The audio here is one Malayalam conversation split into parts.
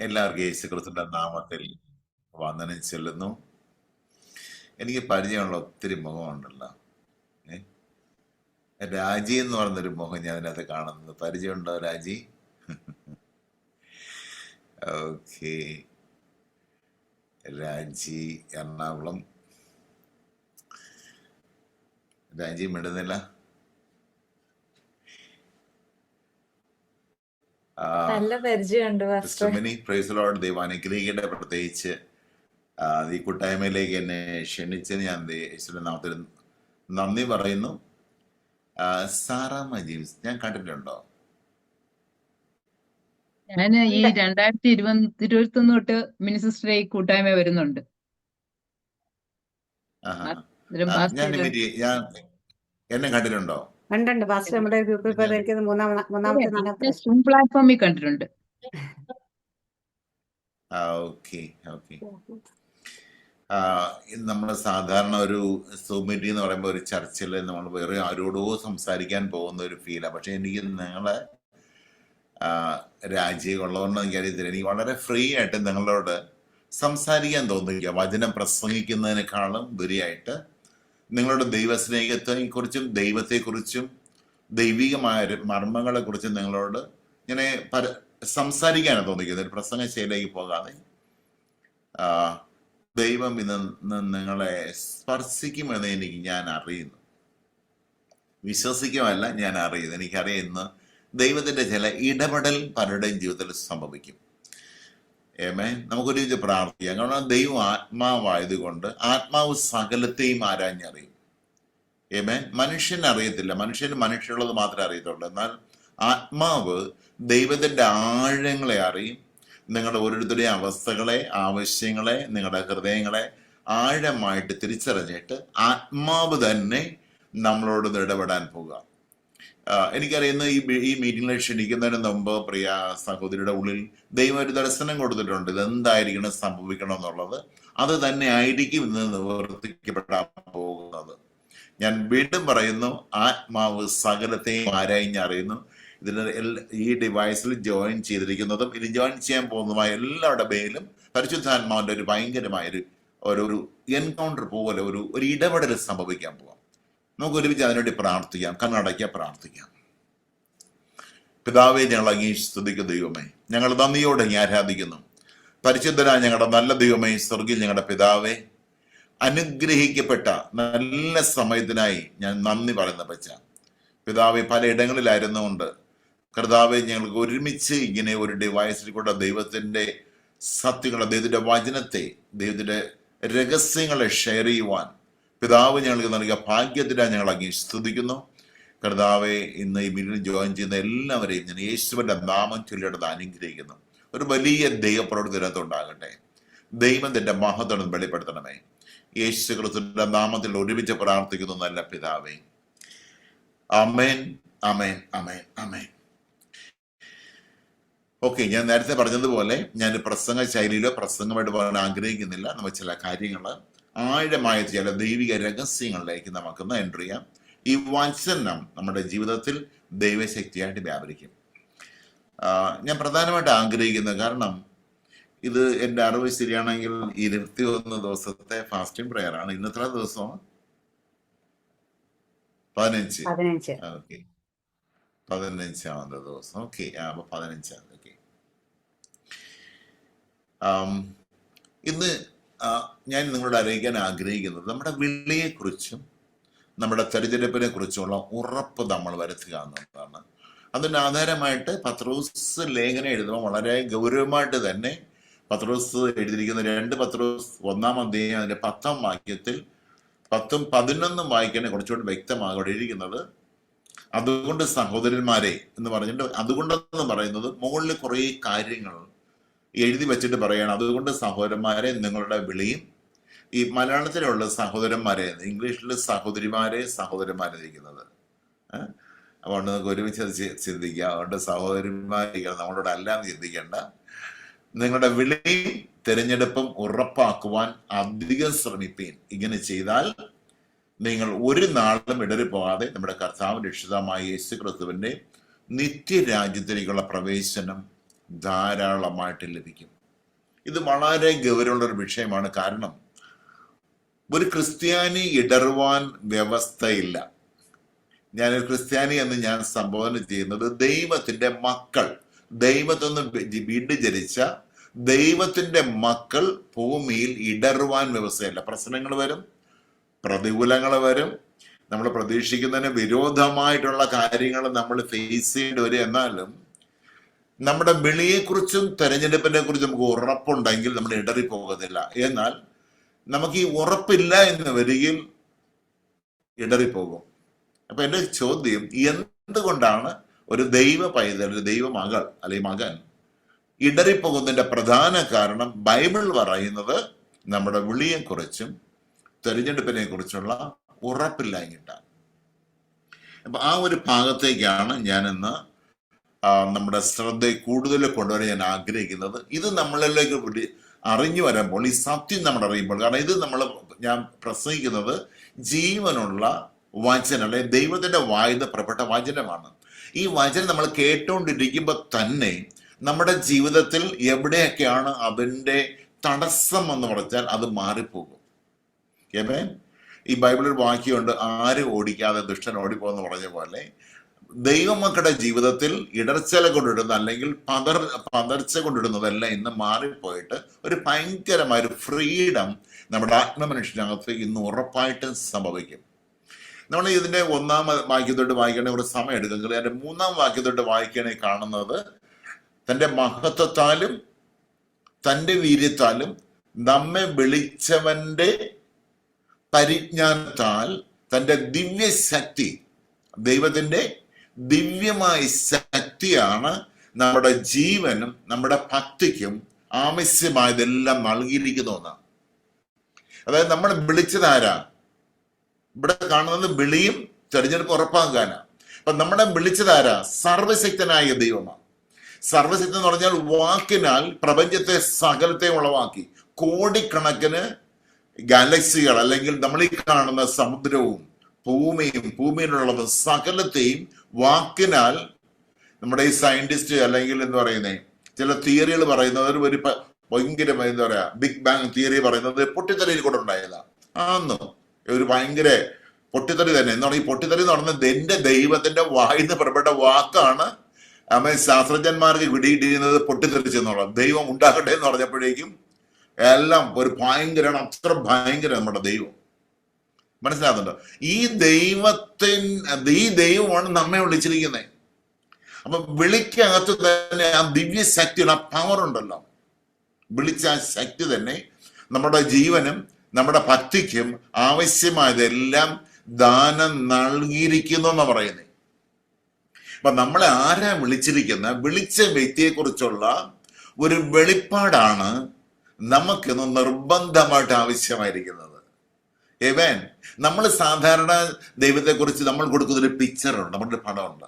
എല്ലാവർക്കും യേശുക്രിസ്തുവിന്റെ നാമത്തിൽ വന്ദനം ചെല്ലുന്നു. എനിക്ക് പരിചയമുള്ള ഒത്തിരി മുഖമുണ്ടല്ലോ. ഏ? രാജി എന്ന് പറഞ്ഞൊരു മുഖം ഞാൻ അതിനകത്ത് കാണുന്നത്. പരിചയമുണ്ടോ രാജി? ഓക്കെ, രാജി എറണാകുളം. രാജി മിണ്ടുന്നില്ല. നല്ല പരിചയമുണ്ട് പാസ്റ്റർ. ക്രിസ്തുമനി praise Lord. ദൈവം അനുഗ്രഹിക്കട്ടെ. പ്രത്യേകിച്ച് ഈ കൂട്ടായ്മയിലേക്ക് എന്നെ ക്ഷണിച്ചതിന് ഞാൻ യേശുവിന്റെ നാമത്തിൽ നന്ദി പറയുന്നു. സാറാമ്മ ജെയിംസ് ഞാൻ കണ്ടിട്ടുണ്ടോ? ഞാൻ ഈ 2021 തൊട്ട് മിനിസിസ്റ്റർ ഈ കൂട്ടായ്മ വരുന്നുണ്ട്. ആഹാ. അന്നേരം ഞാൻ പാസ്റ്റർ ഞാൻ എന്നെ കണ്ടിട്ടുണ്ടോ? കണ്ടുണ്ട് പാസ്റ്റർ, നമ്മുടെ ഗ്രൂപ്പിൽ ഇപ്പോൾ എനിക്ക് മൂന്നാമത്തെ നാലാമത്തെ സൂം പ്ലാറ്റ്ഫോമിൽ കണ്ടിട്ടുണ്ട്. Okay okay. നമ്മൾ സാധാരണ ഒരു സൂം മീറ്റിംഗ് എന്ന് പറയുമ്പോൾ ഒരു ചർച്ചിൽ നമ്മൾ വേറെ ആരോടോ സംസാരിക്കാൻ പോകുന്ന ഒരു ഫീലാണ്. പക്ഷെ എനിക്ക് നിങ്ങളെ രാജ്യം ഉള്ളതുകൊണ്ട് എനിക്കറിയത്തില്ല, എനിക്ക് വളരെ ഫ്രീ ആയിട്ട് നിങ്ങളോട് സംസാരിക്കാൻ തോന്നുക. വചനം പ്രസംഗിക്കുന്നതിനേക്കാളും ഉപരിയായിട്ട് നിങ്ങളുടെ ദൈവസ്നേഹത്തെക്കുറിച്ചും ദൈവത്തെക്കുറിച്ചും ദൈവികമായ മർമ്മങ്ങളെ കുറിച്ചും നിങ്ങളോട് ഇങ്ങനെ സംസാരിക്കാനാണ് തോന്നിക്കുന്നത്. ഒരു പ്രസംഗ ശൈലിയിലേക്ക് പോകാതെ ദൈവം ഇന്ന് നിങ്ങളെ സ്പർശിക്കുമെന്ന് ഞാൻ അറിയുന്നു. വിശ്വസിക്കുമല്ല, ഞാൻ അറിയുന്നു. എനിക്കറിയുന്നു ദൈവത്തിന്റെ ചില ഇടപെടൽ പലരുടെയും ജീവിതത്തിൽ സംഭവിക്കും. നമുക്കൊരു പ്രാർത്ഥിക്കാം. കാരണം ദൈവം ആത്മാവായതുകൊണ്ട് ആത്മാവ് സകലത്തെയും ആരാഞ്ഞറിയും. മനുഷ്യൻ അറിയത്തില്ല, മനുഷ്യനുള്ളത് മാത്രമേ അറിയത്തുള്ളൂ. എന്നാൽ ആത്മാവ് ദൈവത്തിന്റെ ആഴങ്ങളെ അറിയും. നിങ്ങളുടെ ഓരോരുത്തരുടെയും അവസ്ഥകളെ, ആവശ്യങ്ങളെ, നിങ്ങളുടെ ഹൃദയങ്ങളെ ആഴമായിട്ട് തിരിച്ചറിഞ്ഞിട്ട് ആത്മാവ് തന്നെ നമ്മളോട് ഇടപെടാൻ പോകുക. എനിക്കറിയുന്ന ഈ മീറ്റിംഗിൽ ക്ഷണിക്കുന്നതിന് മുമ്പ് പ്രിയ സഹോദരിയുടെ ഉള്ളിൽ ദൈവം ഒരു ദർശനം കൊടുത്തിട്ടുണ്ട്. ഇതെന്തായിരിക്കണം സംഭവിക്കണം എന്നുള്ളത്. അത് തന്നെ ആയിരിക്കും ഇന്ന് നിവർത്തിക്കപ്പെടാൻ പോകുന്നത്. ഞാൻ വീണ്ടും പറയുന്നു, ആത്മാവ് സകലത്തെയും ആരാഞ്ഞറിയുന്നു. ഇതിന് ഈ ഡിവൈസിൽ ജോയിൻ ചെയ്തിരിക്കുന്നതും ഇനി ജോയിൻ ചെയ്യാൻ പോകുന്നതുമായ എല്ലാവരുടെ പേരിലും പരിശുദ്ധാത്മാവിന്റെ ഒരു ഭയങ്കരമായ ഒരു എൻകൗണ്ടർ പോലെ ഒരു ഇടപെടൽ സംഭവിക്കാൻ പോവാം. നമുക്ക് ഒരുമിച്ച് അതിനുവേണ്ടി പ്രാർത്ഥിക്കാം. കണ്ണടയ്ക്കാം, പ്രാർത്ഥിക്കാം. പിതാവേ, ഞങ്ങൾ അങ്ങേ സ്തുതിക്കുന്ന ദൈവമേ, ഞങ്ങൾ നന്ദിയോടെ ആരാധിക്കുന്നു. പരിശുദ്ധനായ ഞങ്ങളുടെ നല്ല ദൈവമേ, സ്വർഗീയ ഞങ്ങളുടെ പിതാവേ, അനുഗ്രഹിക്കപ്പെട്ട നല്ല സമയത്തിനായി ഞാൻ നന്ദി പറയുന്ന പച്ച പിതാവെ. പലയിടങ്ങളിലായിരുന്നുകൊണ്ട് കർത്താവെ, ഞങ്ങൾക്ക് ഒരുമിച്ച് ഇങ്ങനെ ഒരു ഡിവൈസിൽ കൂടെ ദൈവത്തിന്റെ സത്യങ്ങളെ, ദൈവത്തിന്റെ വചനത്തെ, ദൈവത്തിന്റെ രഹസ്യങ്ങളെ ഷെയർ ചെയ്യുവാൻ പിതാവ് ഞങ്ങൾക്ക് നൽകിയ ഭാഗ്യത്തിനായി ഞങ്ങൾ അങ്ങേ സ്തുതിക്കുന്നു. കർത്താവെ, ഇന്ന് ഈ മീറ്റിൽ ജോയിൻ ചെയ്യുന്ന എല്ലാവരെയും ഞാൻ യേശുവിന്റെ നാമം ചൊല്ലിയെടുത്ത് അനുഗ്രഹിക്കുന്നു. ഒരു വലിയ ദൈവപ്രവർത്തനത്തുണ്ടാകട്ടെ. ദൈവത്തിന്റെ മഹത്വം വെളിപ്പെടുത്തണമേ. യേശു ക്രിസ്തുവിന്റെ നാമത്തിൽ ഒരുമിച്ച് പ്രാർത്ഥിക്കുന്നു നല്ല പിതാവേ. ആമേൻ, ആമേൻ, ആമേൻ, ആമേൻ. ഓക്കെ, ഞാൻ നേരത്തെ പറഞ്ഞതുപോലെ ഞാൻ പ്രസംഗ ശൈലിയിലോ പ്രസംഗമായിട്ട് പറയാൻ ആഗ്രഹിക്കുന്നില്ല. നമ്മൾ ചില കാര്യങ്ങൾ ആഴമായ ചില ദൈവിക രഹസ്യങ്ങളിലേക്ക് നമുക്കൊന്ന് എൻ്റർ ചെയ്യാം. ഈ വചനം നമ്മുടെ ജീവിതത്തിൽ ദൈവശക്തിയായിട്ട് വ്യാപരിക്കും. ഞാൻ പ്രധാനമായിട്ട് ആഗ്രഹിക്കുന്നത്, കാരണം ഇത് എൻ്റെ അറിവ് ശരിയാണെങ്കിൽ 21 ദിവസത്തെ ഫാസ്റ്റിംഗ് പ്രെയർ ആണ്. ഇന്നത്ര ദിവസമാണ് 15. ഓക്കെ, 15ാമത്തെ ദിവസം. ഓക്കെ, അപ്പൊ 15. ഓക്കെ, ഇന്ന് ഞാൻ നിങ്ങളോട് അറിയിക്കാൻ ആഗ്രഹിക്കുന്നത് നമ്മുടെ വിളിയെക്കുറിച്ചും നമ്മുടെ തെരഞ്ഞെടുപ്പിനെ കുറിച്ചുള്ള ഉറപ്പ് നമ്മൾ വരുത്തുക എന്നുള്ളതാണ്. അതിന് ആധാരമായിട്ട് പത്രോസ് ലേഖനം എഴുതുമ്പോൾ വളരെ ഗൗരവമായിട്ട് തന്നെ പത്രോസ് എഴുതിയിരിക്കുന്ന 2 പത്രോസ് 1-ാം അധ്യായം അതിന്റെ 10ാം വാക്യത്തിൽ 10ഉം 11ഉം വായിക്കാൻ കുറച്ചുകൂടി വ്യക്തമാകെ ഇരിക്കുന്നത്, അതുകൊണ്ട് സഹോദരന്മാരെ എന്ന് പറഞ്ഞിട്ട്, അതുകൊണ്ടെന്ന് പറയുന്നത് മുകളിൽ കുറെ കാര്യങ്ങൾ എഴുതി വെച്ചിട്ട് പറയണം. അതുകൊണ്ട് സഹോദരന്മാരെ, നിങ്ങളുടെ വിളിയും, ഈ മലയാളത്തിലുള്ള സഹോദരന്മാരെ, ഇംഗ്ലീഷിൽ സഹോദരിമാരെ ഇരിക്കുന്നത്. അതുകൊണ്ട് നമുക്ക് ഒരുമിച്ച് ചിന്തിക്കാം. അതുകൊണ്ട് സഹോദരന്മാരിക്കണം, നമ്മളോട് അല്ലാന്ന് ചിന്തിക്കേണ്ട. നിങ്ങളുടെ വിളിയും തിരഞ്ഞെടുപ്പും ഉറപ്പാക്കുവാൻ അധികം ശ്രമിപ്പീൻ. ഇങ്ങനെ ചെയ്താൽ നിങ്ങൾ ഒരു നാളും ഇടറിപ്പോകാതെ നമ്മുടെ കർത്താവ് രക്ഷിതാവായ യേശു ക്രിസ്തുവിന്റെ നിത്യരാജ്യത്തിലേക്കുള്ള പ്രവേശനം ധാരാളമായിട്ട് ലഭിക്കും. ഇത് വളരെ ഗൗരവമുള്ളൊരു വിഷയമാണ്. കാരണം ഒരു ക്രിസ്ത്യാനി ഇടറുവാൻ വ്യവസ്ഥയില്ല. ഞാനൊരു ക്രിസ്ത്യാനി എന്ന് ഞാൻ സംബോധന ചെയ്യുന്നത് ദൈവത്തിന്റെ മക്കൾ, ദൈവത്തിൽ നിന്ന് വീണ്ടും ജനിച്ച ദൈവത്തിന്റെ മക്കൾ ഭൂമിയിൽ ഇടറുവാൻ വ്യവസ്ഥയില്ല. പ്രശ്നങ്ങൾ വരും, പ്രതികൂലങ്ങൾ വരും, നമ്മൾ പ്രതീക്ഷിക്കുന്നതിന് വിരോധമായിട്ടുള്ള കാര്യങ്ങൾ നമ്മൾ ഫേസ് ചെയ്യേണ്ടി വരും. എന്നാലും നമ്മുടെ വിളിയെക്കുറിച്ചും തെരഞ്ഞെടുപ്പിനെ കുറിച്ചും നമുക്ക് ഉറപ്പുണ്ടെങ്കിൽ നമ്മൾ ഇടറിപ്പോകത്തില്ല. എന്നാൽ നമുക്ക് ഈ ഉറപ്പില്ല എന്ന് വരികിൽ ഇടറിപ്പോകും. അപ്പൊ എന്റെ ചോദ്യം, എന്തുകൊണ്ടാണ് ഒരു ദൈവ പൈതൽ, ഒരു ദൈവ മകൾ അല്ലെങ്കിൽ മകൻ ഇടറിപ്പോകുന്നതിന്റെ പ്രധാന കാരണം ബൈബിൾ പറയുന്നത് നമ്മുടെ വിളിയെക്കുറിച്ചും തെരഞ്ഞെടുപ്പിനെ കുറിച്ചുള്ള ഉറപ്പില്ലായിട്ടാണ്. അപ്പൊ ആ ഒരു ഭാഗത്തേക്കാണ് ഞാനിന്ന് നമ്മുടെ ശ്രദ്ധ കൂടുതൽ കൊണ്ടുവരാൻ ഞാൻ ആഗ്രഹിക്കുന്നത്. ഇത് നമ്മളിലേക്ക് അറിഞ്ഞു വരുമ്പോൾ, ഈ സത്യം നമ്മൾ അറിയുമ്പോൾ, കാരണം ഇത് ഞാൻ പ്രസംഗിക്കുന്നത് ജീവനുള്ള വചനം, അല്ലെ ദൈവത്തിന്റെ വായുന്ന പുറപ്പെട്ട വചനമാണ്. ഈ വചനം നമ്മൾ കേട്ടുകൊണ്ടിരിക്കുമ്പോൾ തന്നെ നമ്മുടെ ജീവിതത്തിൽ എവിടെയൊക്കെയാണ് അതിൻ്റെ തടസ്സം എന്ന് പറഞ്ഞാൽ അത് മാറിപ്പോകും. ഏമേൻ. ഈ ബൈബിളിൽ വാക്യമുണ്ട്, ആരും ഓടിക്കാതെ ദുഷ്ടൻ ഓടിപ്പോന്ന് പറഞ്ഞ പോലെ ദൈവമക്കളുടെ ജീവിതത്തിൽ ഇടർച്ചല കൊണ്ടിടുന്ന അല്ലെങ്കിൽ പതർച്ച കൊണ്ടിടുന്നതെല്ലാം ഇന്ന് മാറിപ്പോയിട്ട് ഒരു ഭയങ്കരമായ ഒരു ഫ്രീഡം നമ്മുടെ ആത്മമനുഷ്യനകത്ത് ഇന്ന് ഉറപ്പായിട്ടും സംഭവിക്കും. നമ്മൾ ഇതിന്റെ 1-ാം വാക്യത്തോട്ട് വായിക്കണേ ഒരു സമയം എടുക്കും. അതിന്റെ 3-ാം വാക്യത്തോട്ട് വായിക്കണേ കാണുന്നത്, തന്റെ മഹത്വത്താലും തന്റെ വീര്യത്താലും നമ്മെ വിളിച്ചവന്റെ പരിജ്ഞാനത്താൽ തന്റെ ദിവ്യശക്തി, ദൈവത്തിന്റെ ദിവ്യമായ ശക്തിയാണ് നമ്മുടെ ജീവനും നമ്മുടെ ഭക്തിക്കും ആവശ്യമായതെല്ലാം നൽകിയിരിക്കുന്ന ഒന്നാണ്. അതായത് നമ്മൾ വിളിച്ചതാരാ? ഇവിടെ കാണുന്നത് വിളിയും തെരഞ്ഞെടുപ്പ് ഉറപ്പാക്കാനാ. അപ്പൊ നമ്മളെ വിളിച്ചതാരാ? സർവശക്തനായ ദൈവമാണ്. സർവശക്തൻ എന്ന് പറഞ്ഞാൽ വാക്കിനാൽ പ്രപഞ്ചത്തെ സകലത്തെ ഉളവാക്കി. കോടിക്കണക്കിന് ഗാലക്സികൾ അല്ലെങ്കിൽ നമ്മൾ ഈ കാണുന്ന സമുദ്രവും ഭൂമിയിലുള്ള സകലത്തെയും വാക്കിനാൽ, നമ്മുടെ ഈ സയന്റിസ്റ്റ് അല്ലെങ്കിൽ എന്ന് പറയുന്നത് ചില തിയറികൾ പറയുന്നത് ഒരു ഭയങ്കര എന്താ പറയാ, ബിഗ് ബാങ് തിയറി പറയുന്നത് പൊട്ടിത്തെറിയിൽ കൂടെ ഉണ്ടായതാണ്. ആന്ന് ഒരു ഭയങ്കര പൊട്ടിത്തെറി തന്നെ. എന്ന് പറഞ്ഞാൽ ഈ പൊട്ടിത്തെറി എന്ന് പറഞ്ഞത് എന്റെ ദൈവത്തിന്റെ വായിന്ന് പുറപ്പെട്ട വാക്കാണ്. ശാസ്ത്രജ്ഞന്മാർക്ക് പിടികിട്ടിരുന്നത് പൊട്ടിത്തെറിച്ചെന്നുള്ളത്. ദൈവം ഉണ്ടാകട്ടെ എന്ന് പറഞ്ഞപ്പോഴേക്കും എല്ലാം ഒരു ഭയങ്കരമാണ്. അത്ര ഭയങ്കര നമ്മുടെ ദൈവം. മനസ്സിലാകുന്നുണ്ടോ? ഈ ദൈവമാണ് നമ്മെ വിളിച്ചിരിക്കുന്നത്. അപ്പൊ വിളിക്കകത്ത് തന്നെ ആ ദിവ്യ ശക്തിയുടെ ആ പവർ ഉണ്ടല്ലോ. വിളിച്ച ആ ശക്തി തന്നെ നമ്മുടെ ജീവനും നമ്മുടെ ഭക്തിക്കും ആവശ്യമായതെല്ലാം ദാനം നൽകിയിരിക്കുന്നു എന്ന് പറയുന്നത്. അപ്പൊ നമ്മളെ ആരാ വിളിച്ച വ്യക്തിയെ കുറിച്ചുള്ള ഒരു വെളിപ്പാടാണ് നമുക്കിന്ന് നിർബന്ധമായിട്ട് ആവശ്യമായിരിക്കുന്നത്. ഏവൻ, നമ്മൾ സാധാരണ ദൈവത്തെക്കുറിച്ച് നമ്മൾ കൊടുക്കുന്നൊരു പിക്ചറുണ്ട്, നമ്മുടെ പടമുണ്ട്.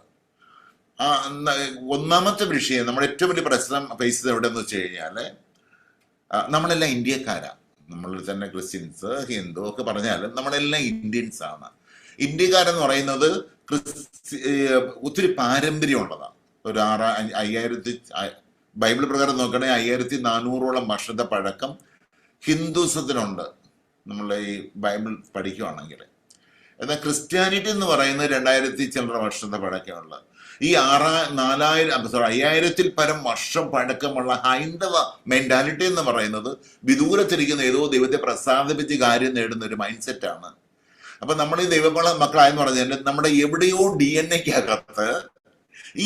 ഒന്നാമത്തെ വിഷയം, നമ്മുടെ ഏറ്റവും വലിയ പ്രശ്നം ഫേസ് ചെയ്ത് എവിടെയെന്ന് വെച്ച് കഴിഞ്ഞാല് നമ്മളെല്ലാം ഇന്ത്യക്കാരാ. നമ്മൾ തന്നെ ക്രിസ്ത്യൻസ്, ഹിന്ദു ഒക്കെ പറഞ്ഞാലും നമ്മളെല്ലാം ഇന്ത്യൻസ് ആണ്. ഇന്ത്യക്കാരെന്ന് പറയുന്നത് ഒത്തിരി പാരമ്പര്യമുള്ളതാണ്. ഒരു 5000 ബൈബിൾ പ്രകാരം നോക്കണേ 5400ഓളം വർഷത്തെ പഴക്കം ഹിന്ദുസത്തിനുണ്ട്. നമ്മൾ ഈ ബൈബിൾ പഠിക്കുകയാണെങ്കിൽ. എന്നാൽ ക്രിസ്ത്യാനിറ്റി എന്ന് പറയുന്നത് 2000 ചില്ലറ വർഷത്തെ പഴക്കമുള്ള ഈ 5000 പരം വർഷം പഴക്കമുള്ള ഹൈന്ദവ മെന്റാലിറ്റി എന്ന് പറയുന്നത് വിദൂരത്തിരിക്കുന്ന ഏതോ ദൈവത്തെ പ്രസാദിപ്പിച്ച് കാര്യം നേടുന്ന ഒരു മൈൻഡ് സെറ്റാണ്. അപ്പൊ നമ്മൾ ഈ മക്കളായെന്ന് പറഞ്ഞാൽ നമ്മുടെ എവിടെയോ DNA-ക്കകത്ത്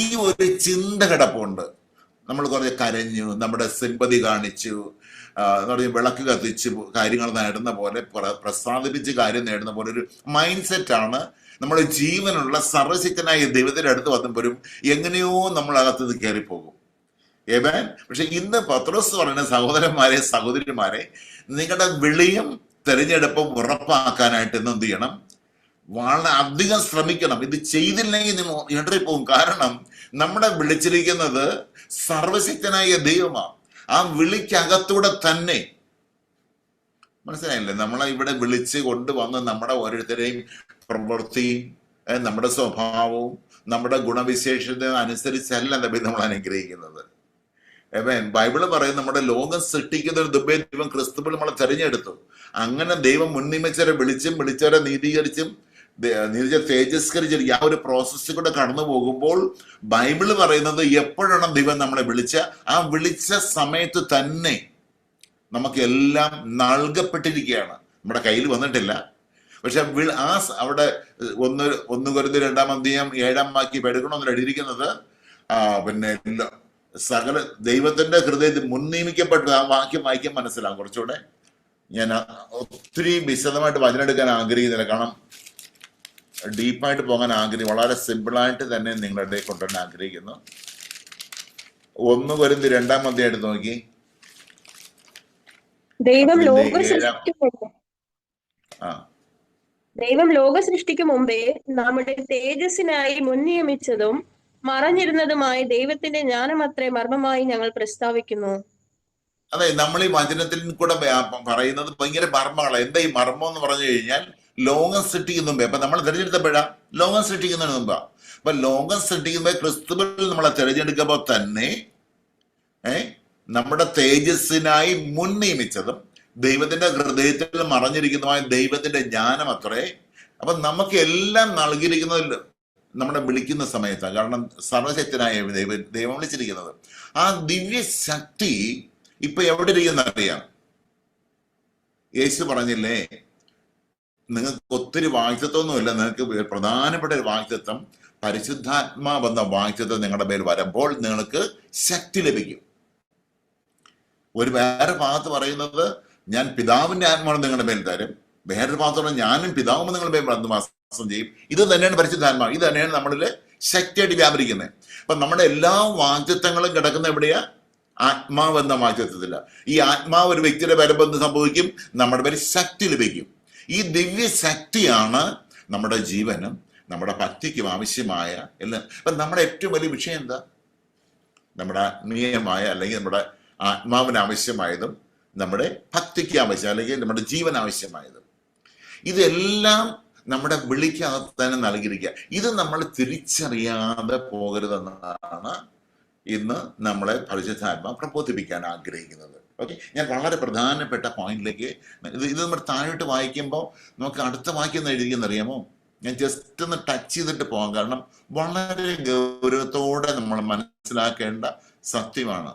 ഈ ഒരു ചിന്ത കിടപ്പുണ്ട്. നമ്മൾ കുറച്ച് കരഞ്ഞു, നമ്മുടെ സിമ്പതി കാണിച്ചു, വിളക്ക് കത്തിച്ച് കാര്യങ്ങൾ നേടുന്ന പോലെ, പ്രസാദിപ്പിച്ച് കാര്യം നേടുന്ന പോലെ ഒരു മൈൻഡ് സെറ്റാണ് നമ്മുടെ ജീവനുള്ള സർവശക്തനായ ദൈവത്തിന്റെ അടുത്ത് വന്നപ്പോഴും എങ്ങനെയോ നമ്മളകത്ത് ഇത് കയറിപ്പോകും. ഏവൻ. പക്ഷെ ഇന്ന് പത്രോസ് പറയുന്ന സഹോദരന്മാരെ, സഹോദരിമാരെ, നിങ്ങളുടെ വിളിയും തെരഞ്ഞെടുപ്പും ഉറപ്പാക്കാനായിട്ട് ഇന്ന് എന്ത് ചെയ്യണം? വളരെ അധികം ശ്രമിക്കണം. ഇത് ചെയ്തില്ലെങ്കിൽ നിങ്ങൾ ഇടറിപ്പോകും. കാരണം നമ്മളെ വിളിച്ചിരിക്കുന്നത് സർവശക്തനായ ദൈവമാണ്. ആ വിളിക്കകത്തൂടെ തന്നെ, മനസ്സിലായില്ലേ, നമ്മളെ ഇവിടെ വിളിച്ച് കൊണ്ടുവന്ന് നമ്മുടെ ഓരോരുത്തരെയും പ്രവൃത്തിയും നമ്മുടെ സ്വഭാവവും നമ്മുടെ ഗുണവിശേഷത അനുസരിച്ചല്ല നമ്മൾ അനുഗ്രഹിക്കുന്നത്. ബൈബിള് പറയും നമ്മുടെ ലോകം സൃഷ്ടിക്കുന്നതിന് മുമ്പേ ദൈവം ക്രിസ്തുവിൽ നമ്മളെ തെരഞ്ഞെടുത്തു. അങ്ങനെ ദൈവം മുൻനിയമിച്ചവരെ വിളിച്ചവരെ നീതീകരിച്ചും തേജസ്കരിച്ചിരിക്കും. ആ ഒരു പ്രോസസ്സിൽ കൂടെ കടന്നു പോകുമ്പോൾ ബൈബിള് പറയുന്നത് എപ്പോഴാണ് ദൈവം നമ്മളെ ആ വിളിച്ച സമയത്ത് തന്നെ നമുക്ക് എല്ലാം നൽകപ്പെട്ടിരിക്കുകയാണ്. നമ്മുടെ കയ്യിൽ വന്നിട്ടില്ല. പക്ഷെ അവിടെ 1 കൊരിന്ത്യർ 2-7 എടുക്കണമെന്ന് എഴുതിയിരിക്കുന്നത് പിന്നെ സകല ദൈവത്തിന്റെ ഹൃദയത്തിൽ മുൻനിയമിക്കപ്പെട്ട ആ വാക്യം വായിക്കാൻ മനസ്സിലാവും. കുറച്ചുകൂടെ ഞാൻ ഒത്തിരി വിശദമായിട്ട് വചനെടുക്കാൻ ആഗ്രഹിക്കുന്നില്ല, കാരണം ഡീപ്പായിട്ട് പോകാൻ വളരെ സിമ്പിളായിട്ട് തന്നെ നിങ്ങളുടെ കൊണ്ടുവരാൻ ആഗ്രഹിക്കുന്നു. 1 കൊരിന്ത്യർ 2 എടുത്ത് നോക്കി. ദൈവം ലോക സൃഷ്ടിക്ക് മുമ്പേ നമ്മുടെ തേജസ്സിനായി മുൻനിയമിച്ചതും മറഞ്ഞിരുന്നതുമായ ദൈവത്തിന്റെ ജ്ഞാനമത്രേ മർമ്മമായി ഞങ്ങൾ പ്രസ്താവിക്കുന്നു. അതെ, നമ്മൾ ഈ വചനത്തിൽ കൂടെ പറയുന്നത് ഭയങ്കര മർമ്മങ്ങളാണ്. എന്താ ഈ മർമ്മം എന്ന് പറഞ്ഞു കഴിഞ്ഞാൽ ലോകം സൃഷ്ടിക്കുന്ന മുമ്പേ, അപ്പൊ നമ്മൾ തിരഞ്ഞെടുത്തപ്പോഴാ ലോകം സൃഷ്ടിക്കുന്നതിന് മുമ്പാ. അപ്പൊ ലോകം സൃഷ്ടിക്കുമ്പോൾ ക്രിസ്തുവിൽ നമ്മളെ തിരഞ്ഞെടുക്കുമ്പോൾ തന്നെ നമ്മുടെ തേജസ്സിനായി മുൻ നിയമിച്ചതും ദൈവത്തിന്റെ ഹൃദയത്തിൽ മറഞ്ഞിരിക്കുന്നതുമായ ദൈവത്തിന്റെ ജ്ഞാനം അത്രേ. അപ്പൊ നമുക്ക് എല്ലാം നൽകിയിരിക്കുന്നത് നമ്മുടെ വിളിക്കുന്ന സമയത്താണ്. കാരണം സർവശക്തനായ ദൈവം വിളിച്ചിരിക്കുന്നത്. ആ ദിവ്യ ശക്തി ഇപ്പൊ എവിടെ ഇരിക്കുന്ന അറിയാം. യേശു പറഞ്ഞില്ലേ, നിങ്ങൾക്ക് ഒത്തിരി വാഗ്ദത്വമൊന്നുമില്ല, നിങ്ങൾക്ക് പ്രധാനപ്പെട്ട ഒരു വാഗ്ദത്വം പരിശുദ്ധാത്മാവെന്ന വാഗ്ദത്വം നിങ്ങളുടെ മേൽ വരുമ്പോൾ നിങ്ങൾക്ക് ശക്തി ലഭിക്കും. വേറെ ഭാഗത്ത് പറയുന്നത് ഞാൻ പിതാവിന്റെ ആത്മാവ് നിങ്ങളുടെ മേൽ തരും. വേറൊരു ഭാഗത്തോടെ ഞാനും പിതാവും നിങ്ങളുടെ മേൽ വന്ന് വാസം ചെയ്യും. ഇത് തന്നെയാണ് പരിശുദ്ധാത്മാവ്. ഇത് തന്നെയാണ് നമ്മളിൽ ശക്തിയായിട്ട് വ്യാപരിക്കുന്നത്. അപ്പൊ നമ്മുടെ എല്ലാ വാഗ്ദത്തങ്ങളും കിടക്കുന്ന എവിടെയാ? ആത്മാവ് എന്ന വാഗ്ദത്തത്തില്ല. ഈ ആത്മാവ് ഒരു വ്യക്തിയുടെ വരുമ്പോൾ എന്ത് സംഭവിക്കും? നമ്മുടെ പേര് ശക്തി ലഭിക്കും. ഈ ദിവ്യ ശക്തിയാണ് നമ്മുടെ ജീവനും നമ്മുടെ ഭക്തിക്കും ആവശ്യമായ എല്ലാം. അപ്പൊ നമ്മുടെ ഏറ്റവും വലിയ വിഷയം എന്താ? നമ്മുടെ ആത്മീയമായ അല്ലെങ്കിൽ നമ്മുടെ ആത്മാവിന് ആവശ്യമായതും നമ്മുടെ ഭക്തിക്ക് ആവശ്യം അല്ലെങ്കിൽ നമ്മുടെ ജീവൻ ആവശ്യമായതും ഇതെല്ലാം നമ്മുടെ വിളിക്കകത്ത് തന്നെ നൽകിയിരിക്കുക. ഇത് നമ്മൾ തിരിച്ചറിയാതെ പോകരുതെന്നാണ് ഇന്ന് നമ്മളെ പരിശുദ്ധാത്മാവ് പ്രബോധിപ്പിക്കാൻ ആഗ്രഹിക്കുന്നത്. ഓക്കെ, ഞാൻ വളരെ പ്രധാനപ്പെട്ട പോയിന്റിലേക്ക് ഇത് നമ്മൾ താഴോട്ട് വായിക്കുമ്പോൾ നമുക്ക് അടുത്ത വാക്യം എഴുതിയെന്ന് അറിയാമോ? ഞാൻ ജസ്റ്റ് ഒന്ന് ടച്ച് ചെയ്തിട്ട് പോകാം, കാരണം വളരെ ഗൗരവത്തോടെ നമ്മൾ മനസ്സിലാക്കേണ്ട സത്യമാണ്.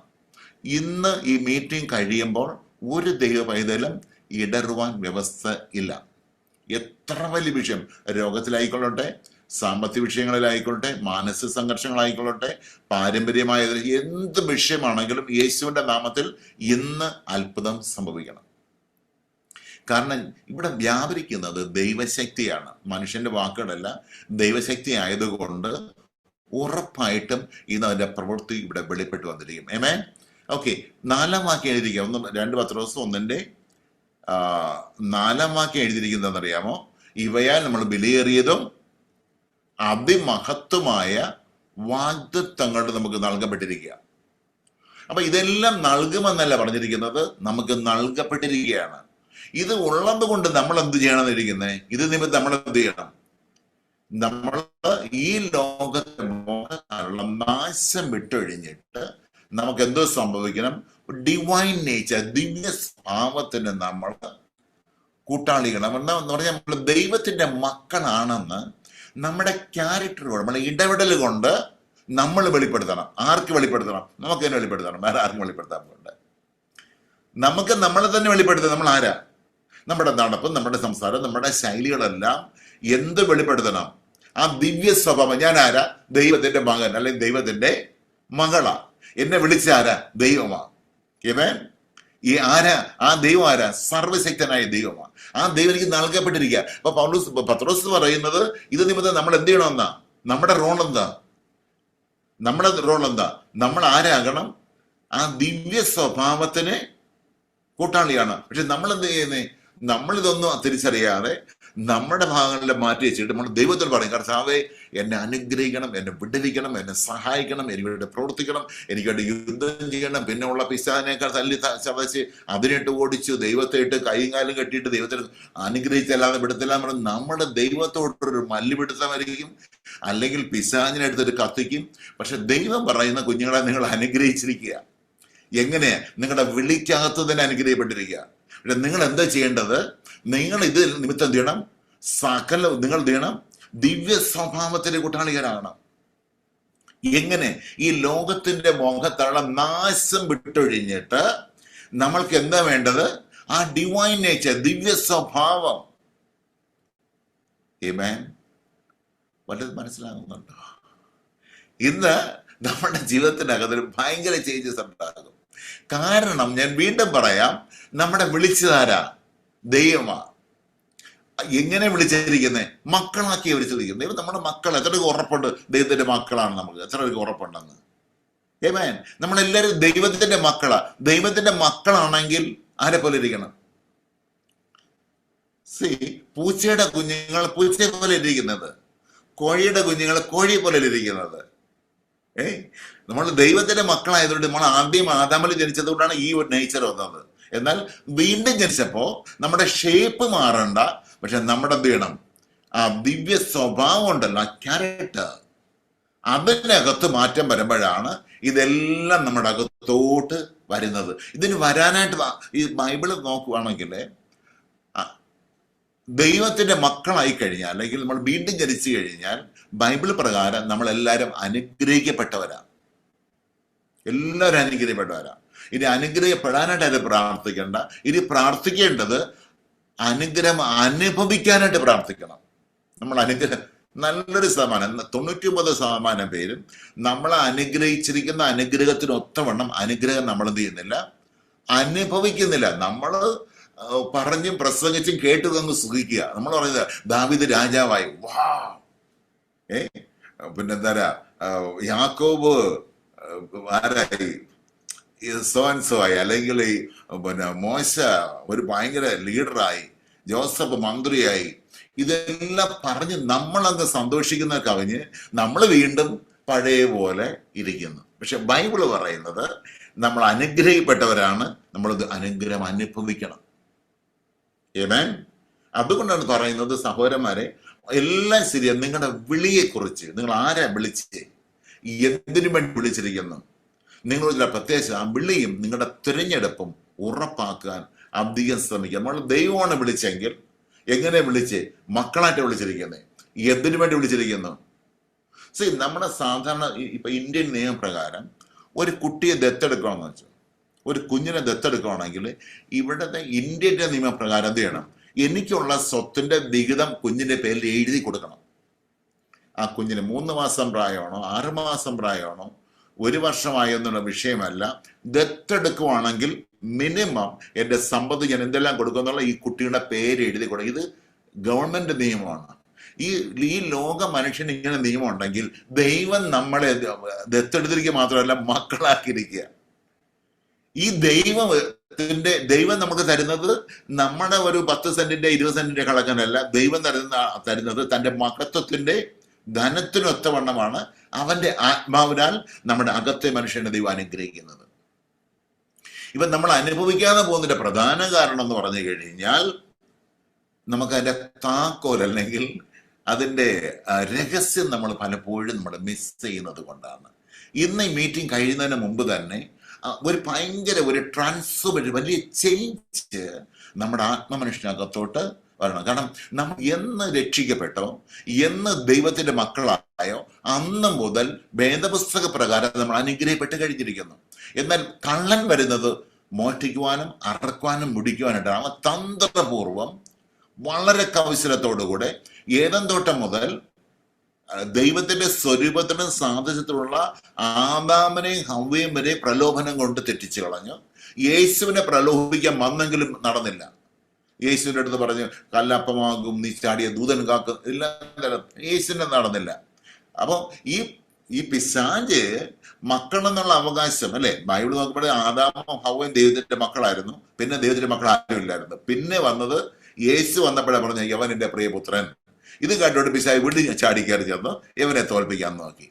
ഇന്ന് ഈ മീറ്റിംഗ് കഴിയുമ്പോൾ ഒരു ദൈവ പൈതലും ഇടറുവാൻ വ്യവസ്ഥ ഇല്ല. എത്ര വലിയ വിഷയം, രോഗത്തിലായിക്കൊള്ളട്ടെ, സാമ്പത്തിക വിഷയങ്ങളിലായിക്കൊള്ളട്ടെ, മാനസിക സംഘർഷങ്ങളായിക്കൊള്ളട്ടെ, പാരമ്പര്യമായ എന്ത് വിഷയമാണെങ്കിലും യേശുവിന്റെ നാമത്തിൽ ഇന്ന് അത്ഭുതം സംഭവിക്കണം. കാരണം ഇവിടെ വ്യാപരിക്കുന്നത് ദൈവശക്തിയാണ്, മനുഷ്യന്റെ വാക്കുകളല്ല. ദൈവശക്തി ആയതുകൊണ്ട് ഉറപ്പായിട്ടും ഇന്ന് അതിന്റെ പ്രവൃത്തി ഇവിടെ വെളിപ്പെട്ട് വന്നിരിക്കും. ആമേൻ. ഓക്കെ, 4-ാം വാക്യം എഴുതിയിരിക്കുക. 2 പത്രോസ് 1-ന്റെ-4-ാം വാക്യം എഴുതിയിരിക്കുന്നതെന്നറിയാമോ? ഇവയാൽ നമ്മൾ വിലയേറിയതും അതിമഹത്വമായ വാഗ്ദത്തങ്ങൾ നമുക്ക് നൽകപ്പെട്ടിരിക്കുക. അപ്പൊ ഇതെല്ലാം നൽകുമെന്നല്ല പറഞ്ഞിരിക്കുന്നത്, നമുക്ക് നൽകപ്പെട്ടിരിക്കുകയാണ്. ഇത് ഉള്ളത് കൊണ്ട് നമ്മൾ എന്ത് ചെയ്യണമെന്നിരിക്കുന്നത്? ഇത് നിമിത്തം നമ്മൾ എന്ത് ചെയ്യണം? നമ്മൾ ഈ ലോകത്തെ നാശം വിട്ടൊഴിഞ്ഞിട്ട് നമുക്ക് എന്തോ സംഭവിക്കണം? ഡിവൈൻ നേച്ചർ, ദിവ്യ സ്വഭാവത്തിന് നമ്മൾ കൂട്ടാളികളാണ്. എന്ന് പറഞ്ഞാൽ നമ്മൾ ദൈവത്തിന്റെ മക്കളാണെന്ന് നമ്മുടെ ക്യാരക്ടറുകൾ, നമ്മുടെ ഇടപെടൽ കൊണ്ട് നമ്മൾ വെളിപ്പെടുത്തണം. ആർക്ക് വെളിപ്പെടുത്തണം? നമുക്ക് തന്നെ വെളിപ്പെടുത്തണം, വേറെ ആർക്കും വെളിപ്പെടുത്താൻ പോകണ്ട. നമുക്ക് നമ്മളെ തന്നെ വെളിപ്പെടുത്തണം. നമ്മൾ ആരാ? നമ്മുടെ നടപ്പും നമ്മുടെ സംസാരം നമ്മുടെ ശൈലികളെല്ലാം എന്ത് വെളിപ്പെടുത്തണം? ആ ദിവ്യ സ്വഭാവം. ഞാൻ ആരാ? ദൈവത്തിന്റെ മകൻ അല്ലെങ്കിൽ ദൈവത്തിന്റെ മകളാ. എന്നെ വിളിച്ച ആരാ? ദൈവമാ. ഇവൻ ഈ ആരാ? ആ ദൈവം ആരാ? സർവശക്തനായ ദൈവമാ. ആ ദൈവം എനിക്ക് നൽകപ്പെട്ടിരിക്കുക. അപ്പൊ പത്രോസ് പറയുന്നത് ഇത് നിമിത്തം നമ്മൾ എന്ത് ചെയ്യണമെന്നാ? നമ്മുടെ റോൾ എന്താ? നമ്മുടെ റോൾ എന്താ? നമ്മൾ ആരാകണം? ആ ദിവ്യ സ്വഭാവത്തിന് കൂട്ടാളിയാണ്. പക്ഷെ നമ്മൾ എന്ത് ചെയ്യുന്നേ? നമ്മളിതൊന്നും തിരിച്ചറിയാതെ നമ്മുടെ ഭാഗങ്ങളിൽ മാറ്റി വെച്ചിട്ട് നമ്മൾ ദൈവത്തോട് പറയും, കർത്താവേ എന്നെ അനുഗ്രഹിക്കണം, എന്നെ വിടുവിക്കണം, എന്നെ സഹായിക്കണം, എനിക്ക് വേണ്ടി പ്രവർത്തിക്കണം, എനിക്ക് വേണ്ടി യുദ്ധം ചെയ്യണം. പിന്നെ ഉള്ള പിശാചിനേക്കാൾ തല്ലി ചതച്ച് അതിനിട്ട് ഓടിച്ചു, ദൈവത്തെ ഇട്ട് കൈയും കാലും കെട്ടിയിട്ട് ദൈവത്തെ അനുഗ്രഹിച്ചല്ലാതെ വിടത്തില്ല. നമ്മുടെ ദൈവത്തോടൊരു മല്ലുപിടുത്തമായിരിക്കും, അല്ലെങ്കിൽ പിശാചിനെടുത്തൊരു കത്തിക്കും. പക്ഷെ ദൈവം പറയുന്ന, കുഞ്ഞുങ്ങളെ നിങ്ങൾ അനുഗ്രഹിച്ചിരിക്കുക, എങ്ങനെയാ? നിങ്ങളുടെ വിളിക്കകത്ത് തന്നെ അനുഗ്രഹിക്കപ്പെട്ടിരിക്കുക. പക്ഷെ നിങ്ങൾ എന്താ ചെയ്യേണ്ടത്? നിങ്ങൾ ഇത് നിമിത്തം എന്ത് ചെയ്യണം? നിങ്ങൾ എന്ത് ചെയ്യണം? ദിവ്യ സ്വഭാവത്തിന്റെ കൂട്ടാളികളാകണം. എങ്ങനെ? ഈ ലോകത്തിന്റെ മോഹത്തുള്ള നാശം വിട്ടൊഴിഞ്ഞിട്ട് നമ്മൾക്ക് എന്താ വേണ്ടത്? ആ ഡിവൈൻ നേച്ചർ, ദിവ്യ സ്വഭാവം. ആമേൻ. വല്ലത് മനസ്സിലാകുന്നുണ്ടോ? ഇന്ന് നമ്മുടെ ജീവിതത്തിനകത്ത് ഭയങ്കര ചേഞ്ചസ് ഉണ്ടാകും. കാരണം ഞാൻ വീണ്ടും പറയാം, നമ്മുടെ വിളിച്ചതാരാ? ദൈവമാ. എങ്ങനെ വിളിച്ചിരിക്കുന്നത്? മക്കളാക്കി വിളിച്ചിരിക്കുന്നത്. ദൈവം നമ്മുടെ മക്കൾ. എത്ര ഉറപ്പുണ്ട് ദൈവത്തിന്റെ മക്കളാണ് നമുക്ക്? എത്ര ഉറപ്പുണ്ടെന്ന്? ആമേൻ. നമ്മളെല്ലാവരും ദൈവത്തിന്റെ മക്കളാ. ദൈവത്തിന്റെ മക്കളാണെങ്കിൽ ആരെ പോലെ ഇരിക്കണം? പൂച്ചയുടെ കുഞ്ഞുങ്ങൾ പൂച്ചയെ പോലെ ഇരിക്കുന്നത്, കോഴിയുടെ കുഞ്ഞുങ്ങൾ കോഴിയെ പോലെ ഇരിക്കുന്നത്. നമ്മൾ ദൈവത്തിന്റെ മക്കളായതുകൊണ്ട് നമ്മൾ ആദ്യം ആദാമിൽ ജനിച്ചതുകൊണ്ടാണ് ഈ ഒരു നേച്ചർ വന്നത്. എന്നാൽ വീണ്ടും ജനിച്ചപ്പോ നമ്മുടെ ഷേപ്പ് മാറണ്ട, പക്ഷെ നമ്മുടെ എന്ത് ചെയ്യണം? ആ ദിവ്യ സ്വഭാവം ഉണ്ടല്ലോ, ആ ക്യാരക്ടർ, അതിനകത്ത് മാറ്റം വരുമ്പോഴാണ് ഇതെല്ലാം നമ്മുടെ അകത്തോട്ട് വരുന്നത്. ഇതിന് വരാനായിട്ട് ഈ ബൈബിള് നോക്കുവാണെങ്കിൽ ദൈവത്തിന്റെ മക്കളായി കഴിഞ്ഞാൽ, അല്ലെങ്കിൽ നമ്മൾ വീണ്ടും ജനിച്ചു കഴിഞ്ഞാൽ, ബൈബിൾ പ്രകാരം നമ്മളെല്ലാവരും അനുഗ്രഹിക്കപ്പെട്ടവരാ. എല്ലാവരും അനുഗ്രഹിക്കപ്പെട്ടവരാ. ഇനി അനുഗ്രഹിക്കപ്പെടാനായിട്ട് അത് പ്രാർത്ഥിക്കേണ്ട. ഇനി പ്രാർത്ഥിക്കേണ്ടത് അനുഗ്രഹം അനുഭവിക്കാനായിട്ട് പ്രാർത്ഥിക്കണം. നമ്മൾ അനുഗ്രഹം നല്ലൊരു ശതമാനം, 99% പേരും നമ്മളെ അനുഗ്രഹിച്ചിരിക്കുന്ന അനുഗ്രഹത്തിന് ഒത്തവണ്ണം അനുഗ്രഹം നമ്മൾ എന്ത് ചെയ്യുന്നില്ല? അനുഭവിക്കുന്നില്ല. നമ്മൾ പറഞ്ഞും പ്രസംഗിച്ചും കേട്ടു തന്ന് സുഖിക്കുക. നമ്മൾ പറയുന്നത് ദാവീദ് രാജാവായി, വാ. പിന്നെന്താ, യാക്കോബ് ആരായി? സോ ആയി. അല്ലെങ്കിൽ പിന്നെ മോശ ഒരു ഭയങ്കര ലീഡറായി, ജോസഫ് മന്ത്രിയായി. ഇതെല്ലാം പറഞ്ഞ് നമ്മളങ്ങ് സന്തോഷിക്കുന്ന കവിഞ്ഞ് നമ്മൾ വീണ്ടും പഴയ പോലെ ഇരിക്കുന്നു. പക്ഷെ ബൈബിള് പറയുന്നത് നമ്മൾ അനുഗ്രഹിക്കപ്പെട്ടവരാണ്, നമ്മളത് അനുഗ്രഹം അനുഭവിക്കണം. ആമേൻ. അതുകൊണ്ടാണ് പറയുന്നത്, സഹോദരന്മാരെ, എല്ലാം ശരിയാണ്. നിങ്ങളുടെ വിളിയെക്കുറിച്ച്, നിങ്ങൾ ആരാ വിളിച്ച്, എന്തിനു വേണ്ടി വിളിച്ചിരിക്കുന്നു, നിങ്ങളുടെ പ്രത്യേകിച്ച് ആ വിളിയും നിങ്ങളുടെ തിരഞ്ഞെടുപ്പും ഉറപ്പാക്കാൻ അധികം ശ്രമിക്കുക. നമ്മൾ ദൈവമാണ് വിളിച്ചെങ്കിൽ എങ്ങനെ വിളിച്ച്? മക്കളായിട്ട് വിളിച്ചിരിക്കുന്നത്. എന്തിനു വേണ്ടി വിളിച്ചിരിക്കുന്നു? നമ്മുടെ സാധാരണ ഇപ്പൊ ഇന്ത്യൻ നിയമപ്രകാരം ഒരു കുട്ടിയെ ദത്തെടുക്കണമെന്ന് വെച്ചാൽ, ഒരു കുഞ്ഞിനെ ദത്തെടുക്കുകയാണെങ്കിൽ ഇവിടുത്തെ ഇന്ത്യയുടെ നിയമപ്രകാരം എന്ത് ചെയ്യണം? എനിക്കുള്ള സ്വത്തിന്റെ വിഹിതം കുഞ്ഞിന്റെ പേരിൽ എഴുതി കൊടുക്കണം. ആ കുഞ്ഞിന് 3 മാസം പ്രായമാണോ 6 മാസം പ്രായമാണോ 1 വർഷമായോ എന്നുള്ള വിഷയമല്ല. ദത്തെടുക്കുവാണെങ്കിൽ മിനിമം എന്റെ സമ്പത്ത് ഞാൻ എന്തെല്ലാം കൊടുക്കുന്നുള്ള ഈ കുട്ടിയുടെ പേര് എഴുതി കൊടുക്കും. ഇത് ഗവൺമെന്റ് നിയമമാണ്. ഈ ലോക മനുഷ്യന് ഇങ്ങനെ നിയമം ഉണ്ടെങ്കിൽ ദൈവം നമ്മളെ ദത്തെടുത്തിരിക്കുക മാത്രമല്ല, മക്കളാക്കിയിരിക്കുക. ഈ ദൈവം നമുക്ക് തരുന്നത് നമ്മുടെ ഒരു 10 സെന്റിന്റെ 20 സെന്റിന്റെ കണക്കനല്ല. ദൈവം തരുന്നത് തന്റെ മഹത്വത്തിന്റെ ധനത്തിനൊത്തവണ്ണമാണ്. അവന്റെ ആത്മാവിനാൽ നമ്മുടെ അകത്തെ മനുഷ്യനെ ദൈവം അനുഗ്രഹിക്കുന്നത്. ഇപ്പൊ നമ്മൾ അനുഭവിക്കാതെ പോകുന്നതിന്റെ പ്രധാന കാരണം എന്ന് പറഞ്ഞു കഴിഞ്ഞാൽ, നമുക്ക് അതിന്റെ താക്കോൽ അല്ലെങ്കിൽ അതിന്റെ രഹസ്യം നമ്മൾ പലപ്പോഴും നമ്മൾ മിസ് ചെയ്യുന്നത് കൊണ്ടാണ്. ഇന്ന് ഈ മീറ്റിംഗ് കഴിയുന്നതിന് മുമ്പ് തന്നെ ഒരു ഭയങ്കര ഒരു ട്രാൻസ്ഫോർമേഷൻ, വലിയ ചേഞ്ച് നമ്മുടെ ആത്മമനുഷ്യനകത്തോട്ട് വരണം. കാരണം നമ്മൾ എന്ന് രക്ഷിക്കപ്പെട്ടോ, എന്ന് ദൈവത്തിന്റെ മക്കളായോ, അന്ന് മുതൽ വേദപുസ്തക പ്രകാരം നമ്മൾ അനുഗ്രഹിക്കപ്പെട്ട് കഴിഞ്ഞിരിക്കുന്നു. എന്നാൽ കള്ളൻ വരുന്നത് മോഷ്ടിക്കുവാനും അറക്കുവാനും മുടിക്കുവാനായിട്ടാണ്. അവൻ തന്ത്രപൂർവം വളരെ കൗശലത്തോടുകൂടെ ഏദൻ തോട്ടം മുതൽ ദൈവത്തിന്റെ സ്വരൂപത്തിനും സാദൃശ്യത്തിലുള്ള ആദാമിനെയും ഹവ്വയും വരെ പ്രലോഭനം കൊണ്ട് തെറ്റിച്ചു കളഞ്ഞു. യേശുവിനെ പ്രലോഭിക്കാൻ വന്നെങ്കിലും നടന്നില്ല. യേശുവിന്റെ അടുത്ത് പറഞ്ഞു, കല്ലപ്പമാകും നീ ചാടിയ ദൂതൻ കാക്കും, എല്ലാം യേശുവിനെ നടന്നില്ല. അപ്പൊ ഈ പിശാച് മക്കളെന്നുള്ള അവകാശം അല്ലെ, ബൈബിൾ നോക്കുമ്പോഴേ ആദാമും ഹവ്വയും ദൈവത്തിന്റെ മക്കളായിരുന്നു. പിന്നെ ദൈവത്തിന്റെ മക്കൾ ആരും ഇല്ലായിരുന്നു. പിന്നെ വന്നത് യേശു വന്നപ്പോഴേ പറഞ്ഞു, യവൻ എന്റെ പ്രിയപുത്രൻ. ഇത് കണ്ടോണ്ട് പിശാച് വീണ്ടും ചാടിക്കയറി ചേർന്ന് ഇവനെ തോൽപ്പിക്കാൻ നോക്കി.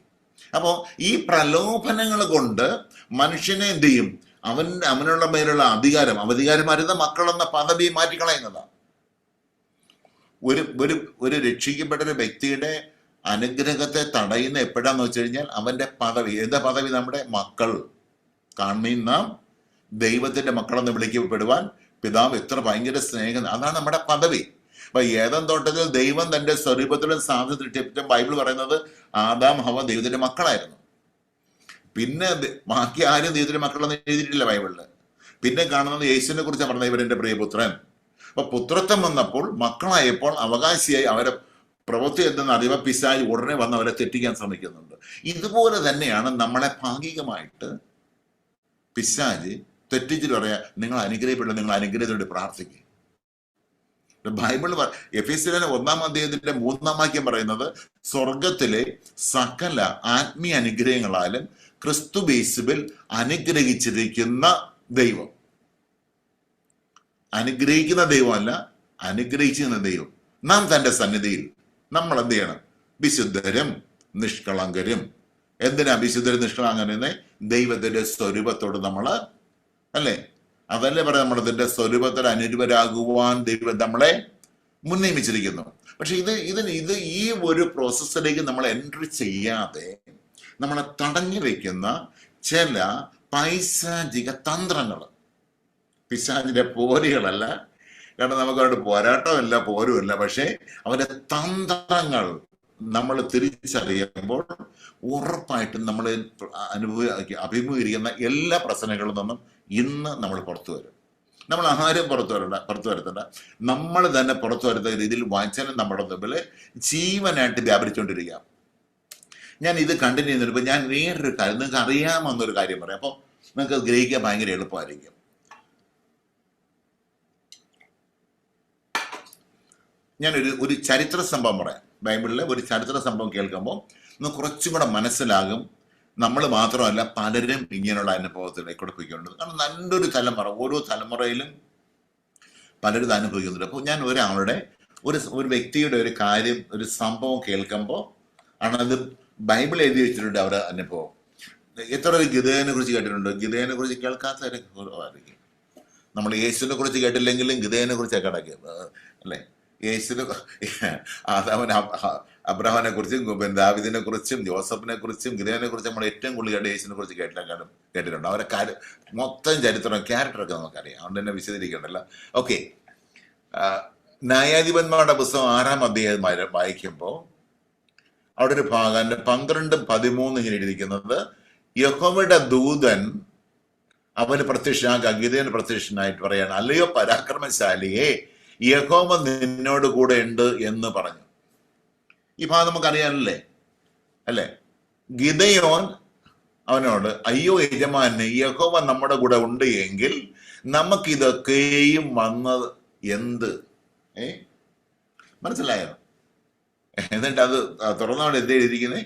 അപ്പോ ഈ പ്രലോഭനങ്ങൾ കൊണ്ട് മനുഷ്യനെ എന്ത് ചെയ്യും? അവനുള്ള മേലുള്ള അധികാരം വരുന്ന മക്കളെന്ന പദവി മാറ്റിക്കളയുന്നതാണ്. ഒരു രക്ഷിക്കപ്പെട്ട ഒരു വ്യക്തിയുടെ അനുഗ്രഹത്തെ തടയുന്ന എപ്പോഴാന്ന് വെച്ച് കഴിഞ്ഞാൽ അവന്റെ പദവി. എന്താ പദവി? നമ്മുടെ മക്കൾ. കാണുന്ന ദൈവത്തിന്റെ മക്കളെന്ന് വിളിക്കപ്പെടുവാൻ പിതാവ് എത്ര ഭയങ്കര സ്നേഹം, അതാണ് നമ്മുടെ പദവി. അപ്പൊ ഏദൻ തോട്ടത്തിൽ ദൈവം തന്റെ സ്വരൂപത്തിലും സാധ്യത ബൈബിൾ പറയുന്നത് ആദാം ഹവ ദൈവത്തിന്റെ മക്കളായിരുന്നു. പിന്നെ ബാക്കി ആരും ദൈവത്തിന്റെ മക്കളെന്ന് എഴുതിയിട്ടില്ല ബൈബിളില്. പിന്നെ കാണുന്നത് യേശുവിനെ കുറിച്ച് പറഞ്ഞത് ഇവരെന്റെ പ്രിയപുത്രൻ. അപ്പൊ പുത്രത്വം വന്നപ്പോൾ മക്കളായപ്പോൾ അവകാശിയായി അവരെ പ്രവൃത്തി എന്തെന്ന് അറിയുക പിശാച് ഉടനെ വന്ന് അവരെ തെറ്റിക്കാൻ ശ്രമിക്കുന്നുണ്ട്. ഇതുപോലെ തന്നെയാണ് നമ്മളെ ഭാഗികമായിട്ട് പിശാച് തെറ്റിച്ചിട്ട് പറയാ, നിങ്ങൾ അനുഗ്രഹിക്കപ്പെടണം, നിങ്ങൾ അനുഗ്രഹത്തോട് പ്രാർത്ഥിക്കുക. ബൈബിൾ എഫെസ്യരുടെ 1-ാം അധ്യായത്തിന്റെ 3-ാം വാക്യം പറയുന്നത് സ്വർഗത്തിലെ സകല ആത്മീയ അനുഗ്രഹങ്ങളാലും ക്രിസ്തു യേശുവിൽ അനുഗ്രഹിച്ചിരിക്കുന്ന ദൈവം. അനുഗ്രഹിക്കുന്ന ദൈവമല്ല, അനുഗ്രഹിച്ചിരുന്ന ദൈവം. നാം തന്റെ സന്നിധിയിൽ നമ്മൾ എന്ത് ചെയ്യണം? വിശുദ്ധരും നിഷ്കളങ്കരും. എന്തിനാ വിശുദ്ധരും നിഷ്കളങ്കരെന്ന്? ദൈവത്തിന്റെ സ്വരൂപത്തോട് നമ്മള് അല്ലേ, അതല്ലേ പറയാം, നമ്മളതിന്റെ സ്വരൂപത്തിൽ അനുരൂപരാകുവാൻ ദൈവം നമ്മളെ മുൻനിയമിച്ചിരിക്കുന്നു. പക്ഷെ ഇത് ഈ ഒരു പ്രോസസ്സിലേക്ക് നമ്മൾ എൻട്രി ചെയ്യാതെ നമ്മളെ തടഞ്ഞു വെക്കുന്ന ചില പൈശാചിക തന്ത്രങ്ങൾ, പിശാചിന്റെ പോരുകളല്ല, കാരണം നമുക്ക് അവരുടെ പോരാട്ടമല്ല പോരുമല്ല, പക്ഷെ അവരുടെ തന്ത്രങ്ങൾ നമ്മൾ തിരിച്ചറിയുമ്പോൾ ഉറപ്പായിട്ടും നമ്മൾ അഭിമുഖീകരിക്കുന്ന എല്ലാ പ്രശ്നങ്ങളിൽ നിന്നും ഇന്ന് നമ്മൾ പുറത്തു വരും. നമ്മൾ ആരും പുറത്തു വരുത്തണ്ട, നമ്മൾ തന്നെ പുറത്തു വരുന്ന രീതിയിൽ വചനം നമ്മുടെ മുമ്പിൽ ജീവനായിട്ട് വ്യാപരിച്ചുകൊണ്ടിരിക്കുക. ഞാൻ ഇത് കണ്ടിന്യൂ ചെയ്യുന്നപ്പോൾ ഞാൻ വേറൊരു കാര്യം, നിങ്ങൾക്ക് അറിയാമെന്നൊരു കാര്യം പറയാം, അപ്പോൾ നിങ്ങൾക്ക് ഗ്രഹിക്കാൻ ഭയങ്കര എളുപ്പമായിരിക്കും. ഞാനൊരു ചരിത്ര സംഭവം പറയാം. ബൈബിളിലെ ഒരു ചരിത്ര സംഭവം കേൾക്കുമ്പോൾ നമുക്ക് കുറച്ചും കൂടെ മനസ്സിലാകും. നമ്മൾ മാത്രമല്ല, പലരും ഇങ്ങനെയുള്ള അനുഭവത്തിലേക്ക് കൊടുപ്പിക്കുന്നുണ്ട്. കാരണം നല്ലൊരു തലമുറ, ഓരോ തലമുറയിലും പലരും ഇത് അനുഭവിക്കുന്നുണ്ട്. അപ്പോൾ ഞാൻ ഒരാളുടെ ഒരു വ്യക്തിയുടെ ഒരു കാര്യം, ഒരു സംഭവം കേൾക്കുമ്പോൾ ആണ് അത് ബൈബിൾ എഴുതി വെച്ചിട്ടുണ്ട് അവരുടെ അനുഭവം. എത്ര ഒരു ഗിദെയോനെ കുറിച്ച് കേട്ടിട്ടുണ്ട്? ഗിദെയോനെ കുറിച്ച് കേൾക്കാത്തവരൊക്കെ കുറവായിരിക്കും. നമ്മൾ യേശുവിനെ കുറിച്ച് കേട്ടില്ലെങ്കിലും ഗിദെയോനെ കുറിച്ച് കിടക്കും അല്ലേ. യേശുവിനെ, അബ്രഹാമിനെ കുറിച്ചും ദാവീദിനെ കുറിച്ചും ജോസഫിനെ കുറിച്ചും ഗിദെയോനെ കുറിച്ചും നമ്മൾ ഏറ്റവും കൂടുതൽ യേശുവിനെ കുറിച്ച് കേട്ടിട്ടുണ്ട്. അവരെ മൊത്തം ചരിത്രം, ക്യാരക്ടറൊക്കെ നമുക്കറിയാം, അതുകൊണ്ട് തന്നെ വിശദീകരിക്കണ്ടല്ലോ. ഓക്കെ, ന്യായാധിപന്മാരുടെ പുസ്തകം 6-ാം അധ്യായം വായിക്കുമ്പോൾ അവിടെ ഒരു ഭാഗം 12-13 ഇങ്ങനെ എഴുതിയിരിക്കുന്നത്, യഹോവയുടെ ദൂതൻ അവന് ഗിദെയോന് പ്രത്യക്ഷനായിട്ട് പറയാണ്, അല്ലയോ പരാക്രമശാലിയെ, യഹോവ നിന്നോട് കൂടെ ഉണ്ട് എന്ന് പറഞ്ഞു. ഈ ഭാഗം നമുക്കറിയാനല്ലേ അല്ലേ. ഗിദെയോൻ അവനോട്, അയ്യോ യജമാനെ, യഹോവ നമ്മുടെ കൂടെ ഉണ്ട് എങ്കിൽ നമുക്കിതൊക്കെയും വന്നത് എന്ത്? മനസ്സിലായോ? എന്നിട്ട് അത് തുറന്നവിടെ എന്ത് എഴുതിയിരിക്കുന്നേ?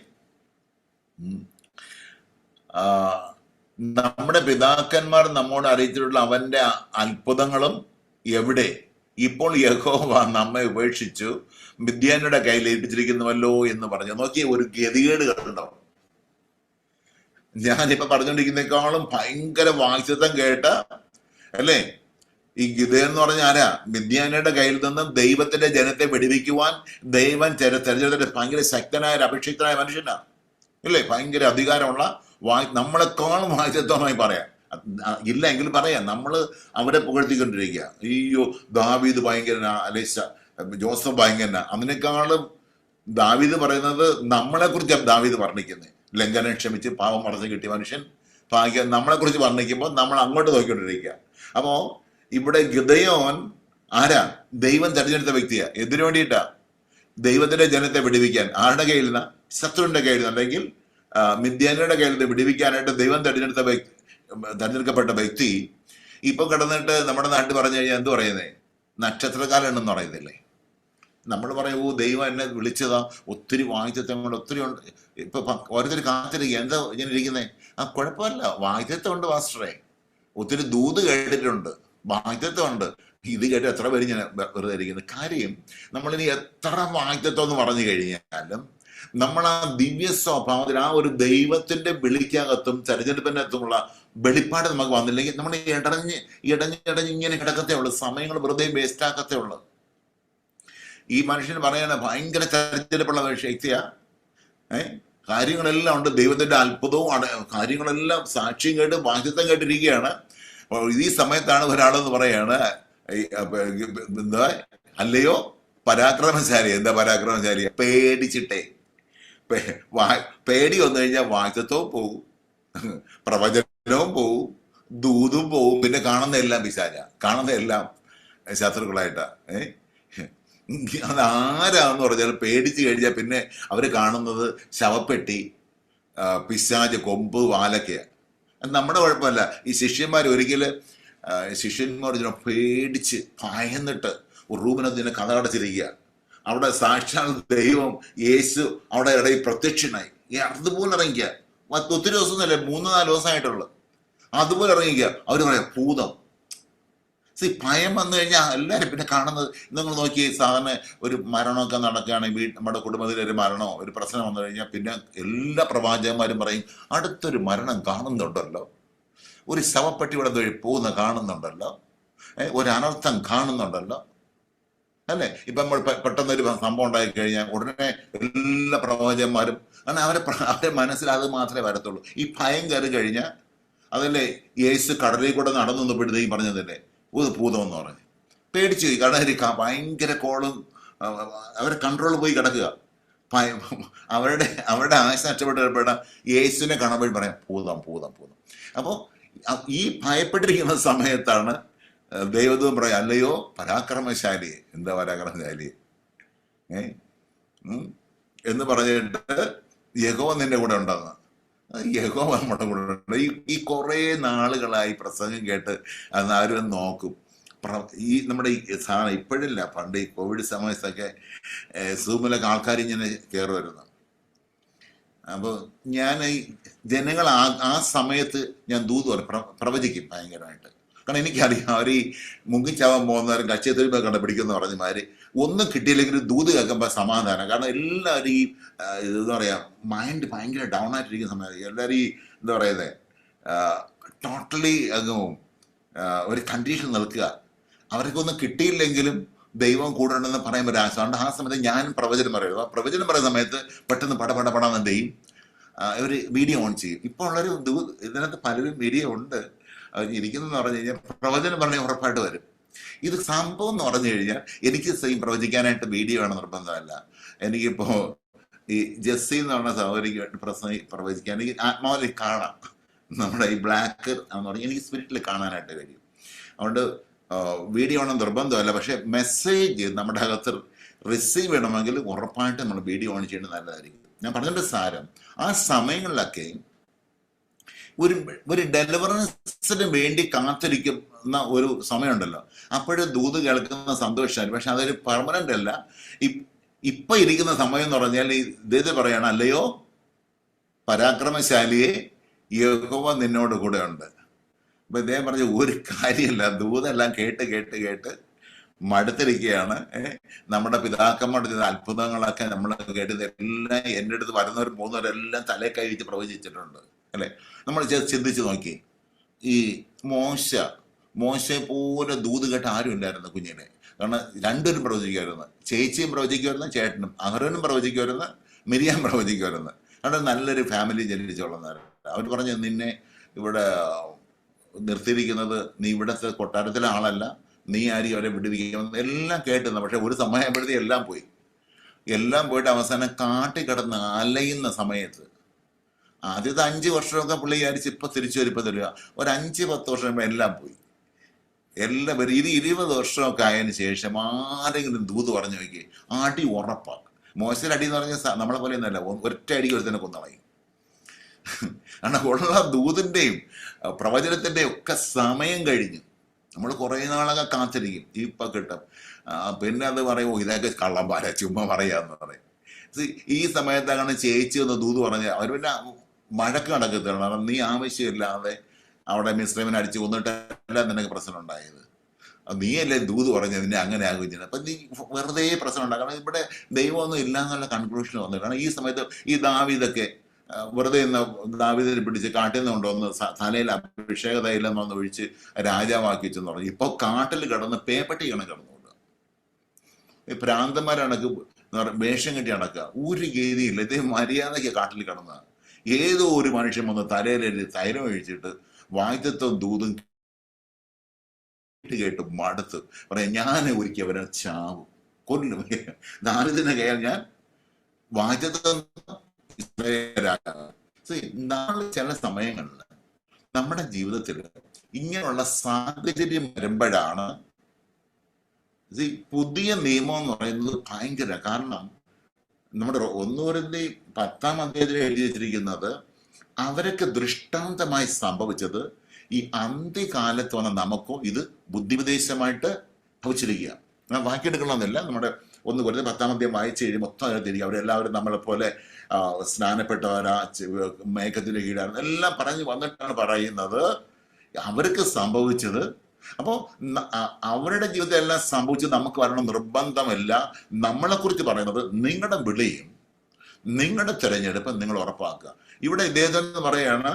നമ്മുടെ പിതാക്കന്മാർ നമ്മോട് അറിയിച്ചിട്ടുള്ള അവന്റെ അത്ഭുതങ്ങളും എവിടെ? ഇപ്പോൾ യഹോവ നമ്മെ ഉപേക്ഷിച്ചു മിദ്യാന്യരുടെ കയ്യിൽ ഏൽപ്പിച്ചിരിക്കുന്നുവല്ലോ എന്ന് പറഞ്ഞു. നോക്കിയേ, ഒരു ഗതികേട് കണ്ടോ? ഞാനിപ്പോ പറഞ്ഞുകൊണ്ടിരിക്കുന്നേക്കാളും ഭയങ്കര വാക്യത്വം കേട്ട അല്ലേ ഈ ഗിദെയോൻ എന്ന് പറഞ്ഞ ആരാ? മിദ്യാന്യരുടെ കയ്യിൽ നിന്നും ദൈവത്തിന്റെ ജനത്തെ വെടിവെക്കുവാൻ ദൈവം തെരഞ്ഞെടുത്തിട്ട് ഭയങ്കര ശക്തനായ അഭിഷിക്തനായ മനുഷ്യനാണ് അല്ലേ. ഭയങ്കര അധികാരമുള്ള നമ്മളെക്കാളും വാക്യത്വമായി പറയാം, ഇല്ല എങ്കിൽ പറയാം. നമ്മൾ അവരെ പുകഴ്ത്തിക്കൊണ്ടിരിക്കുക, അയ്യോ ദാവീദ് ഭയങ്കരനാ, അല്ലെ ജോസഫ് ഭയങ്കരനാ. അതിനേക്കാളും ദാവീദ് പറയുന്നത് നമ്മളെ കുറിച്ചാണ് ദാവീദ് വർണ്ണിക്കുന്നത്. ലംഘനം ക്ഷമിച്ച് പാവം മറച്ച് കിട്ടിയ മനുഷ്യൻ നമ്മളെ കുറിച്ച് വർണ്ണിക്കുമ്പോൾ നമ്മൾ അങ്ങോട്ട് നോക്കിക്കൊണ്ടിരിക്കുക. അപ്പോ ഇവിടെ ഗിദെയോൻ ആരാ? ദൈവം തെരഞ്ഞെടുത്ത വ്യക്തിയാ. എന്തിനു വേണ്ടിയിട്ടാ? ദൈവത്തിന്റെ ജനത്തെ വിടുവിക്കാൻ. ആരുടെ കയ്യിൽ നിന്നാ? ശത്രുവിന്റെ കയ്യിൽ നിന്ന്, അല്ലെങ്കിൽ മിദ്യാന്യരുടെ കയ്യിൽ നിന്ന് വിടുവിക്കാനായിട്ട് ദൈവം തെരഞ്ഞെടുക്കപ്പെട്ട വ്യക്തി ഇപ്പൊ കിടന്നിട്ട് നമ്മുടെ നാട്ടിൽ പറഞ്ഞു കഴിഞ്ഞാൽ എന്ത് പറയുന്നേ? നക്ഷത്രക്കാരനെന്ന് പറയുന്നില്ലേ? നമ്മൾ പറയും, ഓ ദൈവം എന്നെ വിളിച്ചതാ, ഒത്തിരി വായിച്ചത്വങ്ങൾ ഒത്തിരി ഉണ്ട്. ഇപ്പൊ ഓരോരുത്തർ കാത്തിരിക്കുക, എന്താ ഇങ്ങനെ ഇരിക്കുന്നേ? കുഴപ്പമില്ല, വായിച്ചത്വം ഉണ്ട് പാസ്റ്ററെ, ഒത്തിരി ദൂത് കേട്ടിട്ടുണ്ട്, വായിച്ചത്വം ഉണ്ട്. ഇത് കേട്ട് എത്ര പേര് ഞാൻ വെറുതെ ഇരിക്കുന്നത്. കാര്യം നമ്മളിനി എത്ര വായിച്ചത്വം എന്ന് പറഞ്ഞു കഴിഞ്ഞാലും നമ്മൾ ആ ദിവ്യ സ്വഭാവത്തിൽ, ആ ഒരു ദൈവത്തിന്റെ വിളിക്കകത്തും തെരഞ്ഞെടുപ്പിനകത്തുമുള്ള വെളിപ്പാട് നമുക്ക് വന്നില്ലെങ്കിൽ നമ്മൾ ഇടഞ്ഞ് ഇങ്ങനെ കിടക്കത്തേ ഉള്ളൂ. സമയങ്ങൾ വെറുതെ വേസ്റ്റ് ആക്കത്തേ ഉള്ളൂ. ഈ മനുഷ്യന് പറയാണ് ഭയങ്കര തെരഞ്ഞെടുപ്പുള്ള വ്യക്തിയാ. കാര്യങ്ങളെല്ലാം ഉണ്ട്, ദൈവത്തിന്റെ അത്ഭുതവും കാര്യങ്ങളെല്ലാം സാക്ഷ്യം കേട്ട് വാക്യത്വം കേട്ടിരിക്കുകയാണ്. അപ്പോൾ ഈ സമയത്താണ് ഒരാളെന്ന് പറയാണ് എന്താ, അല്ലയോ പരാക്രമശാലി. എന്താ പരാക്രമശാലി? പേടിച്ചിട്ടേ. പേടി വന്നു കഴിഞ്ഞാൽ വാക്തത്വവും പോകും, പ്രവചനവും പോവും, ദൂതും പോവും, പിന്നെ കാണുന്ന എല്ലാം പിശാച, കാണുന്ന എല്ലാം ശത്രുക്കളായിട്ടാ. അതാരാന്ന് പറഞ്ഞാൽ പേടിച്ചു കഴിഞ്ഞാൽ പിന്നെ അവര് കാണുന്നത് ശവപ്പെട്ടി, പിശാച്, കൊമ്പ്, വാലൊക്കെയാ. നമ്മുടെ കുഴപ്പമല്ല. ഈ ശിഷ്യന്മാർ ഒരിക്കലും ശിഷ്യന്മാർ പേടിച്ച് ഭയന്നിട്ട് ഒരു റൂമിനകത്ത് കഥ അടച്ചിരിക്കുക. അവിടെ സാക്ഷാൽ ദൈവം യേശു അവിടെ ഇടയിൽ പ്രത്യക്ഷനായി. അതുപോലെ ഇറങ്ങിക്കുക. ഒത്തിരി ദിവസമൊന്നുമല്ലേ, 3-4 ദിവസമായിട്ടുള്ളു. അതുപോലെ ഇറങ്ങിക്കുക. അവര് പറയാം ഭൂതം. ഭയം വന്നു കഴിഞ്ഞാൽ എല്ലാവരും പിന്നെ കാണുന്നത്, നിങ്ങൾ നോക്കി, സാധാരണ ഒരു മരണമൊക്കെ നടക്കുകയാണെങ്കിൽ നമ്മുടെ കുടുംബത്തിൽ ഒരു മരണമോ ഒരു പ്രശ്നം വന്നു കഴിഞ്ഞാൽ പിന്നെ എല്ലാ പ്രവാചകന്മാരും പറയും അടുത്തൊരു മരണം കാണുന്നുണ്ടല്ലോ, ഒരു ശവപ്പെട്ടി ഇവിടെ പോകുന്ന കാണുന്നുണ്ടല്ലോ, ഒരു അനർത്ഥം കാണുന്നുണ്ടല്ലോ, അല്ലേ? ഇപ്പൊ നമ്മൾ പെട്ടെന്നൊരു സംഭവം ഉണ്ടായി കഴിഞ്ഞാൽ ഉടനെ എല്ലാ പ്രവാചകന്മാരും, കാരണം അവരെ മനസ്സിൽ അത് മാത്രമേ വരത്തുള്ളൂ. ഈ ഭയം കയറി കഴിഞ്ഞാൽ, അതല്ലേ യേശു കടലിൽ കൂടെ നടന്നു വന്നപ്പോഴത്തേക്കും പറഞ്ഞതല്ലേ ഭൂതം എന്ന് പറഞ്ഞ് പേടിച്ചു പോയി. കാരണം ഭയങ്കര കോളും, അവരെ കൺട്രോൾ പോയി കിടക്കുക. അവരുടെ ആശ നഷ്ടപ്പെട്ട യേശുവിനെ കാണുമ്പോൾ പറയാം ഭൂതം ഭൂതം ഭൂതം. അപ്പോൾ ഈ ഭയപ്പെട്ടിരിക്കുന്ന സമയത്താണ് ദൈവദൂതൻ പറയാം, അല്ലയോ പരാക്രമശാലിയെ. എന്താ പരാക്രമശാലിയെ എന്ന് പറഞ്ഞിട്ട് യഹോവ നിന്റെ കൂടെ ഉണ്ടെന്ന്. യഹോവ നമ്മുടെ കൂടെ ഉണ്ട്. ഈ കുറേ നാളുകളായി പ്രസംഗം കേട്ട് അത് ആരും നോക്കും. ഈ നമ്മുടെ ഈ സാധനം ഇപ്പോഴില്ല, പണ്ട് ഈ കോവിഡ് സമയത്തൊക്കെ സൂമിലൊക്കെ ആൾക്കാർ ഇങ്ങനെ കയറുമായിരുന്നു. അപ്പോൾ ഞാൻ ഈ ജനങ്ങൾ ആ സമയത്ത് ഞാൻ ദൂത് പ്രവചിക്കും ഭയങ്കരമായിട്ട്. കാരണം എനിക്കറിയാം അവർ ഈ മുങ്ങിച്ചാവാൻ പോകുന്നവരും കച്ചേത്തൊരു കണ്ടുപിടിക്കുന്ന പറഞ്ഞമാര് ഒന്നും കിട്ടിയില്ലെങ്കിൽ ദൂത് കേൾക്കുമ്പോൾ സമാധാനം. കാരണം എല്ലാവരും ഈ എന്താ പറയുക, മൈൻഡ് ഭയങ്കര ഡൗൺ ആയിട്ടിരിക്കുന്ന സമയത്ത് എല്ലാവരും ഈ എന്താ പറയുന്നത് ടോട്ടലി അങ്ങ് ഒരു കണ്ടീഷൻ നിൽക്കുക. അവർക്കൊന്നും കിട്ടിയില്ലെങ്കിലും ദൈവം കൂടെ ഉണ്ടെന്ന് പറയാൻ പറ്റും ആശ. അതുകൊണ്ട് ആ സമയത്ത് ഞാൻ പ്രവചനം പറയുള്ളൂ. ആ പ്രവചനം പറയുന്ന സമയത്ത് പെട്ടെന്ന് പടപടപടാന്നെയും ഒരു വീഡിയോ ഓൺ ചെയ്യും. ഇപ്പോൾ ഉള്ളൊരു ഇതിനകത്ത് പലരും വീഡിയോ ഉണ്ട് ഇരിക്കുന്നതെന്ന് പറഞ്ഞു കഴിഞ്ഞാൽ പ്രവചനം പറഞ്ഞാൽ ഉറപ്പായിട്ട് വരും. ഇത് സംഭവം എന്ന് പറഞ്ഞു കഴിഞ്ഞാൽ എനിക്ക് സെയിം പ്രവചിക്കാനായിട്ട് വീഡിയോ ആണ് നിർബന്ധമല്ല. എനിക്കിപ്പോ ഈ ജെസ്സി എന്ന് പറഞ്ഞ സഹോദരിക്ക് പ്രവചിക്കാൻ എനിക്ക് ആത്മാവിൽ കാണാം. നമ്മുടെ ഈ ബ്ലാക്ക് എന്ന് പറഞ്ഞാൽ എനിക്ക് സ്പിരിറ്റിൽ കാണാനായിട്ട് കഴിയും. അതുകൊണ്ട് വീഡിയോ ആണ് നിർബന്ധമല്ല. പക്ഷെ മെസ്സേജ് നമ്മുടെ അകത്ത് റിസീവ് ചെയ്യണമെങ്കിൽ ഉറപ്പായിട്ട് നമ്മൾ വീഡിയോ ഓൺ ചെയ്യുന്നത് നല്ലതായിരിക്കും. ഞാൻ പറഞ്ഞിട്ട് സാരം, ആ സമയങ്ങളിലൊക്കെ ഒരു ഡെലിവറൻസിന് വേണ്ടി കാത്തിരിക്കുന്ന ഒരു സമയമുണ്ടല്ലോ, അപ്പോഴും ദൂത് കേൾക്കുന്ന സന്തോഷമായി. പക്ഷെ അതൊരു പെർമനന്റ് അല്ല. ഇപ്പൊ ഇരിക്കുന്ന സമയം എന്ന് പറഞ്ഞാൽ ഇത് പറയാണ്, അല്ലയോ പരാക്രമശാലിയെ, യഹോവ നിന്നോട് കൂടെ ഉണ്ട്. അപ്പൊ ഇദ്ദേഹം പറഞ്ഞ ഒരു കാര്യമല്ല, ദൂതെല്ലാം കേട്ട് കേട്ട് കേട്ട് മടുത്തിരിക്കുകയാണ്. നമ്മുടെ പിതാക്കന്മാരുടെ ചെയ്ത അത്ഭുതങ്ങളൊക്കെ നമ്മൾ കേട്ടത് എല്ലാം എൻ്റെ അടുത്ത് വരുന്നവരും പോകുന്നവരെല്ലാം തലേ കഴിച്ച് പ്രവചിച്ചിട്ടുണ്ട്, അല്ലെ? നമ്മൾ ചിന്തിച്ച് നോക്കി, ഈ മോശയെ പോലെ ദൂത് കേട്ട ആരും ഇല്ലായിരുന്നു കുഞ്ഞിനെ. കാരണം രണ്ടുപേരും പ്രവചിക്കുമായിരുന്നു, ചേച്ചിയും പ്രവചിക്കുമായിരുന്നു, ചേട്ടനും. അഹരോനും പ്രവചിക്കുമായിരുന്നു, മിരിയാം പ്രവചിക്കുമായിരുന്നു. അവിടെ നല്ലൊരു ഫാമിലി ജനിച്ചുള്ളവരാണ്. അവർ പറഞ്ഞു, നിന്നെ ഇവിടെ നിർത്തിയിരിക്കുന്നത് നീ ഇവിടുത്തെ കൊട്ടാരത്തിലെ ആളല്ല, നീ ആരും അവരെ വിടുവിക്കണം, എല്ലാം കേട്ടുന്ന. പക്ഷെ ഒരു സമയപ്പെടുത്തി എല്ലാം പോയിട്ട് അവസാനം കാട്ടിക്കിടന്ന് അലയുന്ന സമയത്ത് ആദ്യത്തെ 5 വർഷമൊക്കെ പുള്ളി വിചാരിച്ച് ഇപ്പൊ തിരിച്ചു വരുമ്പോ തരിക. ഒരു 5-10 വർഷം കഴിയുമ്പോൾ എല്ലാം പോയി. എല്ലാവരും 20 വർഷമൊക്കെ ആയതിനു ശേഷം ആരെങ്കിലും ദൂത് പറഞ്ഞു നോക്കി, അടി ഉറപ്പാണ്. മോശയുടെ അടി എന്ന് പറഞ്ഞാൽ നമ്മളെ പോലെ ഒന്നല്ല, ഒറ്റ അടിക്ക് ഒരുത്തന്നെ കൊന്നളയും. കാരണം ഉള്ള ദൂതിന്റെയും പ്രവചനത്തിന്റെയും ഒക്കെ സമയം കഴിഞ്ഞു. നമ്മൾ കുറെ നാളൊക്കെ കാത്തിരിക്കും, ഇപ്പൊ കിട്ടും. പിന്നെ അത് പറയുമോ ഇതൊക്കെ കള്ളം പാര, ചുമ്മാ പറയാന്ന് പറയും. ഈ സമയത്ത് അങ്ങനെ ചേച്ചി ഒന്ന് ദൂത് പറഞ്ഞ അവർ പിന്നെ വഴക്ക് നടക്കത്താണ്. നീ ആവശ്യമില്ലാതെ അവിടെ മിസ്ലൈമിനെ അടിച്ച് കൊന്നിട്ടല്ല നിനക്ക് പ്രശ്നം ഉണ്ടായത്, നീയല്ലേ ദൂത് പറഞ്ഞത്, നിന്നെ അങ്ങനെ ആകും. അപ്പൊ നീ വെറുതെ പ്രശ്നം ഉണ്ടാകും. കാരണം ഇവിടെ ദൈവമൊന്നും ഇല്ല എന്നുള്ള കൺക്ലൂഷൻ വന്നിട്ട്. കാരണം ഈ സമയത്ത് ഈ ദാവീദൊക്കെ വെറുതെ ദാവീദിനെ പിടിച്ച് കാട്ടിൽ നിന്ന് കൊണ്ടുവന്ന് തലയിൽ അഭിഷേക തൈലം വന്ന് ഒഴിച്ച് രാജാവാക്കി വെച്ചെന്ന് പറഞ്ഞു. ഇപ്പൊ കാട്ടിൽ കിടന്ന് പേപ്പട്ടിയാണ് കിടന്നുകൊണ്ട് ഈ ഭ്രാന്തന്മാരണക്ക് വേഷം കെട്ടി നടക്കുക. ഒരു ഗതിയില്ല. ഇതേ മര്യാദയ്ക്ക് കാട്ടിൽ കിടന്ന ഏതോ ഒരു മനുഷ്യൻ വന്ന് തലയിൽ തൈലം ഒഴിച്ചിട്ട് വായ്ത്തത്വം ദൂതും കേട്ട് മടുത്തു. പറയാം, ഞാൻ ഒരിക്കൽ അവനെ ചാവും, കൊല്ലും, ദാരിദ്ര്യനെ കയറി ഞാൻ വാചകം. നാളെ ചില സമയങ്ങളിൽ നമ്മുടെ ജീവിതത്തിൽ ഇങ്ങനെയുള്ള സാഹചര്യം വരുമ്പോഴാണ് പുതിയ നിയമം എന്ന് പറയുന്നത് ഭയങ്കര. കാരണം നമ്മുടെ 1 കൊരിന്ത്യർ 10-ാം അധ്യായത്തിൽ എഴുതി വെച്ചിരിക്കുന്നത് അവരൊക്കെ ദൃഷ്ടാന്തമായി സംഭവിച്ചത് ഈ അന്ത്യകാലത്ത് വന്ന നമുക്കോ ഇത് ബുദ്ധിപദേശമായിട്ട് ഭവിച്ചിരിക്കുക. ഞാൻ വാക്കിയെടുക്കണമെന്നില്ല, നമ്മുടെ 1 കൊരിന്ത്യർ 10-ാം അധ്യായം വായിച്ചു കഴിയും മൊത്തം അതിനകത്തിരിക്കുക. അവരെല്ലാവരും നമ്മളെ പോലെ സ്നാനപ്പെട്ടവരാ, മേഘത്തിന് കീഴാണ് എല്ലാം പറഞ്ഞ് വന്നിട്ടാണ് പറയുന്നത് അവർക്ക് സംഭവിച്ചത്. അപ്പോൾ അവരുടെ ജീവിതത്തിൽ എല്ലാം സംഭവിച്ചത് നമുക്ക് വരണം നിർബന്ധമില്ല. നമ്മളെ കുറിച്ച് പറയുന്നത് നിങ്ങളുടെ വിളിയും നിങ്ങളുടെ തിരഞ്ഞെടുപ്പ് നിങ്ങൾ ഉറപ്പാക്കുക. ഇവിടെ ഇദ്ദേഹം പറയാണ്,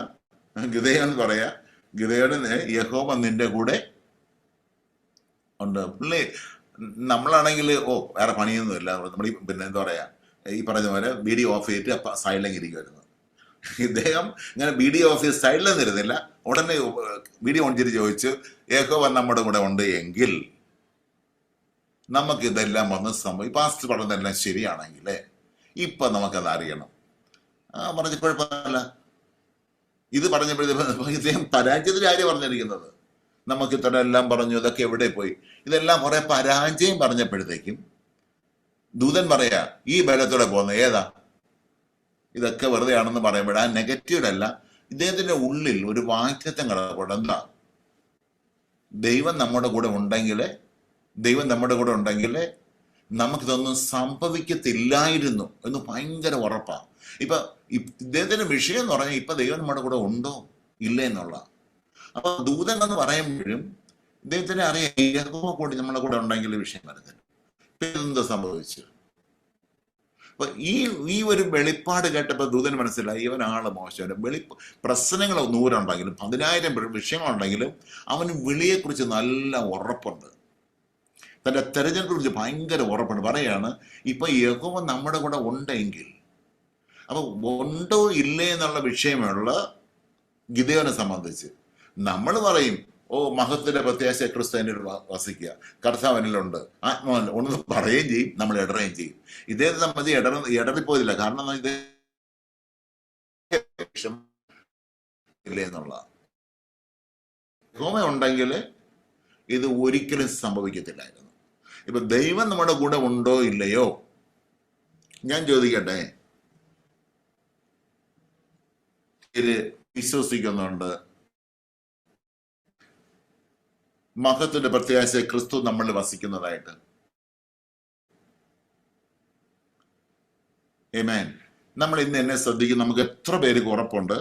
ഗിദെയോന് യഹോവ നിന്റെ കൂടെ ഉണ്ട്. പുള്ളി നമ്മളാണെങ്കിൽ വേറെ പണിയൊന്നുമില്ല, നമ്മൾ പിന്നെ എന്താ പറയാ, ഈ പറഞ്ഞ പോലെ വീഡിയോ ഓഫ് ചെയ്തിട്ട് സൈഡിലേക്ക് ഇരിക്കുമായിരുന്നു. ഇദ്ദേഹം ഇങ്ങനെ വീഡിയോ ഓഫ് ചെയ്ത് സൈഡിലൊന്നും ഇരുന്നില്ല, ഉടനെ വീഡിയോ ഓൺ ചെയ്ത് ചോദിച്ചു, യഹോവ നമ്മുടെ കൂടെ ഉണ്ട് എങ്കിൽ നമുക്ക് ഇതെല്ലാം വന്ന് സംഭവം, പാസ്റ്റ് പറഞ്ഞതെല്ലാം ശരിയാണെങ്കിൽ ഇപ്പൊ നമുക്കത് അറിയണം. പറഞ്ഞപ്പോഴല്ല, ഇത് പറഞ്ഞപ്പോഴത്തേക്കും ഇദ്ദേഹം പരാജയത്തിന്റെ കാര്യം പറഞ്ഞിരിക്കുന്നത്. നമുക്ക് ഇത്ര എല്ലാം പറഞ്ഞു, ഇതൊക്കെ എവിടെ പോയി, ഇതെല്ലാം കുറെ പരാജയം പറഞ്ഞപ്പോഴത്തേക്കും ദൂതൻ പറയാ, ഈ ബലത്തോടെ പോകുന്ന ഏതാ, ഇതൊക്കെ വെറുതെ ആണെന്ന് പറയുമ്പോൾ ആ നെഗറ്റീവല്ല, ഇദ്ദേഹത്തിന്റെ ഉള്ളിൽ ഒരു വാക്യത്വം കിടപ്പുണ്ട്. എന്താ, ദൈവം നമ്മുടെ കൂടെ ഉണ്ടെങ്കിൽ നമുക്കിതൊന്നും സംഭവിക്കത്തില്ലായിരുന്നു എന്ന് ഭയങ്കര ഉറപ്പാ. ഇപ്പൊ ഇദ്ദേഹത്തിന്റെ വിഷയം എന്ന് പറഞ്ഞാൽ ഇപ്പൊ ദൈവം നമ്മുടെ കൂടെ ഉണ്ടോ ഇല്ല എന്നുള്ള. അപ്പൊ ദൂതൻ എന്ന് പറയുമ്പോഴും ഇദ്ദേഹത്തിന് അറിയാം യഹോവ കൂടി നമ്മുടെ കൂടെ ഉണ്ടെങ്കിൽ വിഷയം വരുന്നില്ല. ഇതെന്താ സംഭവിച്ചു? അപ്പൊ ഈ ഒരു വെളിപ്പാട് കേട്ടപ്പോ ദൂതന് മനസ്സിലായി ഇവനാള് മോശം. പ്രശ്നങ്ങൾ 100 ഉണ്ടെങ്കിലും 10,000 വിഷയങ്ങളുണ്ടെങ്കിലും അവന് വിളിയെക്കുറിച്ച് നല്ല ഉറപ്പുണ്ട്, തന്റെ തെരഞ്ഞെടുപ്പിനെ കുറിച്ച് ഭയങ്കര ഉറപ്പുണ്ട്. പറയാണ് ഇപ്പൊ യഹോവ നമ്മുടെ കൂടെ ഉണ്ടെങ്കിൽ, അപ്പൊ ഉണ്ടോ ഇല്ലേ എന്നുള്ള വിഷയമുള്ള ഗിദെയോനെ സംബന്ധിച്ച് നമ്മൾ പറയും, മഹത്തിന്റെ പ്രത്യാശ ക്രിസ്തുവിനിൽ വസിക്കുക, കർത്താവിനിലുണ്ട്, ആത്മാവിൽ ഉണ്ടെന്ന് പറയുകയും ചെയ്യും, നമ്മൾ ഇടറുകയും ചെയ്യും. ഇദ്ദേഹത്തെ സംബന്ധിച്ച് ഇടറിപ്പോയതില്ല. കാരണം ഇത് ഇല്ലേ എന്നുള്ള യഹോവ ഉണ്ടെങ്കിൽ ഇത് ഒരിക്കലും സംഭവിക്കത്തില്ലായിരുന്നു. ഇപ്പൊ ദൈവം നമ്മുടെ കൂടെ ഉണ്ടോ ഇല്ലയോ, ഞാൻ ചോദിക്കട്ടെ, ഇത് വിശ്വസിക്കുന്നുണ്ട് മഹത്തിന്റെ പ്രത്യാശ ക്രിസ്തു നമ്മളിൽ വസിക്കുന്നതായിട്ട്? ആമേൻ. നമ്മൾ ഇന്ന് എന്നെ ശ്രദ്ധിക്കും, നമുക്ക് എത്ര പേർക്ക് ഉറപ്പുണ്ട്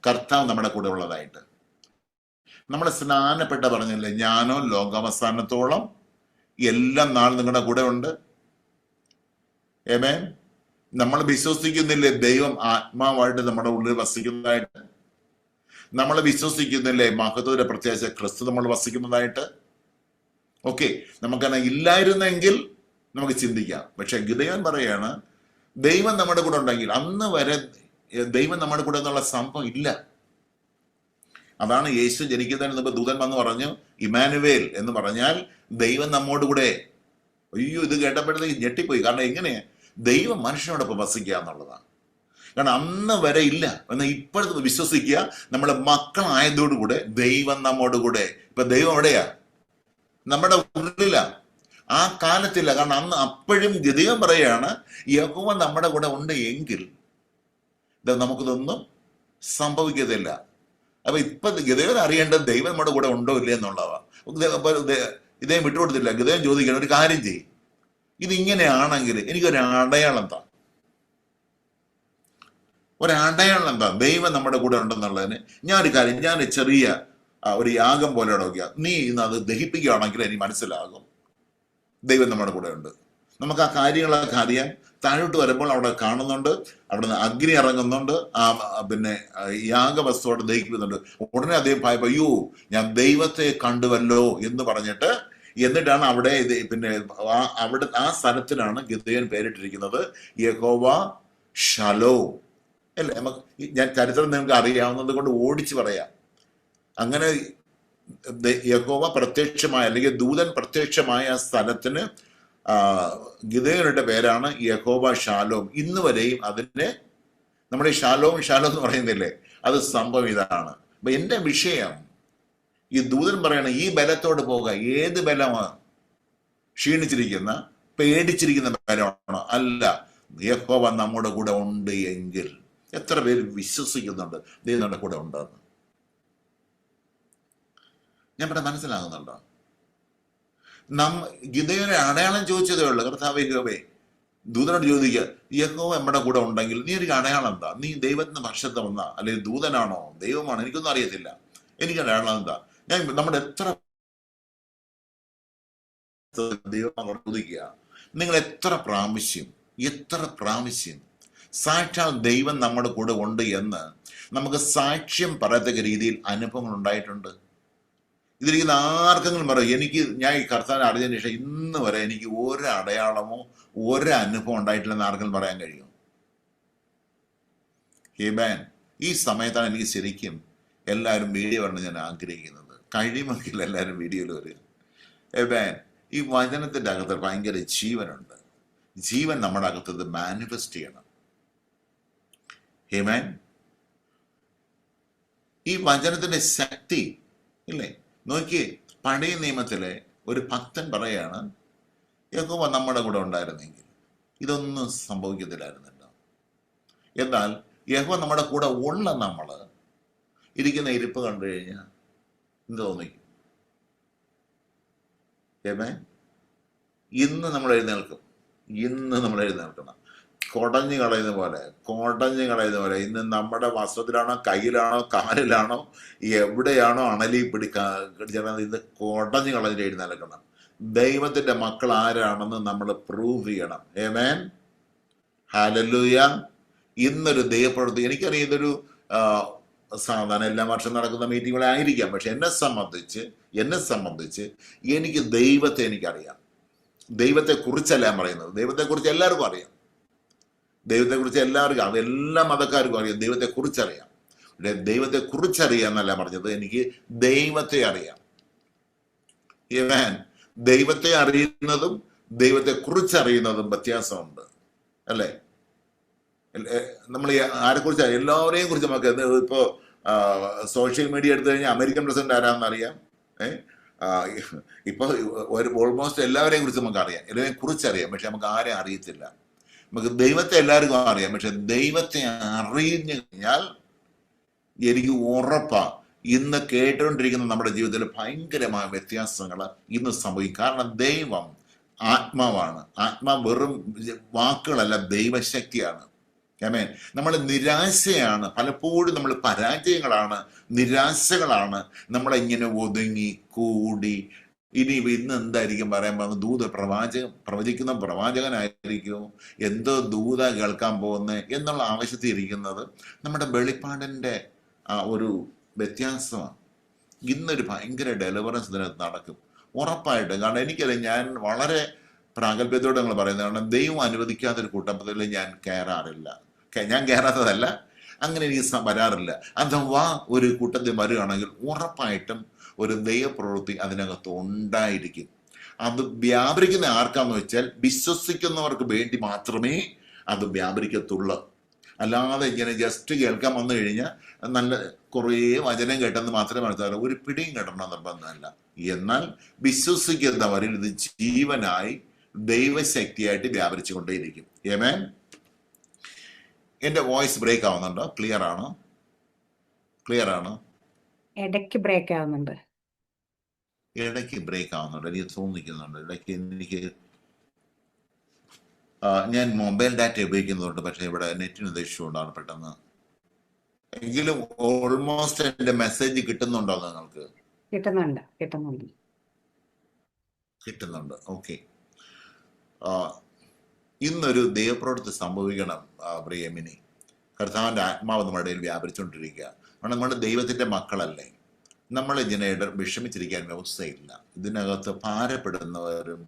കർത്താവ് നമ്മുടെ കൂടെ ഉള്ളതായിട്ട്? നമ്മൾ സ്നാനപ്പെട്ട പറഞ്ഞില്ലേ, ഞാനോ ലോകാവസാനത്തോളം എല്ലാം നാൾ നിങ്ങളുടെ കൂടെ ഉണ്ട്. ആമേൻ. നമ്മൾ വിശ്വസിക്കുന്നില്ലേ ദൈവം ആത്മാവായിട്ട് നമ്മുടെ ഉള്ളിൽ വസിക്കുന്നതായിട്ട്? നമ്മൾ വിശ്വസിക്കുന്നില്ലേ മഹത്വത്തിന്റെ പ്രത്യാശ ക്രിസ്തു നമ്മൾ വസിക്കുന്നതായിട്ട്? ഓക്കെ, നമുക്കങ്ങനെ ഇല്ലായിരുന്നെങ്കിൽ നമുക്ക് ചിന്തിക്കാം. പക്ഷെ ഗിദെയോൻ പറയാണ് ദൈവം നമ്മുടെ കൂടെ ഉണ്ടെങ്കിൽ, അന്ന് വരെ ദൈവം നമ്മുടെ കൂടെ എന്നുള്ള സംഭവം ഇല്ല. അതാണ് യേശു ജനിക്കുന്നതിന് മുമ്പ് ദൂതൻ വന്ന് പറഞ്ഞു, ഇമാനുവേൽ എന്ന് പറഞ്ഞാൽ ദൈവം നമ്മോട് കൂടെ. അയ്യോ, ഇത് കേട്ടപ്പോഴത്തേക്ക് ഞെട്ടിപ്പോയി. കാരണം എങ്ങനെയാ ദൈവം മനുഷ്യനോടൊപ്പം വസിക്കുക എന്നുള്ളതാണ്. കാരണം അന്ന് വരെ ഇല്ല. എന്നാൽ ഇപ്പോഴത്തെ വിശ്വസിക്കുക, നമ്മുടെ മക്കളായതോടുകൂടെ ദൈവം നമ്മോട് കൂടെ. ഇപ്പൊ ദൈവം എവിടെയാ? നമ്മുടെ ഉള്ളില. ആ കാലത്തില്ല. കാരണം അന്ന് അപ്പോഴും ഗിദെയോൻ പറയാണ് യഹോവ നമ്മുടെ കൂടെ ഉണ്ട് എങ്കിൽ നമുക്കിതൊന്നും സംഭവിക്കത്തില്ല. അപ്പൊ ഇപ്പൊ ഗിദെയോൻ അറിയേണ്ടത് ദൈവം നമ്മുടെ കൂടെ ഉണ്ടോ ഇല്ലേ എന്നുള്ളതാ. ഇദ്ദേഹം വിട്ടുകൊടുത്തില്ല. ഗിദെയോൻ ചോദിക്കണം, ഒരു കാര്യം ചെയ്യും, ഇതിങ്ങനെയാണെങ്കിൽ എനിക്കൊരു അടയാളം താ. ഒരടയാളം എന്താ? ദൈവം നമ്മുടെ കൂടെ ഉണ്ടെന്നുള്ളതിന് ഞാനൊരു കാര്യം, ഞാൻ ചെറിയ ഒരു യാഗം പോലെ ഇടവയ്ക്കുക, നീ ഇന്ന് അത് ദഹിപ്പിക്കുകയാണെങ്കിൽ എനിക്ക് മനസ്സിലാകും ദൈവം നമ്മുടെ കൂടെ ഉണ്ട്. നമുക്ക് ആ കാര്യങ്ങളൊക്കെ അറിയാൻ താഴോട്ട് വരുമ്പോൾ അവിടെ കാണുന്നുണ്ട്, അവിടെ നിന്ന് അഗ്നി ഇറങ്ങുന്നുണ്ട്, പിന്നെ യാഗവസ്തുവോടെ ദഹിക്കുന്നുണ്ട്. ഉടനെ അദ്ദേഹം ഭയപ്പോ, അയ്യോ ഞാൻ ദൈവത്തെ കണ്ടുവല്ലോ എന്ന് പറഞ്ഞിട്ട്, എന്നിട്ടാണ് അവിടെ പിന്നെ അവിടെ ആ സ്ഥലത്തിനാണ് ഗിദെയോൻ പേരിട്ടിരിക്കുന്നത് യഹോവ ഷലോം അല്ലേ. നമുക്ക് ഞാൻ ചരിത്രം നിങ്ങൾക്ക് അറിയാവുന്നത് കൊണ്ട് ഓടിച്ച് പറയാം. അങ്ങനെ യഹോവ പ്രത്യക്ഷമായ അല്ലെങ്കിൽ ദൂതൻ പ്രത്യക്ഷമായ സ്ഥലത്തിന് ഗിദെയോന്റെ പേരാണ് യഹോവ ഷാലോം. ഇന്ന് വരെയും അതിന്റെ നമ്മുടെ ഈ ഷാലോം ഷാലോം എന്ന് പറയുന്നില്ലേ, അത് സംഭവം ഇതാണ്. അപ്പൊ എന്റെ വിഷയം, ഈ ദൂതൻ പറയണ ഈ ബലത്തോട് പോക. ഏത് ബലമാണ്? ക്ഷീണിച്ചിരിക്കുന്ന പേടിച്ചിരിക്കുന്ന ബലമാണോ? അല്ല, യഹോവ നമ്മുടെ കൂടെ ഉണ്ട് എങ്കിൽ. എത്ര പേര് വിശ്വസിക്കുന്നുണ്ട് ദൈവം നമ്മുടെ കൂടെ ഉണ്ടെന്ന്? ഞാൻ ഇവിടെ മനസ്സിലാകുന്നുണ്ടോ? ഗിദെയോനെ അടയാളം ചോദിച്ചതേ ഉള്ളൂ. കർത്താവേ യഹോവേ, ദൂതനോട് ചോദിക്കുക, യഹോവ നമ്മുടെ കൂടെ ഉണ്ടെങ്കിൽ നീ ഒരു അടയാളം എന്താ? നീ ദൈവത്തിന് പക്ഷത്ത് വന്ന, അല്ലെങ്കിൽ ദൂതനാണോ ദൈവമാണോ എനിക്കൊന്നും അറിയത്തില്ല, എനിക്ക് അടയാളം എന്താ? ഞാൻ നമ്മുടെ എത്ര ദൈവം ചോദിക്കുക, നിങ്ങൾ എത്ര പ്രാവശ്യം സാക്ഷാൽ ദൈവം നമ്മുടെ കൂടെ ഉണ്ട് എന്ന് നമുക്ക് സാക്ഷ്യം പറയത്തക്ക രീതിയിൽ അനുഭവങ്ങൾ ഉണ്ടായിട്ടുണ്ട്? ഇതിരിക്കുന്ന ആർക്കെങ്കിലും പറയും, ഞാൻ ഈ കർത്താവിനെ അറിഞ്ഞതിന് ശേഷം ഇന്ന് വരെ എനിക്ക് ഒരു അടയാളമോ ഒരു അനുഭവം ഉണ്ടായിട്ടില്ലെന്ന് ആർക്കെങ്കിലും പറയാൻ കഴിയും? ഹേബാൻ, ഈ സമയത്താണ് എനിക്ക് ശരിക്കും എല്ലാവരും വീഡിയോ വരണം ഞാൻ ആഗ്രഹിക്കുന്നത്. കഴിയുമെങ്കിൽ എല്ലാവരും വീഡിയോയിൽ വരിക. ഹേബാൻ, ഈ വചനത്തിന്റെ അകത്ത് ഭയങ്കര ജീവനുണ്ട്. ജീവൻ നമ്മുടെ അകത്ത് മാനിഫെസ്റ്റ് ചെയ്യണം. ഹേബാൻ, ഈ വചനത്തിന്റെ ശക്തി ഇല്ലേ? നോക്കിയേ, പഴയ നിയമത്തിലെ ഒരു ഭക്തൻ പറയാണ്, യഹോവ നമ്മുടെ കൂടെ ഉണ്ടായിരുന്നെങ്കിൽ ഇതൊന്നും സംഭവിക്കത്തില്ലായിരുന്നല്ലോ. എന്നാൽ യഹോവ നമ്മുടെ കൂടെ ഉള്ള നമ്മള് ഇരിക്കുന്ന ഇരിപ്പ് കണ്ടു കഴിഞ്ഞാൽ എന്ത് തോന്നിക്കും? ഇന്ന് നമ്മൾ എഴുന്നേൽക്കണം. കുടഞ്ഞു കളയുന്ന പോലെ ഇന്ന് നമ്മുടെ വസ്ത്രത്തിലാണോ, കയ്യിലാണോ, കാലിലാണോ, എവിടെയാണോ അണലി പിടിക്കാൻ ഇത് കുടഞ്ഞു കളഞ്ഞിട്ട് എഴുന്നേൽക്കണം. ദൈവത്തിന്റെ മക്കൾ ആരാണെന്ന് നമ്മൾ പ്രൂവ് ചെയ്യണം. ആമേൻ, ഹല്ലേലൂയ. ഇന്നൊരു ദൈവപ്രവൃത്തി, എനിക്കറിയാം ഇതൊരു സാധാരണ എല്ലാ വർഷം നടക്കുന്ന മീറ്റിങ്ങുകളായിരിക്കാം, പക്ഷെ എന്നെ സംബന്ധിച്ച് എനിക്ക് ദൈവത്തെ എനിക്കറിയാം. ദൈവത്തെ കുറിച്ചല്ല ഞാൻ പറയുന്നത്, ദൈവത്തെക്കുറിച്ച് എല്ലാവർക്കും അറിയാം. അതെല്ലാ മതക്കാർക്കും അറിയാം. ദൈവത്തെക്കുറിച്ചറിയാം. ദൈവത്തെക്കുറിച്ചറിയാം എന്നല്ല പറഞ്ഞത്, എനിക്ക് ദൈവത്തെ അറിയാം. ദൈവത്തെ അറിയുന്നതും ദൈവത്തെക്കുറിച്ചറിയുന്നതും വ്യത്യാസമുണ്ട്, അല്ലേ? നമ്മൾ ആരെക്കുറിച്ച്, എല്ലാവരെയും കുറിച്ച് നമുക്ക് ഇപ്പോ സോഷ്യൽ മീഡിയ എടുത്തു കഴിഞ്ഞാൽ അമേരിക്കൻ പ്രസിഡന്റ് ആരാന്ന് അറിയാം. ഇപ്പൊ ഓൾമോസ്റ്റ് എല്ലാവരെയും കുറിച്ച് നമുക്ക് അറിയാം, എല്ലാവരെയും കുറിച്ചറിയാം, പക്ഷെ നമുക്ക് ആരെയും അറിയത്തില്ല. നമുക്ക് ദൈവത്തെ എല്ലാവർക്കും അറിയാം, പക്ഷെ ദൈവത്തെ അറിഞ്ഞു കഴിഞ്ഞാൽ എനിക്ക് ഉറപ്പാ ഇന്ന് കേട്ടുകൊണ്ടിരിക്കുന്ന നമ്മുടെ ജീവിതത്തിൽ ഭയങ്കരമായ വ്യത്യാസങ്ങൾ ഇന്ന് സംഭവിക്കും. കാരണം ദൈവം ആത്മാവാണ്. ആത്മാവ് വെറും വാക്കുകളല്ല, ദൈവശക്തിയാണ്. ആമേൻ. നമ്മൾ നിരാശയാണ്, പലപ്പോഴും നമ്മൾ പരാജയങ്ങളാണ്, നിരാശകളാണ് നമ്മളെ ഇങ്ങനെ ഒതുങ്ങി കൂടി ഇനി ഇന്ന് എന്തായിരിക്കും പറയാൻ പോകുന്നത്? പ്രവചിക്കുന്ന പ്രവാചകനായിരിക്കും, എന്തോ ദൂത കേൾക്കാൻ പോകുന്നത് എന്നുള്ള ആവശ്യത്തിൽ ഇരിക്കുന്നത് നമ്മുടെ വെളിപ്പാടിന്റെ ഒരു വ്യത്യാസമാണ്. ഇന്നൊരു ഭയങ്കര ഡെലിവറൻസ് ഇതിനകത്ത് നടക്കും ഉറപ്പായിട്ടും. കാരണം എനിക്കറിയാം, ഞാൻ വളരെ പ്രാഗൽഭ്യത്തോടെ നിങ്ങൾ പറയുന്നത്, കാരണം ദൈവം അനുവദിക്കാത്തൊരു കൂട്ടത്തിൽ ഞാൻ കയറാത്തതല്ല, അങ്ങനെ എനിക്ക് വരാറില്ല. അഥവാ ഒരു കൂട്ടത്തിൽ വരികയാണെങ്കിൽ ഉറപ്പായിട്ടും ഒരു ദൈവപ്രവൃത്തി അതിനകത്ത് ഉണ്ടായിരിക്കും. അത് വ്യാപരിക്കുന്ന ആർക്കാന്ന് വെച്ചാൽ വിശ്വസിക്കുന്നവർക്ക് വേണ്ടി മാത്രമേ അത് വ്യാപരിക്കത്തുള്ളൂ. അല്ലാതെ ഇങ്ങനെ ജസ്റ്റ് കേൾക്കാൻ വന്നു കഴിഞ്ഞാൽ നല്ല കുറേ വചനം കേട്ടെന്ന് മാത്രമേ മനസ്സിലാവൂ, ഒരു പിടിയും കേട്ടണം നിർബന്ധമല്ല. എന്നാൽ വിശ്വസിക്കുന്നവരിൽ ഇത് ജീവനായി ദൈവശക്തിയായിട്ട് വ്യാപരിച്ചു കൊണ്ടേയിരിക്കും. ആമേൻ. എന്റെ വോയിസ് ബ്രേക്ക് ആവുന്നുണ്ടോ? ക്ലിയർ ആണോ? ഇടയ്ക്ക് ബ്രേക്ക് ആവുന്നുണ്ട്. ഇടയ്ക്ക് ബ്രേക്ക് ആവുന്നുണ്ട്, എനിക്ക് തോന്നിക്കുന്നുണ്ട്. ഇടയ്ക്ക് എനിക്ക് ഞാൻ മൊബൈൽ ഡാറ്റ ഉപയോഗിക്കുന്നുണ്ട്, പക്ഷെ ഇവിടെ നെറ്റിന് ഇഷ്യൂ ഉണ്ടാണ് പെട്ടെന്ന്. എങ്കിലും ഓൾമോസ്റ്റ് എന്റെ മെസ്സേജ് കിട്ടുന്നുണ്ടോ നിങ്ങൾക്ക്? കിട്ടുന്നുണ്ട്. ഓക്കെ. ഇന്നൊരു ദൈവപ്രവൃത്തി സംഭവിക്കണം പ്രിയമിനി. കർത്താവിന്റെ ആത്മാവ് നമ്മുടെ ഇടയിൽ വ്യാപരിച്ചുകൊണ്ടിരിക്കുക. കാരണം നമ്മുടെ ദൈവത്തിന്റെ മക്കളല്ലേ. നമ്മൾ ഇങ്ങനെ വിഷമിച്ചിരിക്കാൻ വ്യവസ്ഥയില്ല. ഇതിനകത്ത് ഭാരപ്പെടുന്നവരും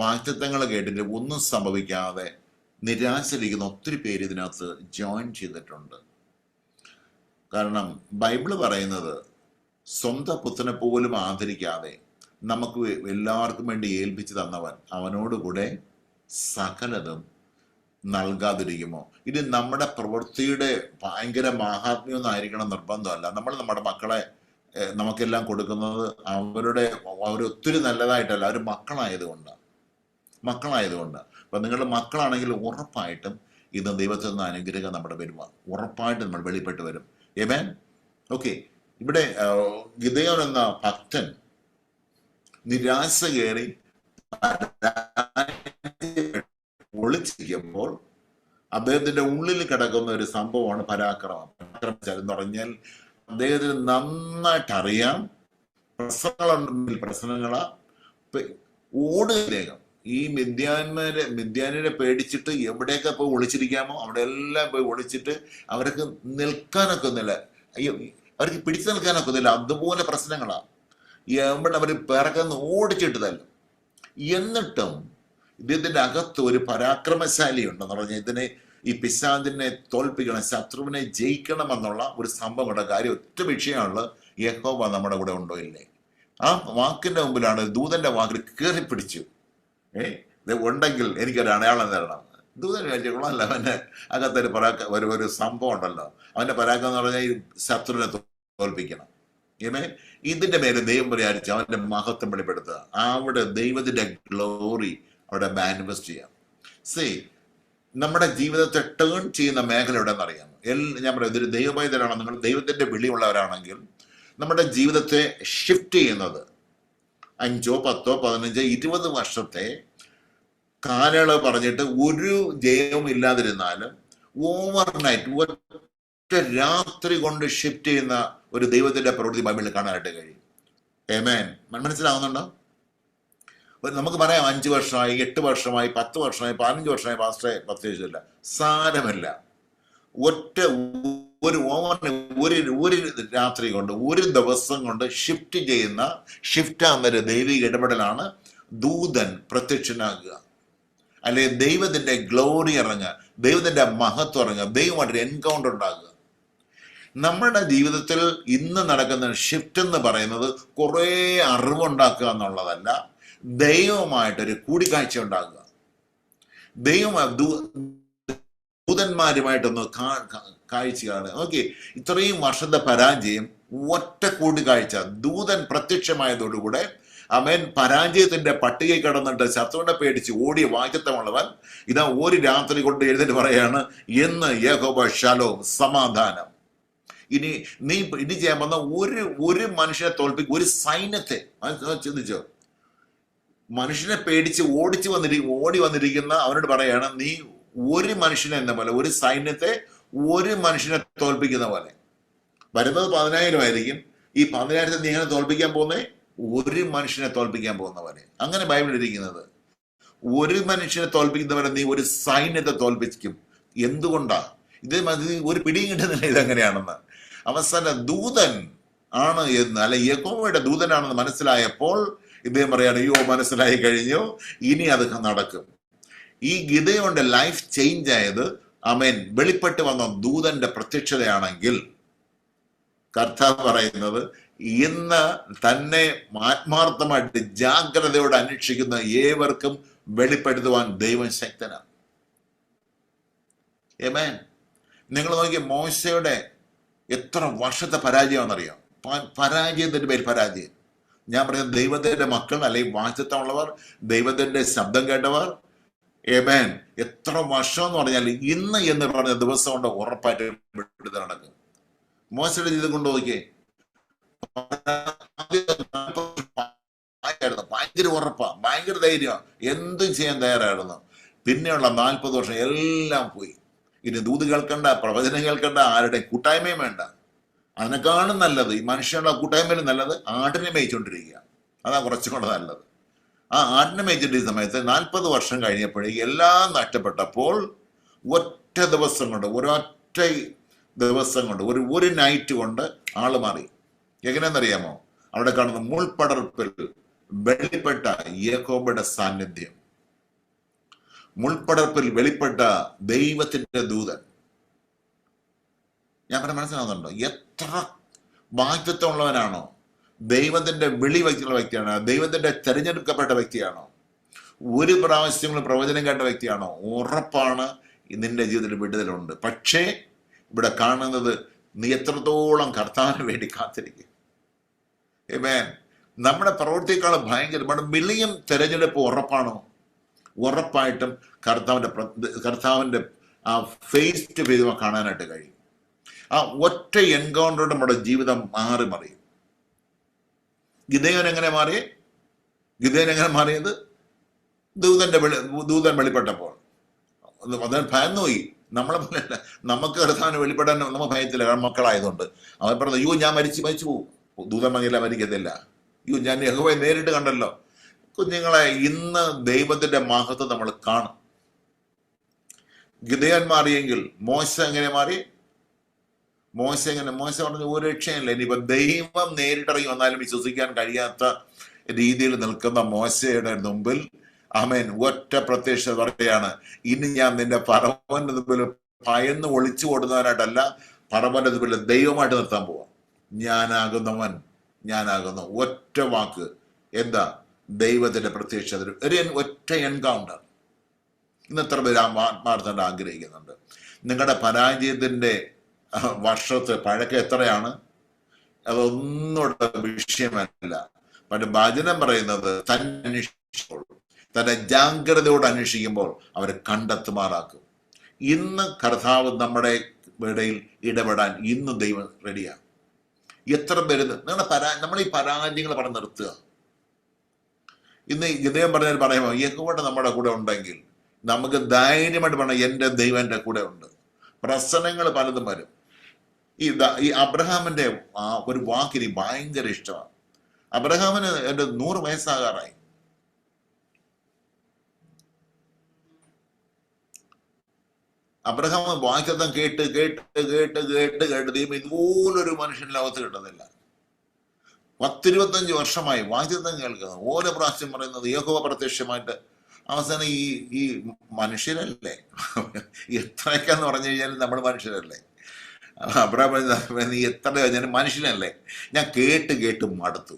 വാഗ്ദത്തങ്ങൾ കേട്ടിട്ട് ഒന്നും സംഭവിക്കാതെ നിരാശയിലിരിക്കുന്ന ഒത്തിരി പേര് ഇതിനകത്ത് ജോയിൻ ചെയ്തിട്ടുണ്ട്. കാരണം ബൈബിള് പറയുന്നത് സ്വന്തം പുത്രനെ പോലും ആദരിക്കാതെ നമുക്ക് എല്ലാവർക്കും വേണ്ടി ഏൽപ്പിച്ചു തന്നവൻ അവനോടുകൂടെ സകലതും നൽകാതിരിക്കുമോ? ഇത് നമ്മുടെ പ്രവൃത്തിയുടെ ഭയങ്കര മാഹാത്മ്യമൊന്നും ആയിരിക്കണം നിർബന്ധമല്ല. നമ്മൾ നമ്മുടെ മക്കളെ നമുക്കെല്ലാം കൊടുക്കുന്നത് അവരൊത്തിരി നല്ലതായിട്ടല്ല, അവർ മക്കളായതുകൊണ്ട്. അപ്പൊ നിങ്ങളുടെ മക്കളാണെങ്കിൽ ഉറപ്പായിട്ടും ഇത് ദൈവത്തിൽ നിന്ന് അനുഗ്രഹം നമ്മുടെ വരുക ഉറപ്പായിട്ടും നമ്മൾ വെളിപ്പെട്ട് വരും. ഏമേൻ. ഓക്കെ, ഇവിടെ ഗിദെയോൻ എന്ന ഭക്തൻ നിരാശ കയറി ഒളിച്ചിരിക്കുമ്പോൾ അദ്ദേഹത്തിന്റെ ഉള്ളിൽ കിടക്കുന്ന ഒരു സംഭവമാണ് പരാക്രമം. എന്ന് പറഞ്ഞാൽ അദ്ദേഹത്തിന് നന്നായിട്ട് അറിയാം പ്രശ്നങ്ങളാ ഓടുക. ഈ മിദ്യാനിനെ പേടിച്ചിട്ട് എവിടെയൊക്കെ പോയി ഒളിച്ചിരിക്കാമോ അവിടെ എല്ലാം പോയി ഒളിച്ചിട്ട് അവർക്ക് നിൽക്കാനൊക്കെ ഒന്നുമില്ല, അവർക്ക് പിടിച്ചു നിൽക്കാനൊക്കെ ഒന്നുമില്ല, അതുപോലെ പ്രശ്നങ്ങളാ. എവിടെ അവർ പിറകുന്ന് ഓടിച്ചിട്ട് തല്ലും. എന്നിട്ടും ഇദ്ദേഹത്തിന്റെ അകത്ത് ഒരു പരാക്രമശാലി ഉണ്ടെന്ന് പറഞ്ഞാൽ ഇതിനെ ഈ പിശാചിനെ തോൽപ്പിക്കണം, ശത്രുവിനെ ജയിക്കണം എന്നുള്ള ഒരു സംഭവങ്ങളുടെ കാര്യം ഒറ്റ വിഷയമുള്ളത്. യഹോവ നമ്മുടെ കൂടെ ഉണ്ടോ ഇല്ലേ? ആ വാക്കിന്റെ മുമ്പിലാണ് ദൂതന്റെ വാക്കിൽ കയറി പിടിച്ചു. ഇത് ഉണ്ടെങ്കിൽ എനിക്കൊരു അടയാളം തരണം. ദൂതൻ വിചാരിച്ചോളാം, അവന്റെ അകത്തൊരു ഒരു സംഭവം ഉണ്ടല്ലോ, അവന്റെ പരാക്രമം എന്ന് പറഞ്ഞാൽ ഈ ശത്രുവിനെ തോൽപ്പിക്കണം. ഇതിന്റെ മേലെ ദൈവം വിചാരിച്ച് അവന്റെ മഹത്വം വെളിപ്പെടുത്തുക, അവിടെ ദൈവത്തിന്റെ ഗ്ലോറി അവിടെ മാനിഫെസ്റ്റ് ചെയ്യാം. നമ്മുടെ ജീവിതത്തെ ടേൺ ചെയ്യുന്ന മേഖല എവിടെയെന്ന് അറിയാം. ഞാൻ പറയാം, ഇതൊരു ദൈവപൈതലാണ്, നിങ്ങൾ ദൈവത്തിന്റെ വിളിയുള്ളവരാണെങ്കിൽ നമ്മുടെ ജീവിതത്തെ ഷിഫ്റ്റ് ചെയ്യുന്നത് 5, 10, 15, 20 വർഷത്തെ കാലയളവ് പറഞ്ഞിട്ട് ഒരു ജയവും ഇല്ലാതിരുന്നാലും ഓവർനൈറ്റ് ഒറ്റ രാത്രി കൊണ്ട് ഷിഫ്റ്റ് ചെയ്യുന്ന ഒരു ദൈവത്തിന്റെ പ്രവൃത്തി ബൈബിളിൽ കാണാനായിട്ട് കഴിയും. ആമേൻ. മനസ്സിലാവുന്നുണ്ടോ? നമുക്ക് പറയാം 5 വർഷമായി, 8 വർഷമായി, 10 വർഷമായി, 15 വർഷമായി പാസ്റ്ററെ, പ്രത്യേകിച്ചില്ല, സാരമില്ല. ഒരു രാത്രി കൊണ്ട്, ഒരു ദിവസം കൊണ്ട് ഷിഫ്റ്റ് ആകുന്ന ദൈവിക ഇടപെടലാണ് ദൂതൻ പ്രത്യക്ഷനാകുക, അല്ലെ ദൈവത്തിന്റെ ഗ്ലോറി ഇറങ്ങുക, ദൈവത്തിന്റെ മഹത്വം ഇറങ്ങുക, ദൈവമായിട്ടൊരു എൻകൗണ്ടർ ഉണ്ടാകുക. നമ്മുടെ ജീവിതത്തിൽ ഇന്ന് നടക്കുന്ന ഷിഫ്റ്റ് എന്ന് പറയുന്നത് കുറേ അറിവുണ്ടാക്കുക എന്നുള്ളതല്ല, ദൈവമായിട്ടൊരു കൂടിക്കാഴ്ച ഉണ്ടാകുക, ദൂതന്മാരുമായിട്ടൊന്ന് കാഴ്ചയാണ്. ഓക്കെ, ഇത്രയും വർഷത്തെ പരാജയം ഒറ്റ കൂടിക്കാഴ്ച, ദൂതൻ പ്രത്യക്ഷമായതോടുകൂടെ അവൻ പരാജയത്തിന്റെ പട്ടികയിൽ കടന്നിട്ട് ശത്രുവിനെ പേടിച്ച് ഓടിയ വാഗ്ദത്തമുള്ളവൻ ഇതാ ഒരു രാത്രി കൊണ്ട് എഴുതിട്ട് പറയാണ്, എന്ന് യഹോവ ശലോം, സമാധാനം. ഇനി ചെയ്യാൻ വന്ന ഒരു മനുഷ്യനെ തോൽപ്പിക്കും, ഒരു സൈന്യത്തെ. ചിന്തിച്ചോ, മനുഷ്യനെ പേടിച്ച് ഓടി വന്നിരിക്കുന്ന അവനോട് പറയാണ്, നീ ഒരു മനുഷ്യനെ എന്ന പോലെ, ഒരു സൈന്യത്തെ ഒരു മനുഷ്യനെ തോൽപ്പിക്കുന്ന പോലെ. വരുന്നത് 10,000 ആയിരിക്കും. ഈ 10,000 നീ എങ്ങനെ തോൽപ്പിക്കാൻ പോകുന്നേ? ഒരു മനുഷ്യനെ തോൽപ്പിക്കാൻ പോകുന്ന പോലെ. അങ്ങനെ ബൈബിളിൽ ഇരിക്കുന്നത്. ഒരു മനുഷ്യനെ തോൽപ്പിക്കുന്നവരെ നീ ഒരു സൈന്യത്തെ തോൽപ്പിക്കും. എന്തുകൊണ്ടാ? ഒരു പിടിയും കിട്ടുന്നില്ല ഇതെങ്ങനെയാണെന്ന്. അവസാനം ദൂതൻ ആണ് എന്ന്, അല്ലെ യഹോവയുടെ ദൂതനാണെന്ന് മനസ്സിലായപ്പോൾ ഇദ്ദേഹം പറയാണ്, അയ്യോ മനസ്സിലായി കഴിഞ്ഞു, ഇനി അത് നടക്കും. ഈ ഗിദെയോന്റെ ലൈഫ് ചേഞ്ച് ആയത് ആമേൻ വെളിപ്പെട്ട് വന്ന ദൂതന്റെ പ്രത്യക്ഷതയാണെങ്കിൽ, കർത്താവ് പറയുന്നത് ഇന്ന് തന്നെ ആത്മാർത്ഥമായിട്ട് ജാഗ്രതയോടെ അന്വേഷിക്കുന്ന ഏവർക്കും വെളിപ്പെടുത്തുവാൻ ദൈവം ശക്തനാണ്. ആമേൻ. നിങ്ങൾ നോക്കിയ മോശയുടെ എത്ര വർഷത്തെ പരാജയമാണെന്നറിയാം. പരാജയത്തിന്റെ പേര് പരാജയം. ഞാൻ പറയുന്നത് ദൈവത്തിന്റെ മക്കൾ, അല്ലെങ്കിൽ വാഗ്ദത്തമുള്ളവർ, ദൈവത്തിന്റെ ശബ്ദം കേട്ടവർ. ആമേൻ. എത്ര വർഷം എന്ന് പറഞ്ഞാൽ ഇന്ന് എന്ന് പറഞ്ഞ ദിവസം കൊണ്ട് ഉറപ്പായിട്ട് വിടുതൽ നടക്കും. മോശയുടെ ജീവിതം കൊണ്ട് നോക്കിയേ, ഭയങ്കര ഉറപ്പാ, ഭയങ്കര ധൈര്യം, എന്തും ചെയ്യാൻ തയ്യാറായിരുന്നു. പിന്നെയുള്ള 40 വർഷം എല്ലാം പോയി. ഇനി ദൂത് കേൾക്കണ്ട, പ്രവചനം കേൾക്കണ്ട, ആരുടെ കൂട്ടായ്മയും വേണ്ട. അതിനെക്കാളും നല്ലത്, ഈ മനുഷ്യനുള്ള കൂട്ടായ്മയിലും നല്ലത് ആടിനെ മേയിച്ചുകൊണ്ടിരിക്കുക. അതാ കുറച്ചുകൂടെ നല്ലത്. ആ ആടിനെ മേയിച്ചിട്ടിരിക്കുന്ന സമയത്ത് 40 വർഷം കഴിഞ്ഞപ്പോഴേക്ക് എല്ലാം നഷ്ടപ്പെട്ടപ്പോൾ ഒറ്റ ദിവസം കൊണ്ട്, ഒരു നൈറ്റ് കൊണ്ട് ആള് മാറി. എങ്ങനെയെന്നറിയാമോ? അവിടെ കാണുന്ന മുൾപടർപ്പിൽ വെളിപ്പെട്ട യഹോവയുടെ സാന്നിധ്യം, മുൾപടർപ്പിൽ വെളിപ്പെട്ട ദൈവത്തിന്റെ ദൂതൻ. ഞാൻ മനസ്സിലാവുന്നുണ്ടോ? എത്ര വാഗ്ദത്തമുള്ളവനാണോ, ദൈവത്തിന്റെ വിളി വയ്ക്കുന്ന വ്യക്തിയാണോ? ദൈവത്തിന്റെ തെരഞ്ഞെടുക്കപ്പെട്ട വ്യക്തിയാണോ? ഒരു പ്രാവശ്യങ്ങളും പ്രവചനം കേട്ട വ്യക്തിയാണോ? ഉറപ്പാണ് നിന്റെ ജീവിതത്തിൽ വിടുതലുണ്ട്. പക്ഷേ ഇവിടെ കാണുന്നത് നീ എത്രത്തോളം കർത്താവിന് വേണ്ടി കാത്തിരിക്കും. ആമേൻ. നമ്മുടെ പ്രവൃത്തിയേക്കാൾ ഭയങ്കര നമ്മുടെ വിളിയും തെരഞ്ഞെടുപ്പ് ഉറപ്പാണോ? ഉറപ്പായിട്ടും കർത്താവിന്റെ ആ ഫേസ് ടു ഫേസ് കാണാനായിട്ട് കഴിയും. ആ ഒറ്റ എൻകൗണ്ടറോടെ നമ്മുടെ ജീവിതം മാറി മറിയും. ഗിദെയോൻ എങ്ങനെ മാറിയത്? ദൂതൻ വെളിപ്പെട്ടപ്പോൾ അതിന് ഭയന്നുപോയി. നമ്മളെ പോലെയല്ല, നമുക്ക് കർത്താവിന് വെളിപ്പെടാൻ നമ്മൾ ഭയത്തില്ല, കാരണം മക്കളായതുകൊണ്ട്. അവൻ പറഞ്ഞു, അയ്യോ ഞാൻ മരിച്ചു പോകും. ദൂതൻ മങ്ങില്ല, മരിക്കത്തില്ല. അയ്യോ ഞാൻ യഹോവയെ നേരിട്ട് കണ്ടല്ലോ. കുഞ്ഞുങ്ങളെ, ഇന്ന് ദൈവത്തിന്റെ മഹത്വം നമ്മൾ കാണും. ഗിദെയോൻ മാറിയെങ്കിൽ മോശ എങ്ങനെ മാറി? മോശ പറഞ്ഞു, ഒരു രക്ഷയില്ല. ഇനിയിപ്പോ ദൈവം നേരിട്ടിറങ്ങി വന്നാലും വിശ്വസിക്കാൻ കഴിയാത്ത രീതിയിൽ നിൽക്കുന്ന മോശയുടെ മുമ്പിൽ ആമേൻ ഒറ്റ പ്രത്യക്ഷത പറയുകയാണ്, ഇനി ഞാൻ നിന്റെ ഫറവോന്റെ മുമ്പിൽ ഭയന്ന് ഒളിച്ചു കൊടുക്കുന്നവനായിട്ടല്ല, ഫറവോന്റെ മുമ്പിൽ ദൈവമായിട്ട് നിർത്താൻ പോവാം. ഞാനാകുന്നു. ഒറ്റ വാക്ക്. എന്താ? ദൈവത്തിന്റെ പ്രത്യക്ഷത. ഒറ്റ എൻകൗണ്ടർ. ഇന്ന് എത്ര പേര് ആത്മാർത്ഥമായിട്ട് ആഗ്രഹിക്കുന്നുണ്ട്? നിങ്ങളുടെ പരാജയത്തിന്റെ വർഷത്തെ പഴക്കം എത്രയാണ്? അതൊന്നുകൂടെ വിഷയമല്ല. പക്ഷെ വചനം പറയുന്നത് തന്നെ ജാഗ്രതയോടെ അന്വേഷിക്കുമ്പോൾ അവരെ കണ്ടെത്തുമാറാക്കും. ഇന്ന് കർത്താവ് നമ്മുടെ ഇടയിൽ ഇടപെടാൻ ഇന്ന് ദൈവം റെഡിയാണ്. എത്ര പേര് നമ്മൾ ഈ പരാജയങ്ങൾ പറഞ്ഞ് നിർത്തുക. ഇന്ന് ഗിദെയോൻ പറയുമോ, യഹോവ നമ്മുടെ കൂടെ ഉണ്ടെങ്കിൽ നമുക്ക് ധൈര്യമായിട്ട് പറഞ്ഞാൽ എൻ്റെ ദൈവം എൻ്റെ കൂടെ ഉണ്ട്. പ്രശ്നങ്ങൾ പലതും വരും. ഈ അബ്രഹാമിന്റെ ഒരു വാക്കിന് ഭയങ്കര ഇഷ്ടമാണ്. അബ്രഹാമിന് 100 വയസ്സാകാറായി. അബ്രഹാം വാക്തത്വം കേട്ട് ദൈവം ഇതുപോലൊരു മനുഷ്യൻ ലോകത്ത് കിട്ടുന്നില്ല. 10-25 വർഷമായി വാക്തത്വം കേൾക്കുന്നത്. ഓരോ പ്രാവശ്യം പറയുന്നത് യഹോവ പ്രത്യക്ഷമായിട്ട്. അവസാനം ഈ മനുഷ്യരല്ലേ, എത്രയൊക്കെന്ന് പറഞ്ഞു കഴിഞ്ഞാൽ നമ്മൾ മനുഷ്യരല്ലേ. അബ്രഹാം നീ എത്ര ഞാൻ മനുഷ്യനല്ലേ, ഞാൻ കേട്ട് മടുത്തു.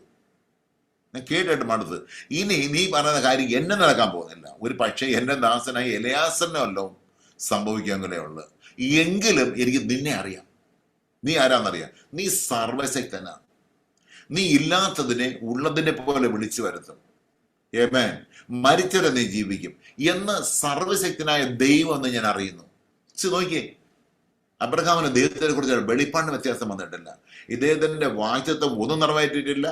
ഇനി നീ പറയുന്ന കാര്യം എന്നെ നടക്കാൻ പോകുന്നില്ല. ഒരു പക്ഷേ എന്റെ ദാസനായി എലയാസറിനെ വല്ലതും സംഭവിക്കാനേ ഉള്ളു. എങ്കിലും എനിക്ക് നിന്നെ അറിയാം. നീ ആരാന്നറിയാം. നീ സർവശക്തനാണ്. നീ ഇല്ലാത്തതിനെ ഉള്ളതിനെ പോലെ വിളിച്ചു വരുത്തും. ആമേൻ. മരിച്ചവരെ നീ ജീവിക്കും എന്ന് സർവശക്തനായ ദൈവം എന്ന് ഞാൻ അറിയുന്നു. നോക്കിയേ, അബ്രഹാമിന് ദൈവത്തിനെ കുറിച്ച് വെളിപ്പാടിന് വ്യത്യാസം വന്നിട്ടില്ല. ഇദ്ദേഹത്തിന്റെ വാക്തത്വം ഒന്നും നിറവേറ്റിയിട്ടില്ല.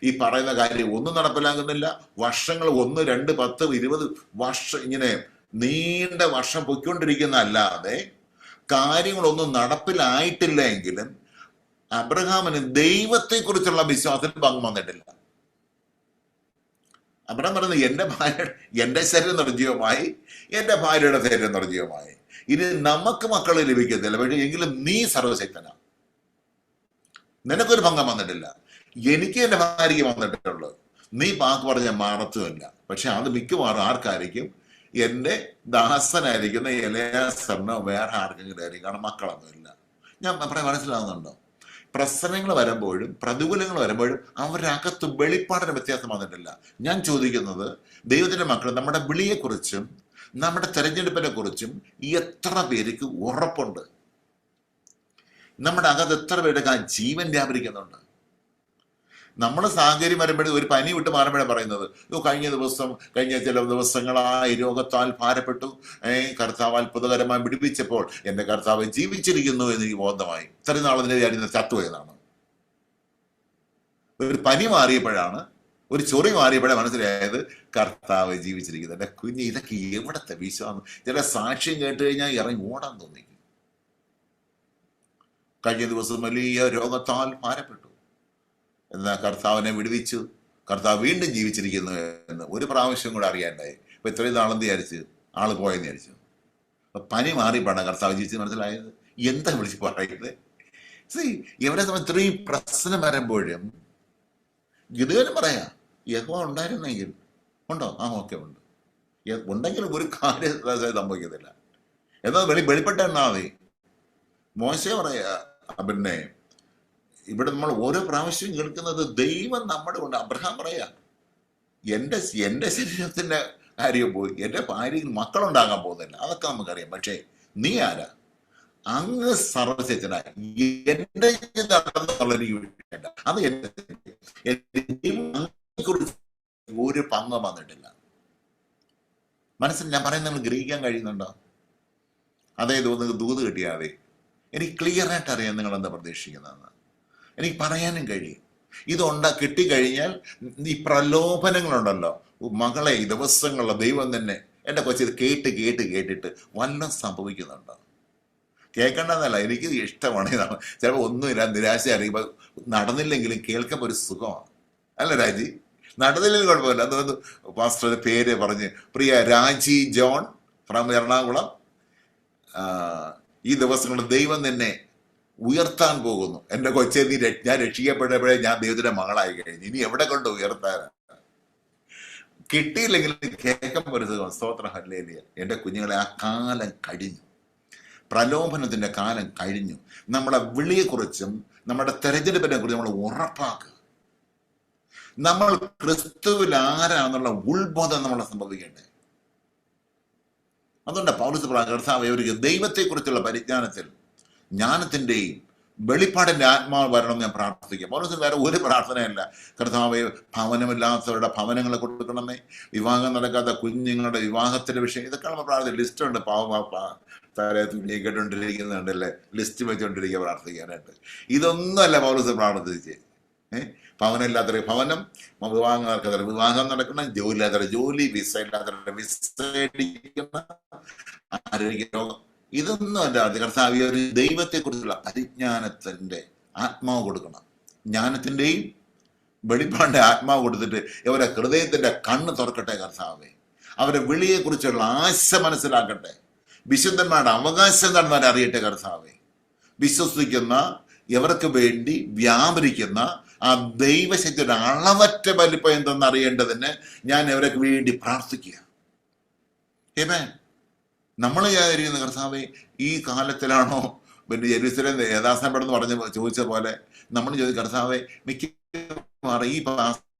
ഈ പറയുന്ന കാര്യം ഒന്നും നടപ്പിലാകുന്നില്ല. വർഷങ്ങൾ 1, 2, 10, 20 വർഷം ഇങ്ങനെ നീണ്ട വർഷം പൊയ്ക്കൊണ്ടിരിക്കുന്ന അല്ലാതെ കാര്യങ്ങളൊന്നും നടപ്പിലായിട്ടില്ല. എങ്കിലും അബ്രഹാമിന് ദൈവത്തെക്കുറിച്ചുള്ള വിശ്വാസത്തിൽ പങ്കു വന്നിട്ടില്ല. അബ്രഹാം പറയുന്നത് എന്റെ ശരീരം നിർജ്ജീവമായി, എന്റെ ഭാര്യയുടെ ശരീരം നിർജ്ജീവമായി. ഇനി നമുക്ക് മക്കളെ ലഭിക്കത്തില്ല, പക്ഷെ എങ്കിലും നീ സർവശക്തനാണ്. നിനക്കൊരു ഭംഗം വന്നിട്ടില്ല, എനിക്ക് എന്റെ ഭാര്യയ്ക്ക് വന്നിട്ടുള്ളൂ. നീ വാക്ക് പറഞ്ഞ മാറത്തുമില്ല. പക്ഷെ അത് മിക്കവാറും ആർക്കായിരിക്കും? എന്റെ ദാസനായിരിക്കുന്ന എലയാസറിനോ വേറെ ആർക്കെങ്കിലും ആയിരിക്കും. കാരണം മക്കളൊന്നുമില്ല. ഞാൻ പറയാൻ മനസ്സിലാകുന്നുണ്ടോ? പ്രശ്നങ്ങൾ വരുമ്പോഴും പ്രതികൂലങ്ങൾ വരുമ്പോഴും അവരുടെ അകത്ത് വെളിപ്പാടിന് വ്യത്യാസം വന്നിട്ടില്ല. ഞാൻ ചോദിക്കുന്നത്, ദൈവത്തിന്റെ മക്കൾ നമ്മുടെ വിളിയെക്കുറിച്ചും നമ്മുടെ തെരഞ്ഞെടുപ്പിനെ കുറിച്ചും എത്ര പേർക്ക് ഉറപ്പുണ്ട്? നമ്മുടെ അകത്ത് എത്ര പേർക്ക് ആ ജീവൻ വ്യാപരിക്കുന്നുണ്ട്? നമ്മൾ സാഹചര്യം വരുമ്പോഴും ഒരു പനി വിട്ട് മാറുമ്പോഴേ പറയുന്നത്, കഴിഞ്ഞ ചില ദിവസങ്ങളായി രോഗത്താൽ ഭാരപ്പെട്ടു, കർത്താവ് അത്ഭുതകരമായി വിടുവിച്ചപ്പോൾ എന്റെ കർത്താവ് ജീവിച്ചിരിക്കുന്നു എന്ന് എനിക്ക് ബോധമായി. ഇത്രയും നാളതിനെ വിചാരിക്കുന്ന ചത്തുപോയതാണ്. ഒരു പനി മാറിയപ്പോഴാണ്, ഒരു ചൊറി മാറിയപ്പോഴേ മനസ്സിലായത് കർത്താവ് ജീവിച്ചിരിക്കുന്നത്. എന്റെ കുഞ്ഞ്, ഇതൊക്കെ എവിടത്തെ വിശ്വാസം! ചില സാക്ഷ്യം കേട്ട് കഴിഞ്ഞാൽ ഇറങ്ങി ഓടാൻ തോന്നിക്കും. കഴിഞ്ഞ ദിവസം വലിയ രോഗത്താൽ ഭാരപ്പെട്ടു, എന്നാൽ കർത്താവിനെ വിടുവിച്ചു, കർത്താവ് വീണ്ടും ജീവിച്ചിരിക്കുന്നു എന്ന് ഒരു പ്രാവശ്യം കൂടെ അറിയാണ്ടായി. അപ്പൊ ഇത്രയും നാളെന്ന് വിചാരിച്ച് ആള് പോയെന്ന് വിചാരിച്ചു. അപ്പൊ പനി മാറിയപ്പോഴാണ് കർത്താവ് ജീവിച്ച് മനസ്സിലായത്. എന്താ വിളിച്ച് പറയുന്നത്? എവിടെ സമയം ഇത്രയും പ്രശ്നം വരുമ്പോഴും ഗിദെയോനും പറയാ, യഹോവ ഉണ്ടായിരുന്നെങ്കിൽ. ഉണ്ടോ? ഓക്കെ ഉണ്ട്. ഉണ്ടെങ്കിലും ഒരു കാര്യം സംഭവിക്കത്തില്ല. എന്നാൽ വെളിപ്പെട്ട എന്നാ മതി. മോശ പറയാ, പിന്നെ ഇവിടെ നമ്മൾ ഓരോ പ്രാവശ്യം കേൾക്കുന്നത് ദൈവം നമ്മുടെ കൊണ്ട്. അബ്രഹാം പറയാ, എൻ്റെ ശരീരത്തിന്റെ കാര്യം പോയി, എൻ്റെ ഭാര്യയിൽ മക്കളുണ്ടാകാൻ പോകുന്നില്ല, അതൊക്കെ നമുക്കറിയാം. പക്ഷേ നീ ആരാ? അങ്ങ് സർവശക്തനായ എന്റെ നടന്നുള്ള എനിക്ക് വേണ്ട. അത് കുറിച്ച് ഒരു പങ്കം വന്നിട്ടില്ല. മനസ്സിൽ ഞാൻ പറയുന്നത് നിങ്ങൾ ഗ്രഹിക്കാൻ കഴിയുന്നുണ്ടോ? അതായത് നിങ്ങൾക്ക് ദൂത് കിട്ടിയാതെ എനിക്ക് ക്ലിയർ ആയിട്ട് അറിയാം നിങ്ങൾ എന്താ പ്രതീക്ഷിക്കുന്നതെന്ന് എനിക്ക് പറയാനും കഴിയും. കിട്ടിക്കഴിഞ്ഞാൽ ഈ പ്രലോഭനങ്ങളുണ്ടല്ലോ, മകളെ ഈ ദിവസങ്ങളിലെ ദൈവം തന്നെ എൻ്റെ കൊച്ചി ഇത് കേട്ടിട്ട് വല്ലതും സംഭവിക്കുന്നുണ്ടോ? കേൾക്കേണ്ടതല്ല, എനിക്ക് ഇഷ്ടമാണ്. ചിലപ്പോൾ ഒന്നുമില്ല, നിരാശ അറിയുമ്പോൾ നടന്നില്ലെങ്കിലും കേൾക്കുമ്പോൾ ഒരു സുഖമാണ്, അല്ല രാജി? നടന്നില്ലെങ്കിൽ കുഴപ്പമില്ല. അതൊന്ന് പാസ്റ്ററുടെ പേര് പറഞ്ഞ്, പ്രിയ രാജി ജോൺ ഫ്രം എറണാകുളം, ഈ ദിവസങ്ങളിൽ ദൈവം തന്നെ ഉയർത്താൻ പോകുന്നു. എൻ്റെ കൊച്ചെ, ഞാൻ രക്ഷിക്കപ്പെട്ടപ്പോഴേ ഞാൻ ദൈവത്തിന്റെ മകളായി കഴിഞ്ഞു, ഇനി എവിടെ കൊണ്ട് ഉയർത്താനാണ്? കിട്ടിയില്ലെങ്കിലും കേൾക്കുമ്പോൾ ഒരു സുഖം. സ്തോത്രം, ഹല്ലേലൂയ. എൻ്റെ കുഞ്ഞുങ്ങളെ, ആ കാലം കഴിഞ്ഞു, പ്രലോഭനത്തിന്റെ കാലം കഴിഞ്ഞു. നമ്മുടെ വിളിയെക്കുറിച്ചും നമ്മുടെ തെരഞ്ഞെടുപ്പിനെ കുറിച്ചും നമ്മൾ ഉറപ്പാക്കുക. നമ്മൾ ക്രിസ്തുവിൽ ആരാന്നുള്ള ഉത്ബോധം നമ്മളെ സംഭവിക്കണ്ടേ? അതുകൊണ്ട് പൗലോസ് കർത്താവേ, ഒരു ദൈവത്തെക്കുറിച്ചുള്ള പരിജ്ഞാനത്തിൽ, ജ്ഞാനത്തിന്റെയും വെളിപ്പാടിന്റെ ആത്മാവ് വരണം ഞാൻ പ്രാർത്ഥിക്കും. പൗലോസിന് വേറെ ഒരു പ്രാർത്ഥനയല്ല. കർത്താവേ, ഭവനമില്ലാത്തവരുടെ ഭവനങ്ങളെ കൊടുക്കണമേ, വിവാഹം നടക്കാത്ത കുഞ്ഞുങ്ങളുടെ വിവാഹത്തിന്റെ വിഷയം, ഇതൊക്കെ നമ്മൾ പ്രാർത്ഥിക്കും. ലിസ്റ്റ് ഉണ്ട്, കേട്ടോണ്ടിരിക്കുന്നുണ്ടല്ലേ, ലിസ്റ്റ് വെച്ചോണ്ടിരിക്കുക പ്രാർത്ഥിക്കാനായിട്ട്. ഇതൊന്നുമല്ല പൗലോസ് പ്രാർത്ഥിച്ച്. ഭവനമില്ലാത്തവരെ ഭവനം, വിവാഹം നടക്കാത്തവരെ വിവാഹം നടക്കണം, ജോലി ഇല്ലാത്തവരെ ജോലി, വിസ ഇല്ലാത്തവരുടെ വിസ അടിക്കുന്ന, ആരോഗ്യ രോഗം, ഇതൊന്നും അല്ല. കർത്താവ് ഒരു ദൈവത്തെക്കുറിച്ചുള്ള പരിജ്ഞാനത്തിന്റെ ആത്മാവ് കൊടുക്കണം. ജ്ഞാനത്തിന്റെയും വെളിപ്പാടിന്റെ ആത്മാവ് കൊടുത്തിട്ട് അവരെ ഹൃദയത്തിന്റെ കണ്ണ് തുറക്കട്ടെ കർത്താവേ. അവരെ വിളിയെക്കുറിച്ചുള്ള ആശ മനസ്സിലാക്കട്ടെ. വിശുദ്ധന്മാരുടെ അവകാശം എന്താണെന്ന് അറിയട്ടെ കർത്താവേ. വിശ്വസിക്കുന്ന ഇവർക്ക് വേണ്ടി വ്യാപരിക്കുന്ന ആ ദൈവശക്തിയുടെ അളവറ്റ വലിപ്പം എന്തെന്ന് അറിയേണ്ടതിന് ഞാൻ ഇവർക്ക് വേണ്ടി പ്രാർത്ഥിക്കുക. ഏമേൻ. നമ്മൾ വിചാരിക്കുന്ന കർത്താവേ, ഈ കാലത്തിലാണോ പിന്നെ ജെറുസലേം യഥാസ്ഥാനപ്പെടുന്ന ചോദിച്ച പോലെ നമ്മൾ ചോദിക്കും, കർത്താവേ, മിക്കവാറും ഈ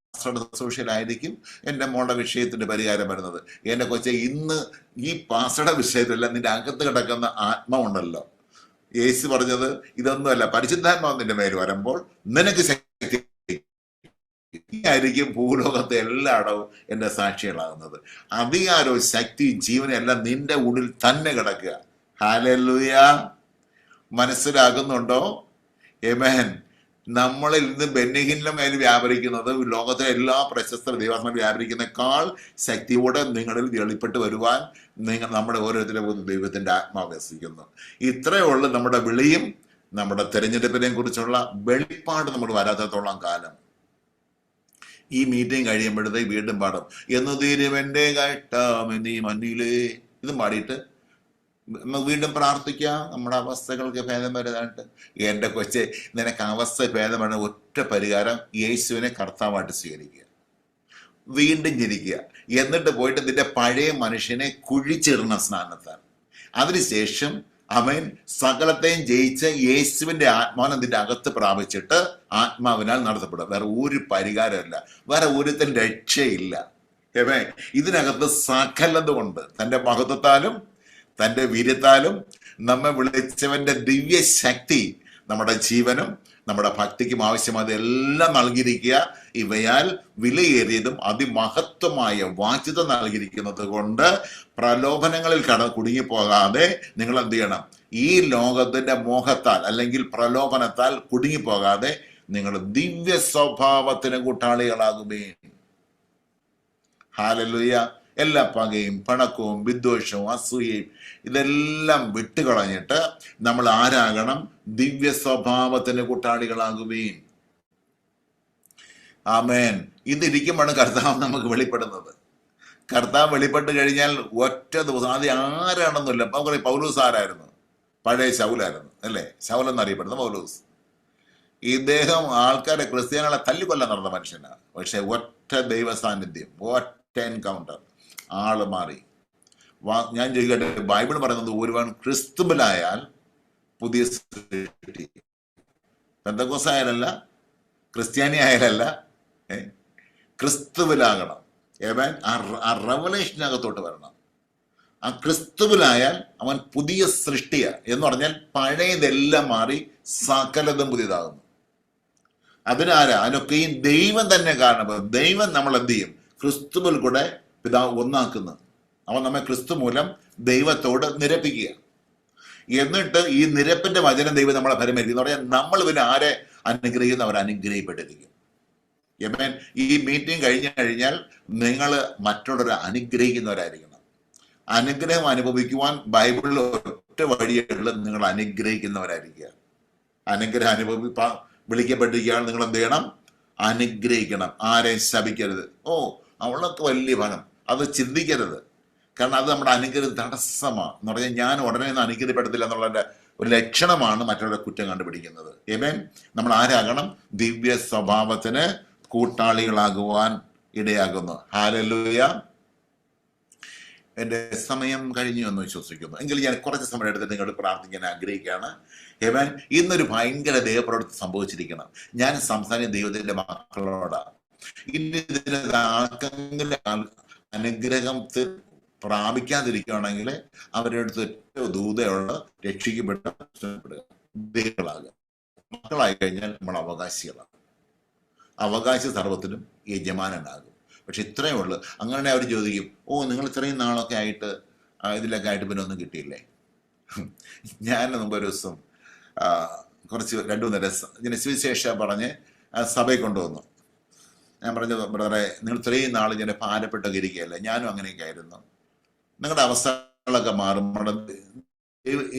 സോഷ്യലായിരിക്കും എൻ്റെ മോളുടെ വിഷയത്തിന്റെ പരിഹാരം വരുന്നത്. എൻ്റെ കൊച്ചെ, ഇന്ന് ഈ പാസ്റ്ററുടെ വിഷയത്തിലല്ല, നിന്റെ അകത്ത് കിടക്കുന്ന ആത്മാവുണ്ടല്ലോ. യേശു പറഞ്ഞത് ഇതൊന്നുമല്ല, പരിശുദ്ധാത്മാവ് നിന്റെ മേൽ വരുമ്പോൾ നിനക്ക് ശക്തി ആയിരിക്കും ഭൂലോകത്തെ എല്ലായിടവും എൻ്റെ സാക്ഷികളാകുന്നത്. അധികാരവും ശക്തി ജീവനും എല്ലാം നിന്റെ ഉള്ളിൽ തന്നെ കിടക്കുക. ഹല്ലേലൂയ. മനസ്സിലാകുന്നുണ്ടോ? ആമേൻ. നമ്മളിൽ നിന്ന് ബെന്നിഹിന്റെ മേൽ വ്യാപരിക്കുന്നത് ലോകത്തിലെ എല്ലാ പ്രശസ്ത ദൈവത്തിൽ വ്യാപരിക്കുന്നേക്കാൾ ശക്തിയോടെ നിങ്ങളിൽ വെളിപ്പെട്ട് വരുവാൻ നമ്മുടെ ഓരോരുത്തരും ദൈവത്തിന്റെ ആത്മാവ് വസിക്കുന്നു. ഇത്രയേ ഉള്ളൂ നമ്മുടെ വിളിയും നമ്മുടെ തെരഞ്ഞെടുപ്പിനെ കുറിച്ചുള്ള വെളിപ്പാട് നമ്മൾ വരാത്തത്തോളം കാലം. ഈ മീറ്റിംഗ് കഴിയുമ്പോഴത്തേക്ക് വീണ്ടും പാടും, എന്ന് തീരുമെന്റെ കഷ്ടം എന്നീ മണ്ണിലേ, ഇതും പാടിയിട്ട് നമുക്ക് വീണ്ടും പ്രാർത്ഥിക്കാം നമ്മുടെ അവസ്ഥകൾക്ക് ഭേദം വരുന്നതായിട്ട്. എൻ്റെ കൊച്ചെ, നിനക്ക് അവസ്ഥ ഭേദം വരുന്ന ഒറ്റ പരിഹാരം, യേശുവിനെ കർത്താവായിട്ട് സ്വീകരിക്കുക, വീണ്ടും ജനിക്കുക, എന്നിട്ട് പോയിട്ട് നിന്റെ പഴയ മനുഷ്യനെ കുഴിച്ചിടണം സ്നാനത്താൽ. അതിനുശേഷം അവൻ സകലത്തെയും ജയിച്ച് യേശുവിന്റെ ആത്മാവിനെ നിന്റെ അകത്ത് പ്രാപിച്ചിട്ട് ആത്മാവിനാൽ നടത്തപ്പെടുക. വേറെ ഒരു പരിഹാരമില്ല, വേറെ ഒരുത്തൻ രക്ഷയില്ല. ഇതിനകത്ത് സകലതുകൊണ്ട് തന്റെ മഹത്വത്താലും തന്റെ വീര്യത്താലും നമ്മെ വിളിച്ചവന്റെ ദിവ്യ ശക്തി നമ്മുടെ ജീവനും നമ്മുടെ ഭക്തിക്കും ആവശ്യമായത് എല്ലാം നൽകിയിരിക്കുക. ഇവയാൽ വിലയേറിയതും അതിമഹത്വമായ വാച്യത നൽകിയിരിക്കുന്നത് കൊണ്ട് പ്രലോഭനങ്ങളിൽ കുടുങ്ങിപ്പോകാതെ നിങ്ങൾ എന്ത് ചെയ്യണം? ഈ ലോകത്തിന്റെ മോഹത്താൽ അല്ലെങ്കിൽ പ്രലോഭനത്താൽ കുടുങ്ങിപ്പോകാതെ നിങ്ങൾ ദിവ്യ സ്വഭാവത്തിന് കൂട്ടാളികളാകുമേ. ഹല്ലേലൂയ. എല്ലാ പകയും പണക്കവും വിദ്വേഷവും അസൂയയും ഇതെല്ലാം വിട്ടുകളഞ്ഞിട്ട് നമ്മൾ ആരാകണം? ദിവ്യ സ്വഭാവത്തിന് കൂട്ടാളികളാകുകയും. ആമേൻ. ഇതിരിക്കുമ്പോഴാണ് കർത്താവ് നമുക്ക് വെളിപ്പെടുന്നത്. കർത്താവ് വെളിപ്പെട്ട് കഴിഞ്ഞാൽ ഒറ്റ ദിവസം ആദ്യം ആരാണെന്നില്ല. നമുക്ക് പൗലോസ് ആരായിരുന്നു? പഴയ ശൗലായിരുന്നു, അല്ലേ? ശൗൽ എന്നറിയപ്പെടുന്ന പൗലോസ്. ഇദ്ദേഹം ആൾക്കാരെ, ക്രിസ്ത്യാനികളെ തല്ലിക്കൊല്ലാൻ നടന്ന മനുഷ്യനാണ്. പക്ഷെ ഒറ്റ ദൈവ സാന്നിധ്യം, ഒറ്റ എൻകൗണ്ടർ, ആള് മാറി. ഞാൻ ചോദിക്കട്ടെ, ബൈബിൾ പറയുന്നത് ഒരുവൻ ക്രിസ്തുവിലായാൽ പുതിയ സൃഷ്ടി. പെന്തക്കോസ് ആയാലല്ല, ക്രിസ്ത്യാനി ആയാലല്ല, ക്രിസ്തുവിലാകണം. ഏവൻ ആ റെവലേഷനകത്തോട്ട് വരണം. ആ ക്രിസ്തുവിലായാൽ അവൻ പുതിയ സൃഷ്ടിയ എന്ന് പറഞ്ഞാൽ പഴയതെല്ലാം മാറി സകലതും പുതിയതാകുന്നു. അതിനൊക്കെയും ദൈവം തന്നെ കാരണം. ദൈവം നമ്മൾ എന്ത് ചെയ്യും? ക്രിസ്തുവിൽ കൂടെ പിതാവ് ഒന്നാക്കുന്നു. അവൻ നമ്മെ ക്രിസ്തു മൂലം ദൈവത്തോട് നിരപ്പിക്കുക. എന്നിട്ട് ഈ നിരപ്പിന്റെ വചനം ദൈവം നമ്മളെ പരിമരിക്കുന്നു. പറഞ്ഞാൽ നമ്മൾ പിന്നെ ആരെ അനുഗ്രഹിക്കുന്ന അവർ അനുഗ്രഹിപ്പെട്ടിരിക്കും. ഈ മീറ്റിംഗ് കഴിഞ്ഞു കഴിഞ്ഞാൽ നിങ്ങൾ മറ്റുള്ളവരെ അനുഗ്രഹിക്കുന്നവരായിരിക്കണം. അനുഗ്രഹം അനുഭവിക്കുവാൻ ബൈബിളിൽ ഒറ്റ വഴിയുള്ള നിങ്ങൾ അനുഗ്രഹിക്കുന്നവരായിരിക്കുക. അനുഗ്രഹം വിളിക്കപ്പെട്ടിരിക്കുകയാണ്. നിങ്ങൾ എന്ത് ചെയ്യണം? അനുഗ്രഹിക്കണം. ആരെയും ശപിക്കരുത്. അവളൊക്കെ വലിയ ഫലം, അത് ചിന്തിക്കരുത്. കാരണം അത് നമ്മുടെ അനുഗ്രഹം തടസ്സമാണ്. എന്ന് പറഞ്ഞാൽ ഞാൻ ഉടനെ ഒന്നും അനുഗ്രഹപ്പെടത്തില്ല എന്നുള്ളതിന്റെ ഒരു ലക്ഷണമാണ് മറ്റുള്ളവരുടെ കുറ്റം കണ്ടുപിടിക്കുന്നത്. നമ്മൾ ആരാകണം? ദിവ്യ സ്വഭാവത്തിന് കൂട്ടാളികളാകുവാൻ ഇടയാകുന്നു. ഹല്ലേലൂയ. എൻ്റെ സമയം കഴിഞ്ഞു എന്ന് വിശ്വസിക്കുന്നു. എങ്കിൽ ഞാൻ കുറച്ച് സമയം എടുത്ത് നിങ്ങൾ പ്രാർത്ഥിക്കാൻ ആഗ്രഹിക്കുകയാണ്. ഇന്നൊരു ഭയങ്കര ദൈവപ്രവൃത്തി സംഭവിച്ചിരിക്കണം. ഞാൻ സംസാരിക്കുന്ന ദൈവത്തിന്റെ മക്കളോടാണ്. ഇനി ഇതിന് ആർക്കെങ്കിലും അനുഗ്രഹം പ്രാപിക്കാതിരിക്കുകയാണെങ്കിൽ അവരുടെ അടുത്ത് ഏറ്റവും ദൂതയുള്ള രക്ഷിക്കപ്പെടുക മക്കളായി കഴിഞ്ഞാൽ നമ്മൾ അവകാശികളാണ്. അവകാശി സർവത്തിനും യജമാനനാകും. പക്ഷെ ഇത്രയേ ഉള്ളൂ. അങ്ങനെ അവർ ചോദിക്കും, നിങ്ങൾ ഇത്രയും നാളൊക്കെ ആയിട്ട് ഇതിലൊക്കെ ആയിട്ട് പിന്നെ ഒന്നും കിട്ടിയില്ലേ? ഞാൻ മുമ്പ് ഒരു ദിവസം കുറച്ച് 2-3 നേരം ഇങ്ങനെ സുവിശേഷം പറഞ്ഞ് സഭയിൽ കൊണ്ടുവന്നു. ഞാൻ പറഞ്ഞു, ബ്രദറെ, നിങ്ങൾ ഇത്രയും നാൾ ഇങ്ങനെ ഭാരപ്പെട്ടൊക്കെ ഇരിക്കുകയല്ലേ, ഞാനും അങ്ങനെയൊക്കെ ആയിരുന്നു. നിങ്ങളുടെ അവസ്ഥകളൊക്കെ മാറും.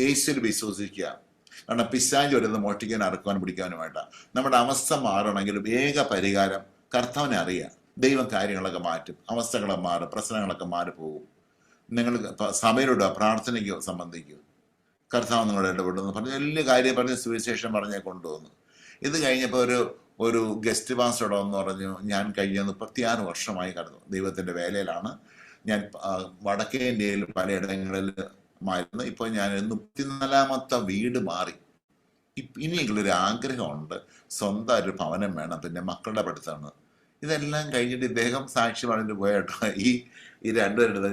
യേശുവിൽ വിശ്വസിക്കുക. കാരണം പിശാച് വരുന്നത് മോഷ്ടിക്കാൻ, അറുക്കുവാനും പിടിക്കാനുമായിട്ടാണ്. നമ്മുടെ അവസ്ഥ മാറണമെങ്കിൽ ഏക പരിഹാരം കർത്താവിനെ അറിയാം. ദൈവം കാര്യങ്ങളൊക്കെ മാറ്റും, അവസ്ഥകളെ മാറും, പ്രശ്നങ്ങളൊക്കെ മാറിപ്പോകും. നിങ്ങൾ സഭയിലൂടെ പ്രാർത്ഥനയ്ക്കോ സംബന്ധിക്കും, കർത്താവ് നിങ്ങളോട് ഇടപെടുന്നു പറഞ്ഞ് വലിയ കാര്യം പറഞ്ഞ് സുവിശേഷം പറഞ്ഞേ കൊണ്ടുവന്നു. ഇത് കഴിഞ്ഞപ്പോൾ ഒരു ഗസ്റ്റ് പാസ്റ്റർ എന്ന് പറഞ്ഞു, ഞാൻ കഴിഞ്ഞ 36 വർഷമായി കടന്നു ദൈവത്തിന്റെ വേലയിലാണ്. ഞാൻ വടക്കേ ഇന്ത്യയിൽ പലയിടങ്ങളിലുമായിരുന്നു. ഇപ്പോൾ ഞാൻ 34ാമത്തെ വീട് മാറി. ഇനിയെങ്കിലൊരു ആഗ്രഹമുണ്ട്, സ്വന്തം ഒരു ഭവനം വേണം, പിന്നെ മക്കളുടെ പഠിത്തമാണ്. ഇതെല്ലാം കഴിഞ്ഞിട്ട് ഇദ്ദേഹം സാക്ഷി പറഞ്ഞിട്ട് പോയിട്ടോ ഈ 2 പേരുടെ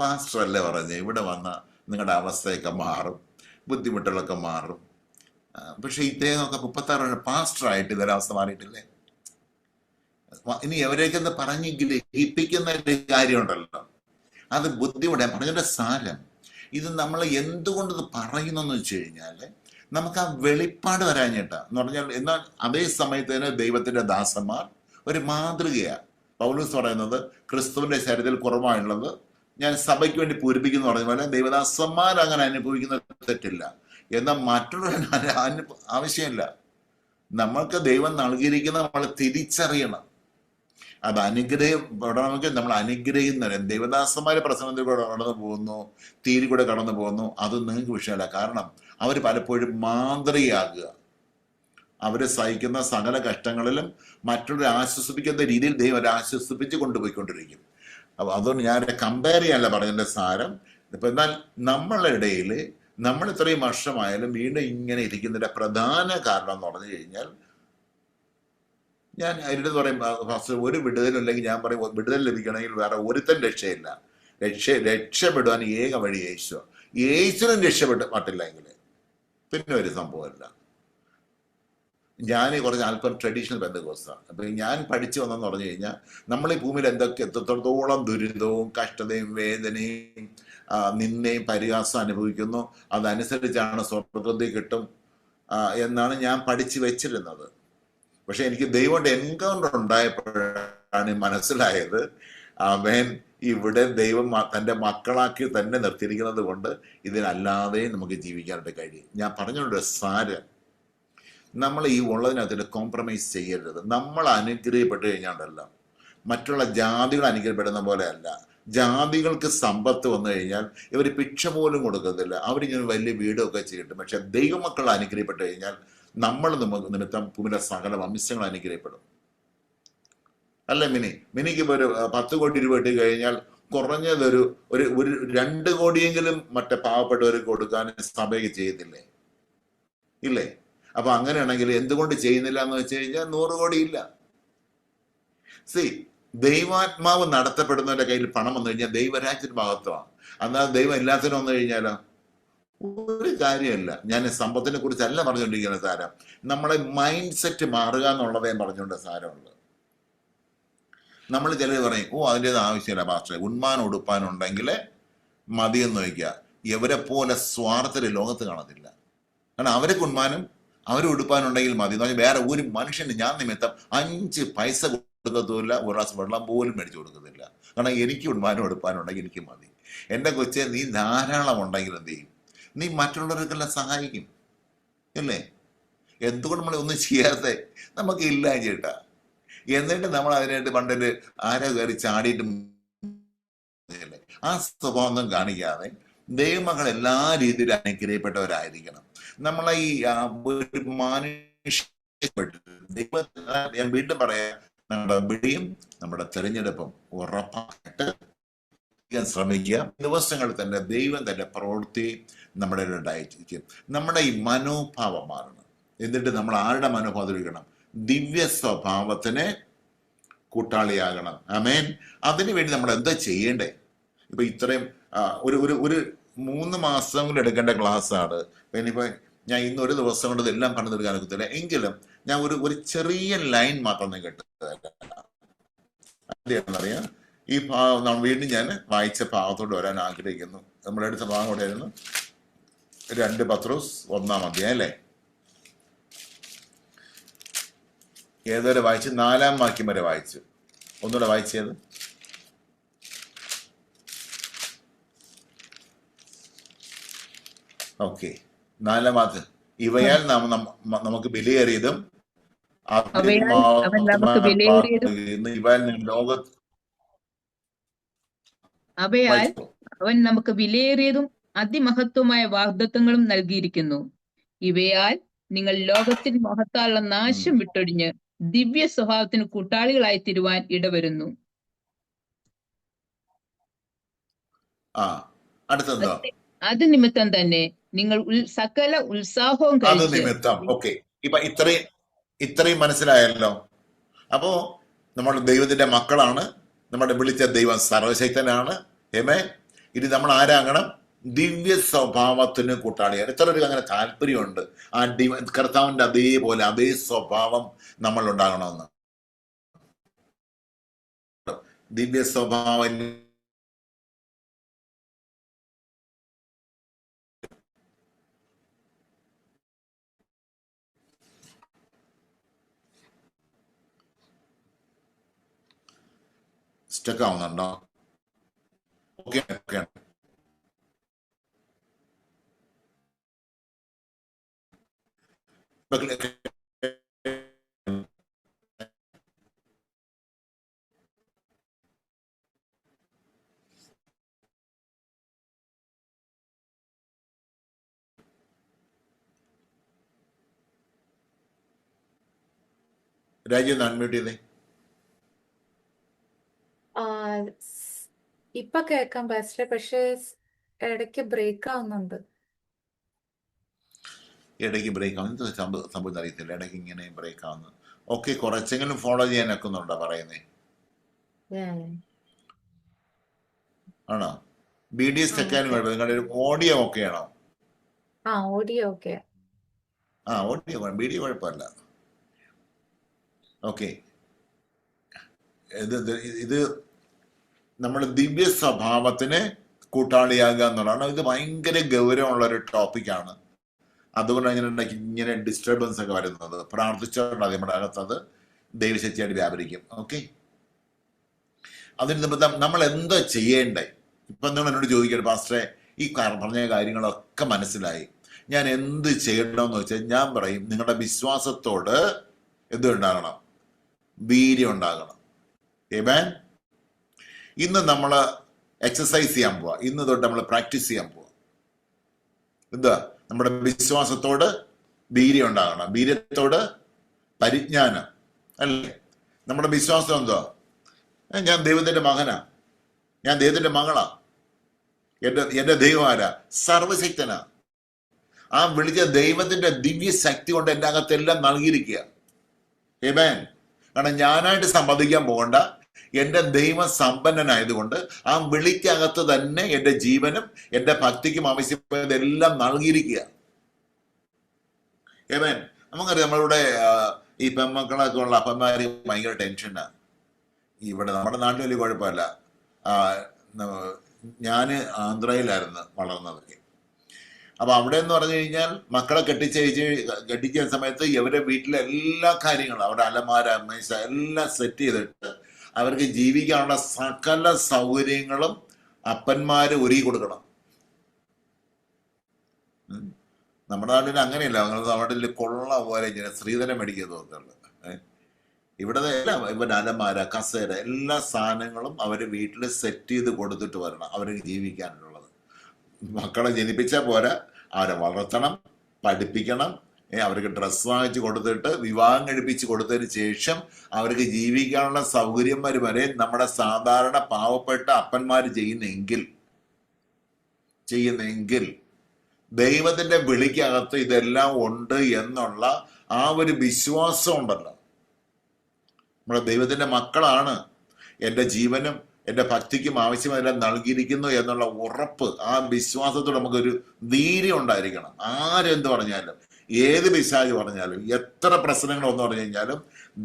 പാസ്റ്ററല്ലേ പറഞ്ഞ്, ഇവിടെ വന്ന നിങ്ങളുടെ അവസ്ഥയൊക്കെ മാറും, ബുദ്ധിമുട്ടുകളൊക്കെ മാറും. പക്ഷെ ഇദ്ദേഹമൊക്കെ 36 പാസ്റ്ററായിട്ട് ഇതൊരവസ്ഥ മാറിയിട്ടില്ലേ? ഇനി എവരേക്കെന്ന് പറഞ്ഞ് ഗ്രഹിപ്പിക്കുന്ന കാര്യമുണ്ടല്ലോ, അത് ബുദ്ധിമുട്ട്. പറഞ്ഞതിന്റെ സാരം ഇത് നമ്മൾ എന്തുകൊണ്ട് ഇത് പറയുന്നെന്ന് വെച്ച് കഴിഞ്ഞാൽ നമുക്ക് ആ വെളിപ്പാട് വരാഞ്ഞിട്ടാ എന്ന് പറഞ്ഞാൽ. എന്നാൽ അതേ സമയത്ത് തന്നെ ദൈവത്തിന്റെ ദാസന്മാർ ഒരു മാതൃകയാണ്. പൗലോസ് പറയുന്നത് ക്രിസ്തുവിന്റെ ശരീരത്തിൽ കുറവായുള്ളത് ഞാൻ സഭയ്ക്ക് വേണ്ടി പൂരിപ്പിക്കുന്നു പറഞ്ഞ പോലെ ദൈവദാസന്മാർ അങ്ങനെ അനുഭവിക്കുന്ന തെറ്റില്ല. എന്നാൽ മറ്റുള്ളവർ ആവശ്യമില്ല. നമ്മൾക്ക് ദൈവം നൽകിയിരിക്കുന്ന നമ്മൾ തിരിച്ചറിയണം. അത് അനുഗ്രഹപ്പെടണമെങ്കിൽ നമ്മൾ അനുഗ്രഹിക്കുന്നവരെ ദൈവദാസന്മാരെ പ്രസംഗത്തിൽ കൂടെ കടന്നു പോകുന്നു, തീരി കൂടെ കടന്നു പോകുന്നു, അത് നിങ്ങൾക്ക് വിഷയമല്ല. കാരണം അവർ പലപ്പോഴും മാതൃകയാകുക. അവരെ സഹിക്കുന്ന സകല കഷ്ടങ്ങളിലും മറ്റുള്ളവരെ ആശ്വസിപ്പിക്കുന്ന രീതിയിൽ ദൈവം അവരെ ആശ്വസിപ്പിച്ച് കൊണ്ടുപോയിക്കൊണ്ടിരിക്കും. അപ്പൊ അതുകൊണ്ട് ഞാൻ കമ്പയർ ചെയ്യാനല്ല പറഞ്ഞതിന്റെ സാരം. ഇപ്പൊ എന്നാൽ നമ്മളുടെ ഇടയിൽ നമ്മൾ ഇത്രയും വർഷമായാലും വീണ്ടും ഇങ്ങനെ ഇരിക്കുന്നതിന്റെ പ്രധാന കാരണം എന്ന് പറഞ്ഞു കഴിഞ്ഞാൽ, ഞാൻ അതിൻ്റെ പറയും ഒരു വിടുതലില്ലെങ്കിൽ ഞാൻ പറയും വിടുതൽ ലഭിക്കണമെങ്കിൽ വേറെ ഒരുത്തൻ രക്ഷയില്ല. രക്ഷപ്പെടുവാൻ ഏക വഴി യേശു. യേശുവിനും രക്ഷപ്പെട്ടില്ലെങ്കിൽ പിന്നെ ഒരു സംഭവമില്ല. ഞാൻ കുറച്ച് അല്പം ട്രഡീഷണൽ ബന്ധകോസ്താണ്. അപ്പൊ ഞാൻ പഠിച്ചു വന്നെന്ന് പറഞ്ഞു കഴിഞ്ഞാൽ, നമ്മൾ ഈ ഭൂമിയിൽ എത്രത്തോളം ദുരിതവും കഷ്ടതയും വേദനയും നിന്ദയും പരിഹാസം അനുഭവിക്കുന്നു, അതനുസരിച്ചാണ് സ്വർഗത്തിൽ കിട്ടും എന്നാണ് ഞാൻ പഠിച്ചു വെച്ചിരുന്നത്. പക്ഷെ എനിക്ക് ദൈവത്തിന്റെ എൻകൗണ്ടർ ഉണ്ടായപ്പോഴാണ് മനസ്സിലായത്, അവൻ ഇവിടെ ദൈവം തൻ്റെ മക്കളാക്കി തന്നെ നിർത്തിയിരിക്കുന്നത് കൊണ്ട് ഇതിനല്ലാതെ നമുക്ക് ജീവിക്കാനായിട്ട് കഴിയും. ഞാൻ പറഞ്ഞുകൊണ്ട് സാരം, നമ്മൾ ഈ ഉള്ളതിനകത്ത് കോംപ്രമൈസ് ചെയ്യരുത്. നമ്മൾ അനുഗ്രഹിപ്പെട്ട് കഴിഞ്ഞാണ്ടല്ല, മറ്റുള്ള ജാതികൾ അനുഗ്രഹപ്പെടുന്ന പോലെ അല്ല. ജാതികൾക്ക് സമ്പത്ത് വന്നു കഴിഞ്ഞാൽ ഇവർ ഭിക്ഷ പോലും കൊടുക്കത്തില്ല, അവരിങ്ങനെ വലിയ വീടൊക്കെ ചെയ്തിട്ട്. പക്ഷെ ദൈവമക്കൾ അനുഗ്രഹപ്പെട്ട് കഴിഞ്ഞാൽ നമ്മൾ നിമിത്തം ഭൂമിയിലെ സകല വംശങ്ങൾ അനുഗ്രഹപ്പെടും. അല്ല മിനിക്ക് ഇപ്പോൾ ഒരു 10 കോടി രൂപ ഇട്ട് കഴിഞ്ഞാൽ കുറഞ്ഞതൊരു 2 കോടിയെങ്കിലും മറ്റേ പാവപ്പെട്ടവർക്ക് കൊടുക്കാൻ സഭയ്ക്ക് ചെയ്യത്തില്ലേ? ഇല്ലേ? അപ്പൊ അങ്ങനെയാണെങ്കിൽ എന്തുകൊണ്ട് ചെയ്യുന്നില്ല എന്ന് വെച്ച് കഴിഞ്ഞാൽ 100 കോടി ഇല്ല. ദൈവാത്മാവ് നടത്തപ്പെടുന്നവരുടെ കയ്യിൽ പണം വന്നു കഴിഞ്ഞാൽ ദൈവരാജ്യത്തിന് മഹത്വമാണ്. എന്നാൽ ദൈവം എല്ലാത്തിനും വന്നു കഴിഞ്ഞാലോ ഒരു കാര്യമല്ല. ഞാൻ സമ്പത്തിനെ കുറിച്ചല്ല പറഞ്ഞുകൊണ്ടിരിക്കുന്ന സാരം, നമ്മളെ മൈൻഡ് സെറ്റ് മാറുക എന്നുള്ളതേ പറഞ്ഞുകൊണ്ട് സാരമുള്ളൂ. നമ്മൾ ചിലർ പറയും, അതിൻ്റെത് ആവശ്യമില്ല പാസ്റ്ററെ, ഉണ്മാനം ഉടുപ്പാനുണ്ടെങ്കിൽ മതിയെന്ന് വയ്ക്കുക. ഇവരെ പോലെ സ്വാർത്ഥര് ലോകത്ത് കാണത്തില്ല. കാരണം അവർക്ക് ഉണ്മാനം ഉടുപ്പാനുണ്ടെങ്കിൽ മതി എന്ന് പറഞ്ഞാൽ വേറെ ഒരു മനുഷ്യന് ഞാൻ നിമിത്തം 5 പൈസ കൊടുക്കത്തുമില്ല, ഒരു ഗ്ലാസ് വെള്ളം പോലും മേടിച്ചു കൊടുക്കത്തില്ല. കാരണം എനിക്ക് ഉണ്മാനം ഉടുപ്പാനുണ്ടെങ്കിൽ എനിക്ക് മതി. എൻ്റെ കൊച്ചെ, നീ ധാരാളം ഉണ്ടെങ്കിൽ എന്ത് ചെയ്യും? നീ മറ്റുള്ളവർക്കെല്ലാം സഹായിക്കും അല്ലേ? എന്തുകൊണ്ട് നമ്മൾ ഒന്നും ചെയ്യാതെ നമുക്ക് ഇല്ല ചേട്ടാ. എന്നിട്ട് നമ്മൾ അതിനായിട്ട് പണ്ടൊരു ആരോ കയറി ചാടിയിട്ട് ആ സ്വഭാവം ഒന്നും കാണിക്കാതെ ദൈവമക്കൾ എല്ലാ രീതിയിലും അനുഗ്രഹിക്കപ്പെട്ടവരായിരിക്കണം. നമ്മളെ ഈ ഒരു മനുഷ്യ ഞാൻ വീണ്ടും പറയാം, നമ്മുടെ വിളിയും നമ്മുടെ തെരഞ്ഞെടുപ്പും ഉറപ്പായിട്ട് ശ്രമിക്കുക. ദിവസങ്ങളിൽ തന്നെ ദൈവം തന്റെ പ്രവൃത്തി നമ്മുടെ ഉണ്ടായിരിക്കും. നമ്മുടെ ഈ മനോഭാവം മാറണം. എന്നിട്ട് നമ്മൾ ആരുടെ മനോഭാവത്തിലിരിക്കണം? ദിവ്യ സ്വഭാവത്തിന് കൂട്ടാളിയാകണം. ആമേൻ. അതിനുവേണ്ടി നമ്മൾ എന്താ ചെയ്യേണ്ടേ? ഇപ്പൊ ഇത്രയും ഒരു 3 മാസം കൊണ്ട് എടുക്കേണ്ട ക്ലാസ് ആണ്. ഇനിയിപ്പോ ഞാൻ ഇന്ന് ഒരു ദിവസം കൊണ്ട് ഇതെല്ലാം പറഞ്ഞു തീർക്കാൻ ഒക്കത്തില്ല. എങ്കിലും ഞാൻ ഒരു ചെറിയ ലൈൻ മാത്രം കേട്ടറിയാം. ഈ ഭാഗം വീണ്ടും ഞാൻ വായിച്ച ഭാഗത്തോട്ട് വരാൻ ആഗ്രഹിക്കുന്നു. നമ്മുടെ അടുത്ത ഭാഗം കൂടെ ആയിരുന്നു 2 പത്രോസ് 1-ാം അധ്യായം അല്ലേ? ഏതുവരെ വായിച്ചു? 4-ാം വാക്യം വരെ വായിച്ചു. ഒന്നുകൂടെ വായിച്ചത്. ഓക്കെ, 4-ാം വാക്യം. ഇവയാൽ നമുക്ക് വിലയേറിയതും അവൻ നമുക്ക് വിലയേറിയതും അതിമഹത്വമായ വാഗ്ദത്തങ്ങളും നൽകിയിരിക്കുന്നു. ഇവയാൽ നിങ്ങൾ ലോകത്തിൽ മഹത്താലുള്ള നാശം വിട്ടൊഴിഞ്ഞ് ദിവ്യ സ്വഭാവത്തിന് കൂട്ടാളികളായി തീരുവാൻ ഇടവരുന്നു. അത് നിമിത്തം തന്നെ നിങ്ങൾ സകല ഉത്സാഹവും കഴിച്ച്. ഇപ്പൊ ഇത്രയും മനസ്സിലായല്ലോ. അപ്പോ നമ്മൾ ദൈവത്തിന്റെ മക്കളാണ്. നമ്മുടെ വിളിച്ച ദൈവം സർവശക്തനാണ്. ഇനി നമ്മൾ ആരാകണം? ദിവ്യ സ്വഭാവത്തിന് കൂട്ടാളിയാണ്. എത്ര പേർക്ക് അങ്ങനെ താല്പര്യമുണ്ട് ആ കർത്താവിന്റെ അതേപോലെ അതേ സ്വഭാവം നമ്മൾ ഉണ്ടാകണമെന്ന്? ദിവ്യ സ്വഭാവം സ്റ്റക്ക് ആവുന്നുണ്ടോ? Okay okay. രാജ്യം അൺമ്യൂട്ട് ചെയ്തേ. ഇപ്പൊ കേൾക്കാം പാസ്റ്ററെ, പക്ഷെ ഇടയ്ക്ക് ബ്രേക്ക് ആവുന്നുണ്ട്. ഇടയ്ക്ക് ബ്രേക്ക് ആവുന്നത് സംഭവം അറിയത്തില്ല. ഇടയ്ക്ക് ഇങ്ങനെ ബ്രേക്ക് ആവുന്നത്. ഓക്കെ, കുറച്ചെങ്കിലും ഫോളോ ചെയ്യാൻ ഒക്കുന്നുണ്ടോ പറയുന്നേ? ആണോ? BD സ്റ്റെക്കാനും കുഴപ്പം. നിങ്ങളുടെ ഓഡിയോ ഓക്കെ ആണോ? Audio okay. ഓഡിയോ BD കുഴപ്പമില്ല. ഓക്കെ, ഇത് നമ്മുടെ ദിവ്യ സ്വഭാവത്തിന് കൂട്ടാളിയാകുക എന്നുള്ളതാണ്. ഇത് ഭയങ്കര ഗൗരവമുള്ള ഒരു ടോപ്പിക്കാണ്. അതുകൊണ്ട് ഇങ്ങനെ ഡിസ്റ്റർബൻസ് ഒക്കെ വരുന്നത്. പ്രാർത്ഥിച്ചോണ്ട് നമ്മുടെ അകത്തത് ദൈവശക്തിയായിട്ട് വ്യാപരിക്കും. ഓക്കെ, അതിന് നിമിത്തം നമ്മൾ എന്താ ചെയ്യേണ്ടേ? ഇപ്പം നിങ്ങൾ എന്നോട് ചോദിക്കട്ടെ, പാസ്റ്ററെ ഈ പറഞ്ഞ കാര്യങ്ങളൊക്കെ മനസ്സിലായി, ഞാൻ എന്ത് ചെയ്യണമെന്ന് വെച്ചാൽ ഞാൻ പറയും, നിങ്ങളുടെ വിശ്വാസത്തോട് എന്തുണ്ടാകണം? വീര്യം ഉണ്ടാകണം. ആമേൻ. ഇന്ന് നമ്മൾ എക്സസൈസ് ചെയ്യാൻ പോവാ. ഇന്ന് തൊട്ട് നമ്മൾ പ്രാക്ടീസ് ചെയ്യാൻ പോവാ. എന്താ? നമ്മുടെ വിശ്വാസത്തോട് വീര്യം ഉണ്ടാകണം. വീര്യത്തോട് പരിജ്ഞാനം അല്ലേ? നമ്മുടെ വിശ്വാസം എന്തോ? ഞാൻ ദൈവത്തിന്റെ മകനാ, ഞാൻ ദൈവത്തിന്റെ മകളാ. എന്റെ ദൈവം ആരാ? സർവശക്തനാ. ആ വിളിച്ച ദൈവത്തിന്റെ ദിവ്യ ശക്തി കൊണ്ട് എൻ്റെ അകത്തെല്ലാം നൽകിയിരിക്കുക. ആമേൻ. കാരണം ഞാനായിട്ട് സമ്മതിക്കാൻ പോകണ്ട, എൻ്റെ ദൈവം സമ്പന്നനായതുകൊണ്ട് ആ വിളിക്കകത്ത് തന്നെ എൻ്റെ ജീവനും എൻ്റെ ഭക്തിക്കും ആവശ്യമായതെല്ലാം നൽകിയിരിക്കുക. ആമേൻ. നമുക്കറിയാം, നമ്മളിവിടെ ഈ പെൺമക്കളൊക്കെ ഉള്ള അപ്പന്മാര് ഭയങ്കര ടെൻഷനാണ്. ഇവിടെ നമ്മുടെ നാട്ടിൽ വലിയ കുഴപ്പമില്ല. ഞാൻ ആന്ധ്രയിലായിരുന്നു വളർന്നതൊക്കെ. അപ്പൊ അവിടെ എന്ന് പറഞ്ഞു കഴിഞ്ഞാൽ മക്കളെ കെട്ടിച്ച സമയത്ത് ഇവരുടെ വീട്ടിലെ എല്ലാ കാര്യങ്ങളും, അവരുടെ അലമാര, മേശ എല്ലാം സെറ്റ് ചെയ്തിട്ട് അവർക്ക് ജീവിക്കാനുള്ള സകല സൗകര്യങ്ങളും അപ്പന്മാര് ഒരുക്കി കൊടുക്കണം. നമ്മുടെ നാട്ടിൽ അങ്ങനെയല്ല. നമ്മുടെ നാട്ടിൽ കൊള്ള പോലെ ഇങ്ങനെ സ്ത്രീധനം മേടിക്കുക തോന്നുന്നുള്ളു. ഇവിടെ എല്ലാം ഇവരുടെ അലമാര, കസേര, എല്ലാ സാധനങ്ങളും അവര് വീട്ടിൽ സെറ്റ് ചെയ്ത് കൊടുത്തിട്ട് വരണം അവർക്ക് ജീവിക്കാനുള്ളത്. മക്കളെ ജനിപ്പിച്ചാൽ പോരാ, അവരെ വളർത്തണം, പഠിപ്പിക്കണം, അവർക്ക് ഡ്രസ്സ് വാങ്ങിച്ച് കൊടുത്തിട്ട് വിവാഹം കഴിപ്പിച്ച് കൊടുത്തതിന് ശേഷം അവർക്ക് ജീവിക്കാനുള്ള സൗകര്യന്മാർ വരെ നമ്മുടെ സാധാരണ പാവപ്പെട്ട അപ്പന്മാർ ചെയ്യുന്നെങ്കിൽ ദൈവത്തിന്റെ വിളിക്കകത്ത് ഇതെല്ലാം ഉണ്ട് എന്നുള്ള ആ ഒരു വിശ്വാസം ഉണ്ടല്ലോ. നമ്മുടെ ദൈവത്തിന്റെ മക്കളാണ്, എൻ്റെ ജീവനും എൻ്റെ ഭക്തിക്കും ആവശ്യമെല്ലാം നൽകിയിരിക്കുന്നു എന്നുള്ള ഉറപ്പ്, ആ വിശ്വാസത്തോട് നമുക്കൊരു ധീര്യം ഉണ്ടായിരിക്കണം. ആരെന്ത് പറഞ്ഞാലും, ഏത് പിശാച് പറഞ്ഞാലും, എത്ര പ്രശ്നങ്ങൾ ഒന്ന് പറഞ്ഞു കഴിഞ്ഞാലും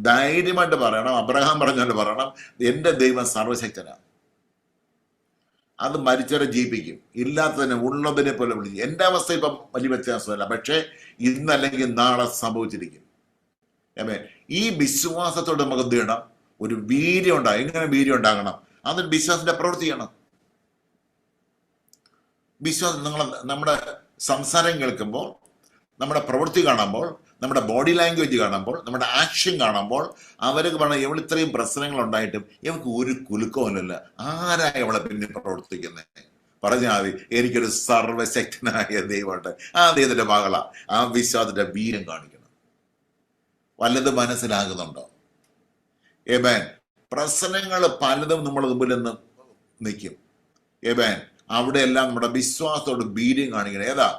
ധൈര്യമായിട്ട് പറയണം. അബ്രഹാം പറഞ്ഞാലും പറയണം, എൻ്റെ ദൈവം സർവശക്തനാണ്, അത് മരിച്ചവരെ ജീവിപ്പിക്കും, ഇല്ലാത്തതിനെ ഉള്ളതിനെ പോലെ വിളിക്കും. എൻ്റെ അവസ്ഥ ഇപ്പം വലിയ വ്യത്യാസമല്ല, പക്ഷേ ഇന്നല്ലെങ്കിൽ നാളെ സംഭവിച്ചിരിക്കും. ഈ വിശ്വാസത്തോട് നമുക്ക് എന്ത് ചെയ്യണം? ഒരു വീര്യം ഉണ്ടാകും. എങ്ങനെ വീര്യം ഉണ്ടാകണം? അതിന് വിശ്വാസത്തിന്റെ പ്രവൃത്തി ചെയ്യണം. വിശ്വാസം നമ്മുടെ സംസാരം കേൾക്കുമ്പോൾ, നമ്മുടെ പ്രവൃത്തി കാണുമ്പോൾ, നമ്മുടെ ബോഡി ലാംഗ്വേജ് കാണുമ്പോൾ, നമ്മുടെ ആക്ഷൻ കാണുമ്പോൾ അവർക്ക് പറഞ്ഞ ഇവൾ ഇത്രയും പ്രശ്നങ്ങൾ ഉണ്ടായിട്ടും ഇവൾക്ക് ഒരു കുലുക്കവുമില്ല, ആരാ ഇവളെ പിന്നെ പ്രവർത്തിക്കുന്നത്? പറഞ്ഞാൽ മതി, എനിക്കൊരു സർവശക്തനായ ദൈവമുണ്ട്, ആ ദൈവത്തിന്റെ മകളാ. ആ വിശ്വാസത്തിന്റെ വീര്യം കാണിക്കണം. വല്ലത് മനസ്സിലാകുന്നുണ്ടോ? ഏബേൻ. പ്രശ്നങ്ങൾ പലതും നമ്മുടെ മുമ്പിൽ നിന്ന് നിൽക്കും. ഏബേൻ. അവിടെയെല്ലാം നമ്മുടെ വിശ്വാസത്തോട് വീര്യം കാണിക്കണം. ഏതാ?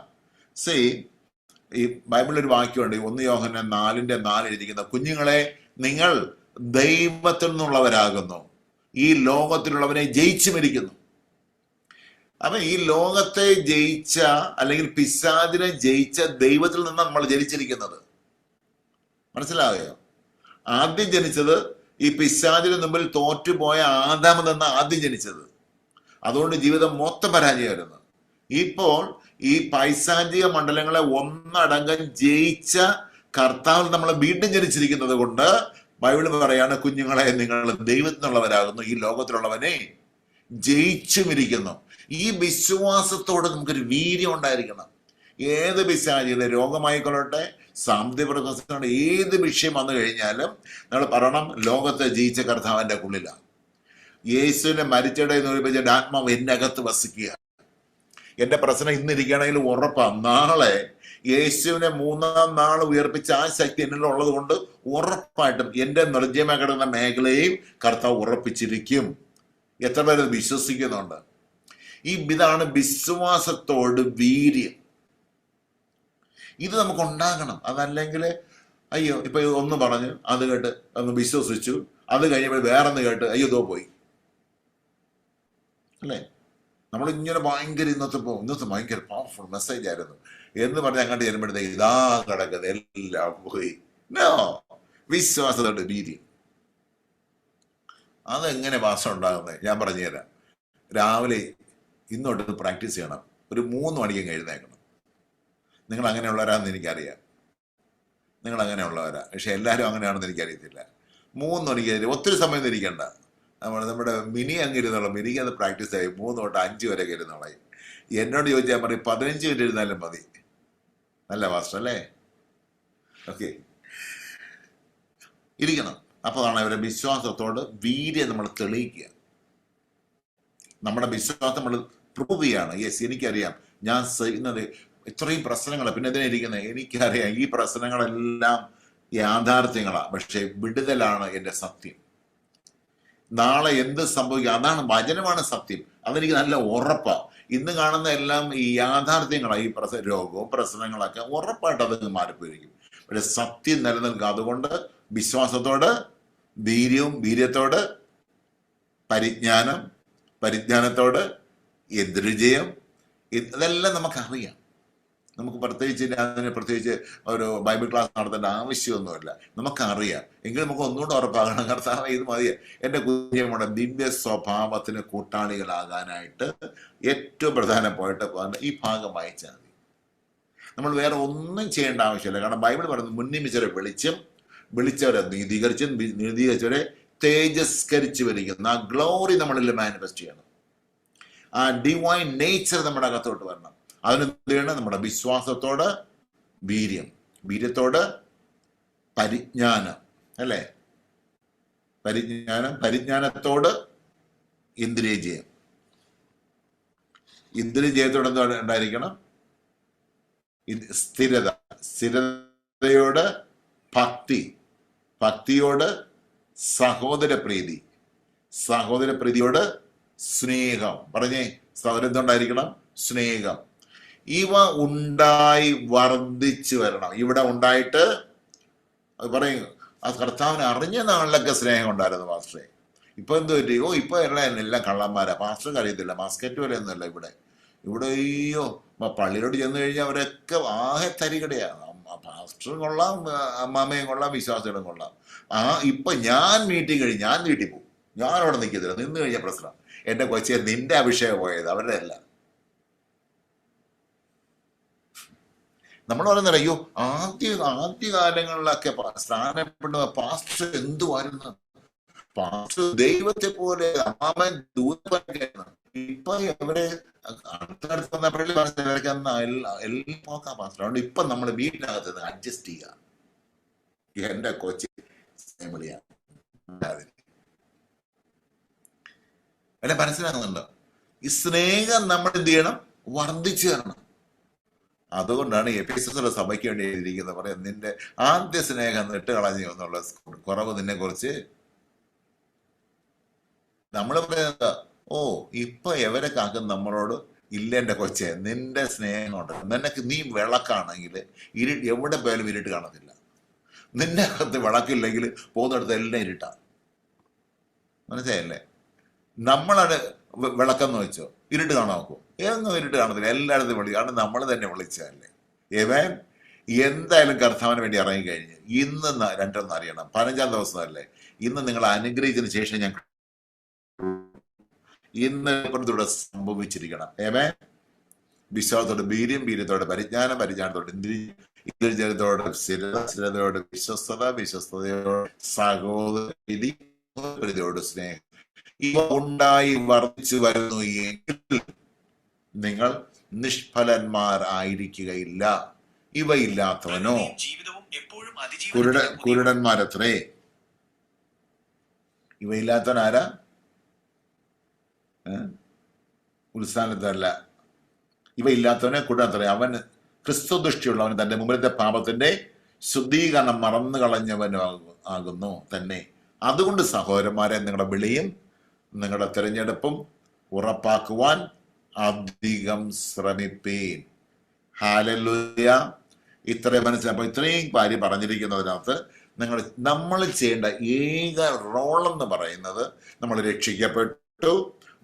ഈ ബൈബിളിൽ ഒരു വാക്യമുണ്ട്, 1 യോഹന്നാൻ 4:4 എഴുതിയിരിക്കുന്ന, കുഞ്ഞുങ്ങളെ, നിങ്ങൾ ദൈവത്തിൽ നിന്നുള്ളവരാകുന്നു, ഈ ലോകത്തിലുള്ളവനെ ജയിച്ചു മരിക്കുന്നു. അപ്പൊ ഈ ലോകത്തെ ജയിച്ച, അല്ലെങ്കിൽ പിശാചിനെ ജയിച്ച ദൈവത്തിൽ നിന്നാണ് നമ്മൾ ജനിച്ചിരിക്കുന്നത്. മനസ്സിലാകുകയോ? ആദ്യം ജനിച്ചത് ഈ പിശാചിന് മുമ്പിൽ തോറ്റുപോയ ആദാമിൽ നിന്നാണ് ആദ്യം ജനിച്ചത്. അതുകൊണ്ട് ജീവിതം മൊത്തം പരാജയമായിരുന്നു. ഇപ്പോൾ ഈ പൈശാചിക മണ്ഡലങ്ങളെ ഒന്നടങ്കം ജയിച്ച കർത്താവിൽ നമ്മൾ വീണ്ടും ജനിച്ചിരിക്കുന്നത് കൊണ്ട് ബൈബിൾ പറയാണ്, കുഞ്ഞുങ്ങളെ, നിങ്ങൾ ദൈവത്തിനുള്ളവരാകുന്നു, ഈ ലോകത്തിലുള്ളവനെ ജയിച്ചുമിരിക്കുന്നു. ഈ വിശ്വാസത്തോടെ നമുക്കൊരു വീര്യം ഉണ്ടായിരിക്കണം. ഏത് പിശാചിലെ രോഗമായിക്കൊള്ളട്ടെ, സാമ്പത്തിക പ്രശ്നങ്ങളുടെ ഏത് വിഷയം വന്നു കഴിഞ്ഞാലും നമ്മൾ പറയണം, ലോകത്തെ ജയിച്ച കർത്താവിന്റെ ഉള്ളിലാണ്. യേശുവിനെ മരിച്ചടെ നോക്കിയ ആത്മാവ് എന്റെ അകത്ത് വസിക്കുക. എന്റെ പ്രശ്നം ഇന്നിരിക്കുകയാണെങ്കിൽ ഉറപ്പാണ്, നാളെ യേശുവിനെ 3-ാം നാൾ ഉയർപ്പിച്ച ആ ശക്തി എന്നിൽ ഉള്ളത് കൊണ്ട് ഉറപ്പായിട്ടും എന്റെ നിർജ്ജയമായി കിടക്കുന്ന മേഖലയും കർത്താവ് ഉറപ്പിച്ചിരിക്കും. എത്ര പേര് വിശ്വസിക്കുന്നുണ്ട്? ഇതാണ് വിശ്വാസത്തോട് വീര്യം. ഇത് നമുക്ക് ഉണ്ടാകണം. അതല്ലെങ്കിൽ അയ്യോ, ഇപ്പൊ ഒന്ന് പറഞ്ഞു, അത് കേട്ട് ഒന്ന് വിശ്വസിച്ചു, അത് കഴിഞ്ഞപ്പോൾ വേറൊന്ന് കേട്ട് അയ്യോ ദോ പോയി, അല്ലേ? നമ്മളിങ്ങനെ ഭയങ്കര ഇന്നത്തെ ഭയങ്കര പവർഫുൾ മെസ്സേജ് ആയിരുന്നു എന്ന് പറഞ്ഞ് അങ്ങോട്ട് ചെല്ലുമ്പോഴത്തേക്ക് ഇതാ കിടക്കുന്നത് എല്ലാം പോയി. നോ, വിശ്വാസത്തോട് വീര്യം. അതെങ്ങനെ വാസം ഉണ്ടാകുന്നത് ഞാൻ പറഞ്ഞുതരാം. രാവിലെ ഇന്നോട്ട് പ്രാക്ടീസ് ചെയ്യണം. ഒരു 3 മണിക്ക് എഴുന്നേക്കണം. നിങ്ങൾ അങ്ങനെയുള്ളവരാണെന്ന് എനിക്കറിയാം, നിങ്ങൾ അങ്ങനെയുള്ളവരാ. പക്ഷെ എല്ലാവരും അങ്ങനെയാണെന്ന് എനിക്കറിയത്തില്ല. 3 മണിക്ക് ഒത്തിരി സമയം ഇരിക്കണ്ട. നമ്മുടെ മിനി അങ്ങ് ഇരുന്നോളാം. മിനിക്ക് അത് പ്രാക്ടീസ് ആയി 3 തൊട്ട് 5 വരെ ഇരുന്നോളായി. എന്നോട് ചോദിച്ചാൽ പറയും 15 മിനിറ്റ് ഇരുന്നാലും മതി. നല്ല വാസ്റ്റർ അല്ലേ? ഓക്കെ, ഇരിക്കണം. അപ്പോഴാണ് അവരുടെ വിശ്വാസത്തോട് വീര്യം നമ്മൾ തെളിയിക്കുക. നമ്മുടെ വിശ്വാസം നമ്മൾ പ്രൂവ് ചെയ്യാണ്. യെസ്, എനിക്കറിയാം ഞാൻ ചെയ്യുന്നത് ഇത്രയും പ്രശ്നങ്ങൾ, പിന്നെ ഇതിനെ ഇരിക്കുന്നത് എനിക്കറിയാം, ഈ പ്രശ്നങ്ങളെല്ലാം യാഥാർത്ഥ്യങ്ങളാണ്, പക്ഷെ വിടുതലാണ് എൻ്റെ സത്യം. നാളെ എന്ത് സംഭവിക്കും? അതാണ് വചനമാണ് സത്യം. അതെനിക്ക് നല്ല ഉറപ്പാണ്. ഇന്ന് കാണുന്ന എല്ലാം ഈ യാഥാർത്ഥ്യങ്ങളാണ്. ഈ രോഗവും പ്രശ്നങ്ങളൊക്കെ ഉറപ്പായിട്ട് അത് മാറിപ്പോയിരിക്കും. പക്ഷെ സത്യം നിലനിൽക്കുക. അതുകൊണ്ട് വിശ്വാസത്തോട് ധീര്യവും, വീര്യത്തോട് പരിജ്ഞാനം, പരിജ്ഞാനത്തോട് എതിർജയം, ഇതെല്ലാം നമുക്കറിയാം. നമുക്ക് പ്രത്യേകിച്ച് ഒരു ബൈബിൾ ക്ലാസ് നടത്തേണ്ട ആവശ്യമൊന്നുമില്ല. നമുക്കറിയാം. എങ്കിൽ നമുക്ക് ഒന്നുകൂടെ ഉറപ്പാകണം, കർത്താവ് ഇത് മതിയെ എൻ്റെ കുഞ്ഞുങ്ങളുടെ ദിവ്യ സ്വഭാവത്തിന് കൂട്ടാളികളാകാനായിട്ട് ഏറ്റവും പ്രധാനമായിട്ട് ഈ ഭാഗം വായിച്ചാൽ മതി. നമ്മൾ വേറെ ഒന്നും ചെയ്യേണ്ട ആവശ്യമില്ല. കാരണം ബൈബിൾ പറയുന്നത് മുന്നിമിച്ചവരെ വിളിച്ചവരെ നീതീകരിച്ചവരെ തേജസ്കരിച്ചു വരികയും ആ ഗ്ലോറി നമ്മളിൽ മാനിഫെസ്റ്റ് ചെയ്യണം. ആ ഡിവൈൻ നേച്ചർ നമ്മുടെ അകത്തോട്ട് വരണം. അതിനെന്ത് ചെയ്യണം? നമ്മുടെ വിശ്വാസത്തോട് വീര്യം, വീര്യത്തോട് പരിജ്ഞാനം, അല്ലേ? പരിജ്ഞാനത്തോട് ഇന്ദ്രിയജയം. ഇന്ദ്രിയജയത്തോട് എന്താ ഉണ്ടായിരിക്കണം? സ്ഥിരതയോട് ഭക്തി, ഭക്തിയോട് സഹോദരപ്രീതി, സഹോദരപ്രീതിയോട് സ്നേഹം. പറഞ്ഞേ, സഹോദരത്തുണ്ടായിരിക്കണം സ്നേഹം. ഇവ ഉണ്ടായി വർദ്ധിച്ചു വരണം. ഇവിടെ ഉണ്ടായിട്ട് അത് പറയും, ആ കർത്താവിനെ അറിഞ്ഞ നാളിലൊക്കെ സ്നേഹം ഉണ്ടായിരുന്നു പാസ്റ്ററെ. ഇപ്പൊ എന്ത് പറ്റി? ഇപ്പൊ എല്ലാം കള്ളന്മാരാ. പാസ്റ്റർക്ക് അറിയത്തില്ല, മാസ്കറ്റ് പോലെ ഒന്നുമല്ല ഇവിടെ അയ്യോ പള്ളിയിലോട്ട് ചെന്ന് കഴിഞ്ഞാൽ അവരൊക്കെ ആകെ തരികടയാണ്. പാസ്റ്ററും കൊള്ളാം, അമ്മാമ്മയും കൊള്ളാം, വിശ്വാസികളും കൊള്ളാം. ഇപ്പൊ ഞാൻ മീറ്റിംഗ് കഴിഞ്ഞ് ഞാൻ വീട്ടിൽ പോകും. ഞാൻ അവിടെ നിൽക്കത്തില്ല, നിന്ന് കഴിഞ്ഞ പ്രശ്നം. എന്റെ കൊച്ചിയെ നിന്റെ അഭിഷേകം പോയത്, അവരുടെ അല്ല. നമ്മൾ പറയുന്നത് അയ്യോ ആദ്യകാലങ്ങളിലൊക്കെ സ്നാനപ്പെടുന്ന പാസ്റ്റർ എന്തുവായിരുന്നു, പാസ്റ്റർ ദൈവത്തെ പോലെ അമ്മാമൻ ദൂതമായിരുന്നു. ഇപ്പൊ എവിടെ അടുത്തടുത്ത് വന്നപ്പോഴേ പറഞ്ഞവരൊക്കെ എല്ലാം നോക്കാം പാസ്റ്റർ. അതുകൊണ്ട് ഇപ്പൊ നമ്മൾ വീട്ടിനകത്ത് അഡ്ജസ്റ്റ് ചെയ്യുക. എന്റെ കൊച്ചി എന്നെ മനസ്സിലാകുന്നുണ്ടോ? ഈ സ്നേഹം നമ്മൾ എന്ത് ചെയ്യണം? വർദ്ധിച്ചു തരണം. അതുകൊണ്ടാണ് എഫെസോസിലെ സഭയ്ക്ക് വേണ്ടി എഴുതിയിരിക്കുന്നത്. പറയാം, നിന്റെ ആദ്യ സ്നേഹം നിട്ട് കളഞ്ഞു എന്നുള്ള കുറവ് നിന്നെ കുറിച്ച് നമ്മൾ പറയുന്നത്. ഇപ്പൊ എവരെ കാക്കും നമ്മളോട് ഇല്ല എന്റെ കൊച്ചെ, നിന്റെ സ്നേഹം കൊണ്ട് നിനക്ക് നീ വിളക്കാണെങ്കിൽ എവിടെ പോയാലും ഇരുട്ട് കാണത്തില്ല. നിന്റെ അകത്ത് വിളക്കില്ലെങ്കിൽ പോകുന്നിടത്ത് എല്ലാം ഇരുട്ടാണ്. മനസ്സിലായല്ലേ? നമ്മളാണ് വിളക്കെന്ന് വെച്ചോ, ഇരുട്ട് കാണാൻ നോക്കും, എങ്ങും ഇരുട്ട് കാണത്തില്ല, എല്ലായിടത്തും വിളി. കാരണം നമ്മൾ തന്നെ വിളിച്ചതല്ലേ. ഏവൻ എന്തായാലും കർത്താവിന് വേണ്ടി ഇറങ്ങിക്കഴിഞ്ഞ് ഇന്ന് രണ്ടൊന്നും അറിയണം. 15-ാം ദിവസമല്ലേ ഇന്ന്. നിങ്ങൾ അനുഗ്രഹിച്ചതിന് ശേഷം ഞാൻ ഇന്ന് ഇവിടെ സംഭവിച്ചിരിക്കണം. ഏവൻ വിശ്വാസത്തോട് വീര്യം, വീര്യത്തോടെ പരിജ്ഞാനം, പരിജ്ഞാനത്തോട് ഇന്ദ്രിയത്തോട് സ്ഥിരതയോട് വിശ്വസ്തത, വിശ്വസ്തയോട് സഹോദരത്തോട് സ്നേഹം. ഇവ ഉണ്ടായി വർദ്ധിച്ചു വരുന്നു എങ്കിൽ നിങ്ങൾ നിഷ്ഫലന്മാരായിരിക്കുകയില്ല. ഇവയില്ലാത്തവനോ കുരുടന്മാരത്രേ. ഇവയില്ലാത്തവൻ ആരാ? ഉത്സാഹത്തല്ല. ഇവയില്ലാത്തവനെ കുരുടനത്രേ. അവൻ ക്രിസ്തുദൃഷ്ടിയുള്ളവൻ തന്റെ മുമ്പിലത്തെ പാപത്തിന്റെ ശുദ്ധീകരണം മറന്നു കളഞ്ഞവനാകുന്നു തന്നെ. അതുകൊണ്ട് സഹോദരന്മാരെ, നിങ്ങളുടെ വിളിയും നിങ്ങളുടെ തിരഞ്ഞെടുപ്പും ഉറപ്പാക്കുവാൻ അധികം ശ്രമിപ്പീൻ. ഹല്ലേലൂയ. ഇത്രയും മനസ്സിലായി. ഇത്രയും കാര്യം പറഞ്ഞിരിക്കുന്നതിനകത്ത് നമ്മൾ ചെയ്യേണ്ട ഏക റോളെന്ന് പറയുന്നത്, നമ്മൾ രക്ഷിക്കപ്പെട്ടു,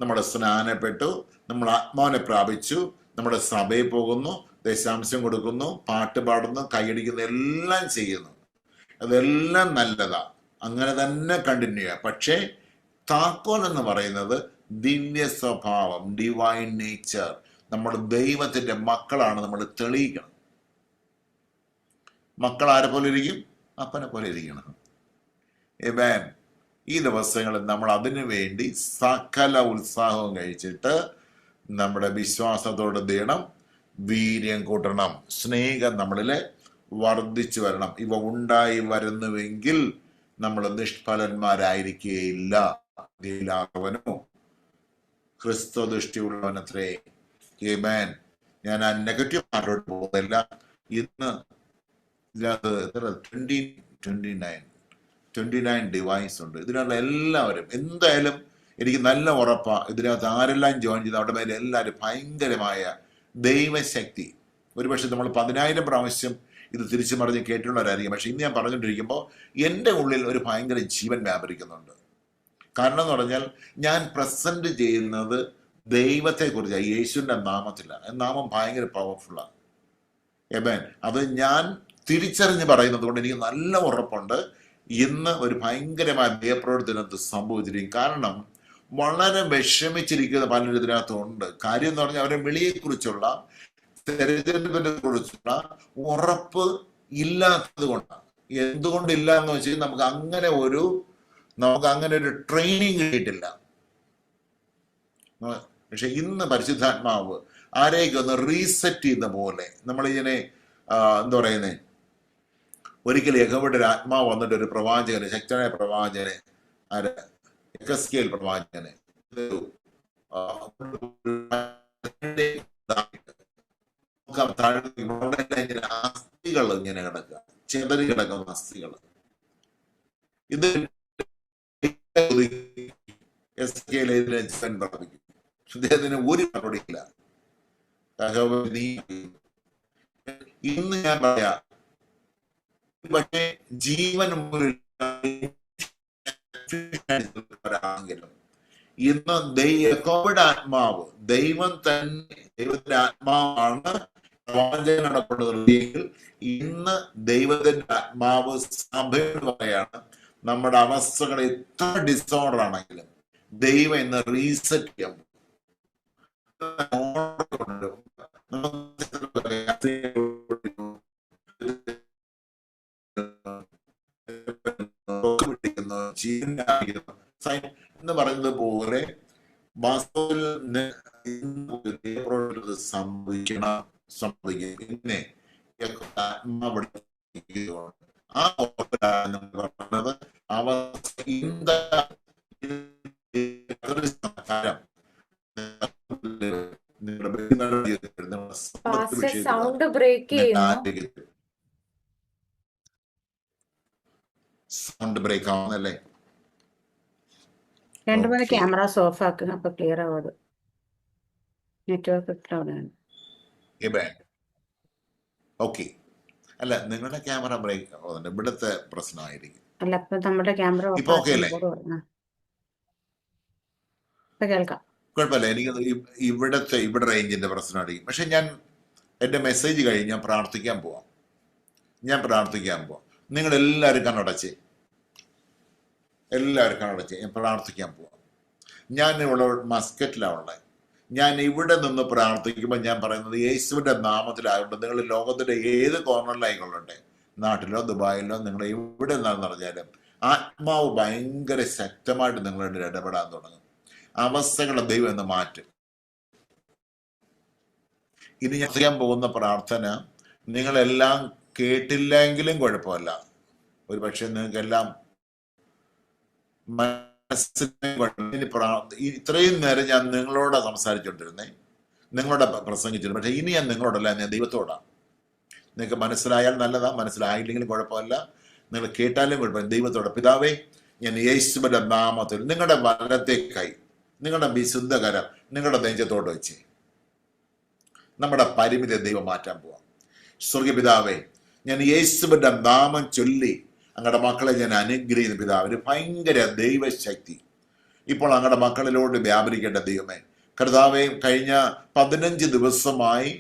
നമ്മൾ സ്നാനപ്പെട്ടു, നമ്മൾ ആത്മാവിനെ പ്രാപിച്ചു, നമ്മുടെ സഭയിൽ പോകുന്നു, ദശാംശം കൊടുക്കുന്നു, പാട്ട് പാടുന്നു, കൈയടിക്കുന്നു, എല്ലാം ചെയ്യുന്നു. അതെല്ലാം നല്ലതാ, അങ്ങനെ തന്നെ കണ്ടിന്യൂ ചെയ്യുക. പക്ഷേ താക്കോൽ എന്ന് പറയുന്നത് ദിവ്യ സ്വഭാവം, ഡിവൈൻ നേച്ചർ, നമ്മുടെ ദൈവത്തിന്റെ മക്കളാണ് നമ്മൾ തെളിയിക്കണം. മക്കൾ ആരെ പോലെ ഇരിക്കും? അപ്പനെ പോലെ ഇരിക്കണം. ഏമേൻ. ഈ ദിവസങ്ങളിൽ നമ്മൾ അതിനു വേണ്ടി സകല ഉത്സാഹവും കഴിച്ചിട്ട് നമ്മുടെ വിശ്വാസത്തോട് ചെയ്യണം, വീര്യം കൂട്ടണം, സ്നേഹം നമ്മളിൽ വർദ്ധിച്ചു വരണം. ഇവ ഉണ്ടായി വരുന്നുവെങ്കിൽ നമ്മൾ നിഷ്ഫലന്മാരായിരിക്കുകയില്ല. ോ ക്രിസ്തുദൃഷ്ടിയുള്ളവനത്രേ. ഏമേൻ. ഞാൻ ആ നെഗറ്റീവ് പാർട്ടോട്ട് പോകുന്നില്ല. ഇന്ന് 29 ഡിവൈസ് ഉണ്ട്. ഇതിനുള്ള എല്ലാവരും എന്തായാലും എനിക്ക് നല്ല ഉറപ്പാണ്, ഇതിനകത്ത് ആരെല്ലാം ജോയിൻ ചെയ്ത് അവിടെ മേലെ എല്ലാവരും ഭയങ്കരമായ ദൈവശക്തി. ഒരുപക്ഷെ നമ്മൾ 10,000 പ്രാവശ്യം ഇത് തിരിച്ചു മറിഞ്ഞ് കേട്ടുള്ളവരായിരിക്കും. പക്ഷെ ഇന്ന് ഞാൻ പറഞ്ഞുകൊണ്ടിരിക്കുമ്പോൾ എൻ്റെ ഉള്ളിൽ ഒരു ഭയങ്കര ജീവൻ വ്യാപരിക്കുന്നുണ്ട്. കാരണം എന്ന് പറഞ്ഞാൽ ഞാൻ പ്രസന്റ് ചെയ്യുന്നത് ദൈവത്തെക്കുറിച്ചാണ്, യേശുവിൻ്റെ നാമത്തിലാണ്. നാമം ഭയങ്കര പവർഫുള്ളാണ്. ഏമേൻ. അത് ഞാൻ തിരിച്ചറിഞ്ഞ് പറയുന്നത് കൊണ്ട് എനിക്ക് നല്ല ഉറപ്പുണ്ട് ഇന്ന് ഒരു ഭയങ്കരമായ ദൈവപ്രവർത്തനത്ത് സംഭവിച്ചിരിക്കും. കാരണം വളരെ വിഷമിച്ചിരിക്കുന്ന പലരും ഇതിനകത്തുണ്ട്. കാര്യം എന്ന് പറഞ്ഞാൽ അവരെ വിളിയെക്കുറിച്ചുള്ള, തെരഞ്ഞെടുപ്പിനെ കുറിച്ചുള്ള ഉറപ്പ് ഇല്ലാത്തത് കൊണ്ടാണ്. എന്തുകൊണ്ടില്ല എന്ന് വെച്ചാൽ നമുക്ക് അങ്ങനെ ഒരു ട്രെയിനിങ് കിട്ടിയിട്ടില്ല. പക്ഷെ ഇന്ന് പരിശുദ്ധാത്മാവ് ആരെയൊക്കെ ഒന്ന് റീസെറ്റ് ചെയ്യുന്ന പോലെ നമ്മളിങ്ങനെ എന്താ പറയുന്നേ, ഒരിക്കൽ യഹോവയുടെ ഒരു ആത്മാവ് വന്നിട്ട് ഒരു പ്രവാചകനെ, ശക്തനായ പ്രവാചകനെ, എഹെസ്കേൽ പ്രവാചകനെ അസ്ഥികൾ ഇങ്ങനെ കിടക്കുക, ചെതറി കിടക്കുന്ന അസ്ഥികൾ. ഇത് പ്രാപിക്കും. അദ്ദേഹത്തിന് ഒരു മറുപടിയില്ല. ഇന്ന് ഞാൻ പറയാം, പക്ഷേ ജീവൻ ഇന്ന് യഹോവയുടെ ആത്മാവ്, ദൈവത്തിന്റെ ആത്മാവാണ് പ്രവാചകൻ നടപ്പെടുന്നതെങ്കിൽ ഇന്ന് ദൈവത്തിന്റെ ആത്മാവ് സഭയോട് പറയാണ്, നമ്മുടെ അവസ്ഥകൾ എത്ര ഡിസോർഡർ ആണെങ്കിലും ദൈവം ഇന്ന് റീസെറ്റ് ചെയ്യാൻ എന്ന് പറയുന്നത് പോലെ വാസ്തവത്തിൽ സംഭവിക്കും. പിന്നെ ആ പറഞ്ഞത് സൗണ്ട് ബ്രേക്ക് ചെയ്യുന്നു. സൗണ്ട് ബ്രേക്ക് ആവുന്നല്ലേ? രണ്ടുമൂന്ന് ക്യാമറാസ് ഓഫ് ആക്കുക, അപ്പൊ ക്ലിയർ ആവും. അത് നെറ്റ്വർക്ക് ഓക്കെ. അല്ല, നിങ്ങളുടെ ക്യാമറ ബ്രേക്ക് ആവുന്നുണ്ട്, ഇവിടുത്തെ പ്രശ്നമായിരിക്കും. അല്ല, അപ്പൊ നമ്മുടെ ക്യാമറ ഇപ്പൊ ഓക്കെ അല്ലേ? കേൾക്കാം. കുഴപ്പമില്ല. എനിക്കത് ഇവിടെ റേഞ്ചിന്റെ പ്രശ്നമായിരിക്കും. പക്ഷെ ഞാൻ എൻ്റെ മെസ്സേജ് കഴിഞ്ഞ് ഞാൻ പ്രാർത്ഥിക്കാൻ പോവാം. നിങ്ങൾ എല്ലാവരും കണ്ണടച്ച് ഞാൻ പ്രാർത്ഥിക്കാൻ പോവാം. ഞാൻ ഇവിടെ മസ്കറ്റിലാണ് ഉള്ളത്. ഞാൻ ഇവിടെ നിന്ന് പ്രാർത്ഥിക്കുമ്പോൾ ഞാൻ പറയുന്നത് യേശുവിൻ്റെ നാമത്തിലായതുകൊണ്ട് നിങ്ങൾ ലോകത്തിൻ്റെ ഏത് കോർണറിലായിക്കൊള്ളട്ടെ, നാട്ടിലോ ദുബായിലോ നിങ്ങൾ എവിടെ നിന്നാണെന്ന് പറഞ്ഞാലും ആത്മാവ് ഭയങ്കര ശക്തമായിട്ട് നിങ്ങളുടെ ഇടപെടാൻ തുടങ്ങും. അവസ്ഥകളെ ദൈവം എന്ന് മാറ്റും. ഇനി ഞാൻ ചെയ്യാൻ പോകുന്ന പ്രാർത്ഥന നിങ്ങളെല്ലാം കേട്ടില്ലെങ്കിലും കുഴപ്പമില്ല. ഒരു പക്ഷെ നിങ്ങൾക്കെല്ലാം ഇത്രയും നേരം ഞാൻ നിങ്ങളോട് സംസാരിച്ചുകൊണ്ടിരുന്നേ, നിങ്ങളോട് പ്രസംഗിച്ചിരുന്നു. പക്ഷെ ഇനി ഞാൻ നിങ്ങളോടല്ല, ഞാൻ ദൈവത്തോടാണ്. നിങ്ങൾക്ക് മനസ്സിലായാൽ നല്ലതാ, മനസ്സിലായില്ലെങ്കിലും കുഴപ്പമില്ല. നിങ്ങൾ കേട്ടാലും കുഴപ്പമില്ല. ദൈവത്തോടെ, പിതാവേ, ഞാൻ യേശുവിന്റെ നാമത്തിൽ നിങ്ങളുടെ വലത്തെ കൈ, നിങ്ങളുടെ വിശുദ്ധ കരം നിങ്ങളുടെ നെഞ്ചത്തോട് വെച്ച് നമ്മുടെ പരിമിതി ദൈവം മാറ്റാൻ പോവാം. സ്വർഗപിതാവേ, ഞാൻ യേശുവിന്റെ നാമം ചൊല്ലി അങ്ങയുടെ മക്കളെ ഞാൻ അനുഗ്രഹിക്കുന്ന പിതാവ്, ഒരു ഭയങ്കര ദൈവശക്തി ഇപ്പോൾ അങ്ങയുടെ മക്കളിലോട്ട് വ്യാപരിക്കേണ്ട ദൈവമേ. കർത്താവേ, കഴിഞ്ഞ 15 ദിവസമായി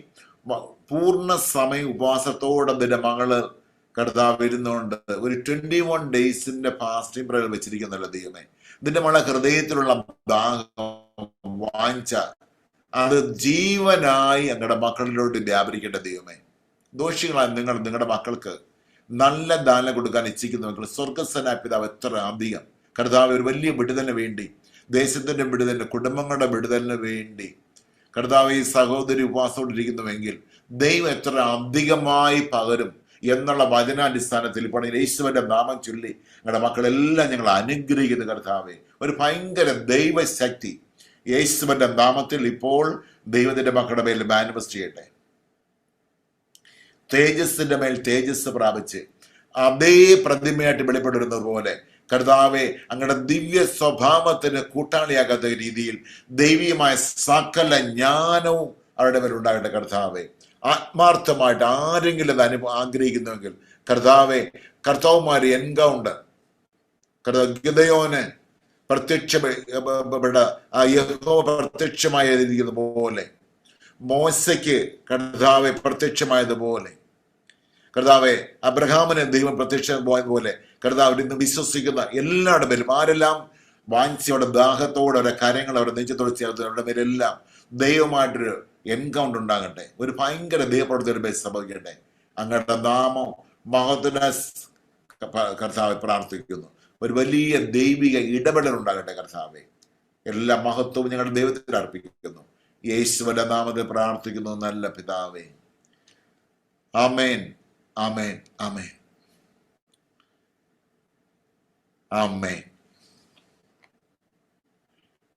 പൂർണ്ണ സമയ ഉപവാസത്തോടെ നിന്റെ മകള് കർത്താവ് ഇരുന്നുകൊണ്ട് ഒരു 21 ഡേയ്സിന്റെ ഫാസ്റ്റിംഗ് പ്രയർ വെച്ചിരിക്കുന്നല്ലോ ദൈവമേ. ഇതിന്റെ മകളെ ഹൃദയത്തിലുള്ള വാഞ്ച അത് ജീവനായി അങ്ങയുടെ മക്കളിലോട്ട് വ്യാപരിക്കേണ്ട ദൈവമേ. ദോഷികളായ നിങ്ങളുടെ മക്കൾക്ക് നല്ല ദാനം കൊടുക്കാൻ ഇച്ഛിക്കുന്നവർക്ക് സ്വർഗസ്വനായ പിതാവ് എത്ര അധികം കർത്താവ് ഒരു വലിയ വിടുതലിന് വേണ്ടി, ദേശത്തിന്റെ വിടുതലിന്, കുടുംബങ്ങളുടെ വിടുതലിന് വേണ്ടി കർത്താവ് ഈ സഹോദരി ഉപവാസത്തോടിരിക്കുന്നുവെങ്കിൽ ദൈവം എത്ര അധികമായി പകരും എന്നുള്ള വചനാടിസ്ഥാനത്തിൽ ഇപ്പോൾ യേശുവിന്റെ നാമം ചൊല്ലി ഞങ്ങളുടെ മക്കളെല്ലാം ഞങ്ങൾ അനുഗ്രഹിക്കുന്ന കർത്താവെ, ഒരു ഭയങ്കര ദൈവശക്തി യേശുവിന്റെ നാമത്തിൽ ഇപ്പോൾ ദൈവത്തിന്റെ മക്കളുടെ മേൽ മാനിഫെസ്റ്റ് ചെയ്യട്ടെ. തേജസ്സിന്റെ മേൽ തേജസ് പ്രാപിച്ച് അതേ പ്രതിമയായിട്ട് വെളിപ്പെടുന്നത് പോലെ കർത്താവെ അങ്ങയുടെ ദിവ്യ സ്വഭാവത്തിന് കൂട്ടാളിയാകാത്ത രീതിയിൽ ദൈവീയമായ സകല ജ്ഞാനവും അവരുടെ മേലുണ്ടാകട്ടെ കർത്താവെ. ആത്മാർത്ഥമായിട്ട് ആരെങ്കിലും അത് ആഗ്രഹിക്കുന്നുവെങ്കിൽ കർത്താവെ, കർത്താവുമാര് എൻകൗണ്ടർ ഗിദെയോന് യഹോവ പ്രത്യക്ഷമായിരിക്കുന്ന പോലെ, മോശയ്ക്ക് കർത്താവെ പ്രത്യക്ഷമായതുപോലെ, കർത്താവെ അബ്രഹാമിന് ദൈവം പ്രത്യക്ഷമായതുപോലെ, കർത്താവ് ഇന്ന് വിശ്വസിക്കുന്ന എല്ലാവരുടെ പേരും ആരെല്ലാം വാഞ്ചയോടെ ദാഹത്തോടെ അവരുടെ കാര്യങ്ങൾ അവരുടെ നെഞ്ചത്തോടെ ചേർത്ത് അവരുടെ പേരെല്ലാം ദൈവമായിട്ടൊരു എൻകൗണ്ടർ ഉണ്ടാകട്ടെ. ഒരു ഭയങ്കര ദൈവപ്രവർത്തകരുടെ പേര് സംഭവിക്കട്ടെ. അങ്ങയുടെ നാമം മഹത്വ കർത്താവെ പ്രാർത്ഥിക്കുന്നു. ഒരു വലിയ ദൈവിക ഇടപെടൽ ഉണ്ടാകട്ടെ കർത്താവെ. എല്ലാ മഹത്വവും ഞങ്ങളുടെ ദൈവത്തിൽ അർപ്പിക്കുന്നു. യേശുവിന്റെ നാമത്തിൽ പ്രാർത്ഥിക്കുന്നു നല്ല പിതാവേ. ആമേൻ, ആമേൻ, ആമേൻ, ആമേൻ.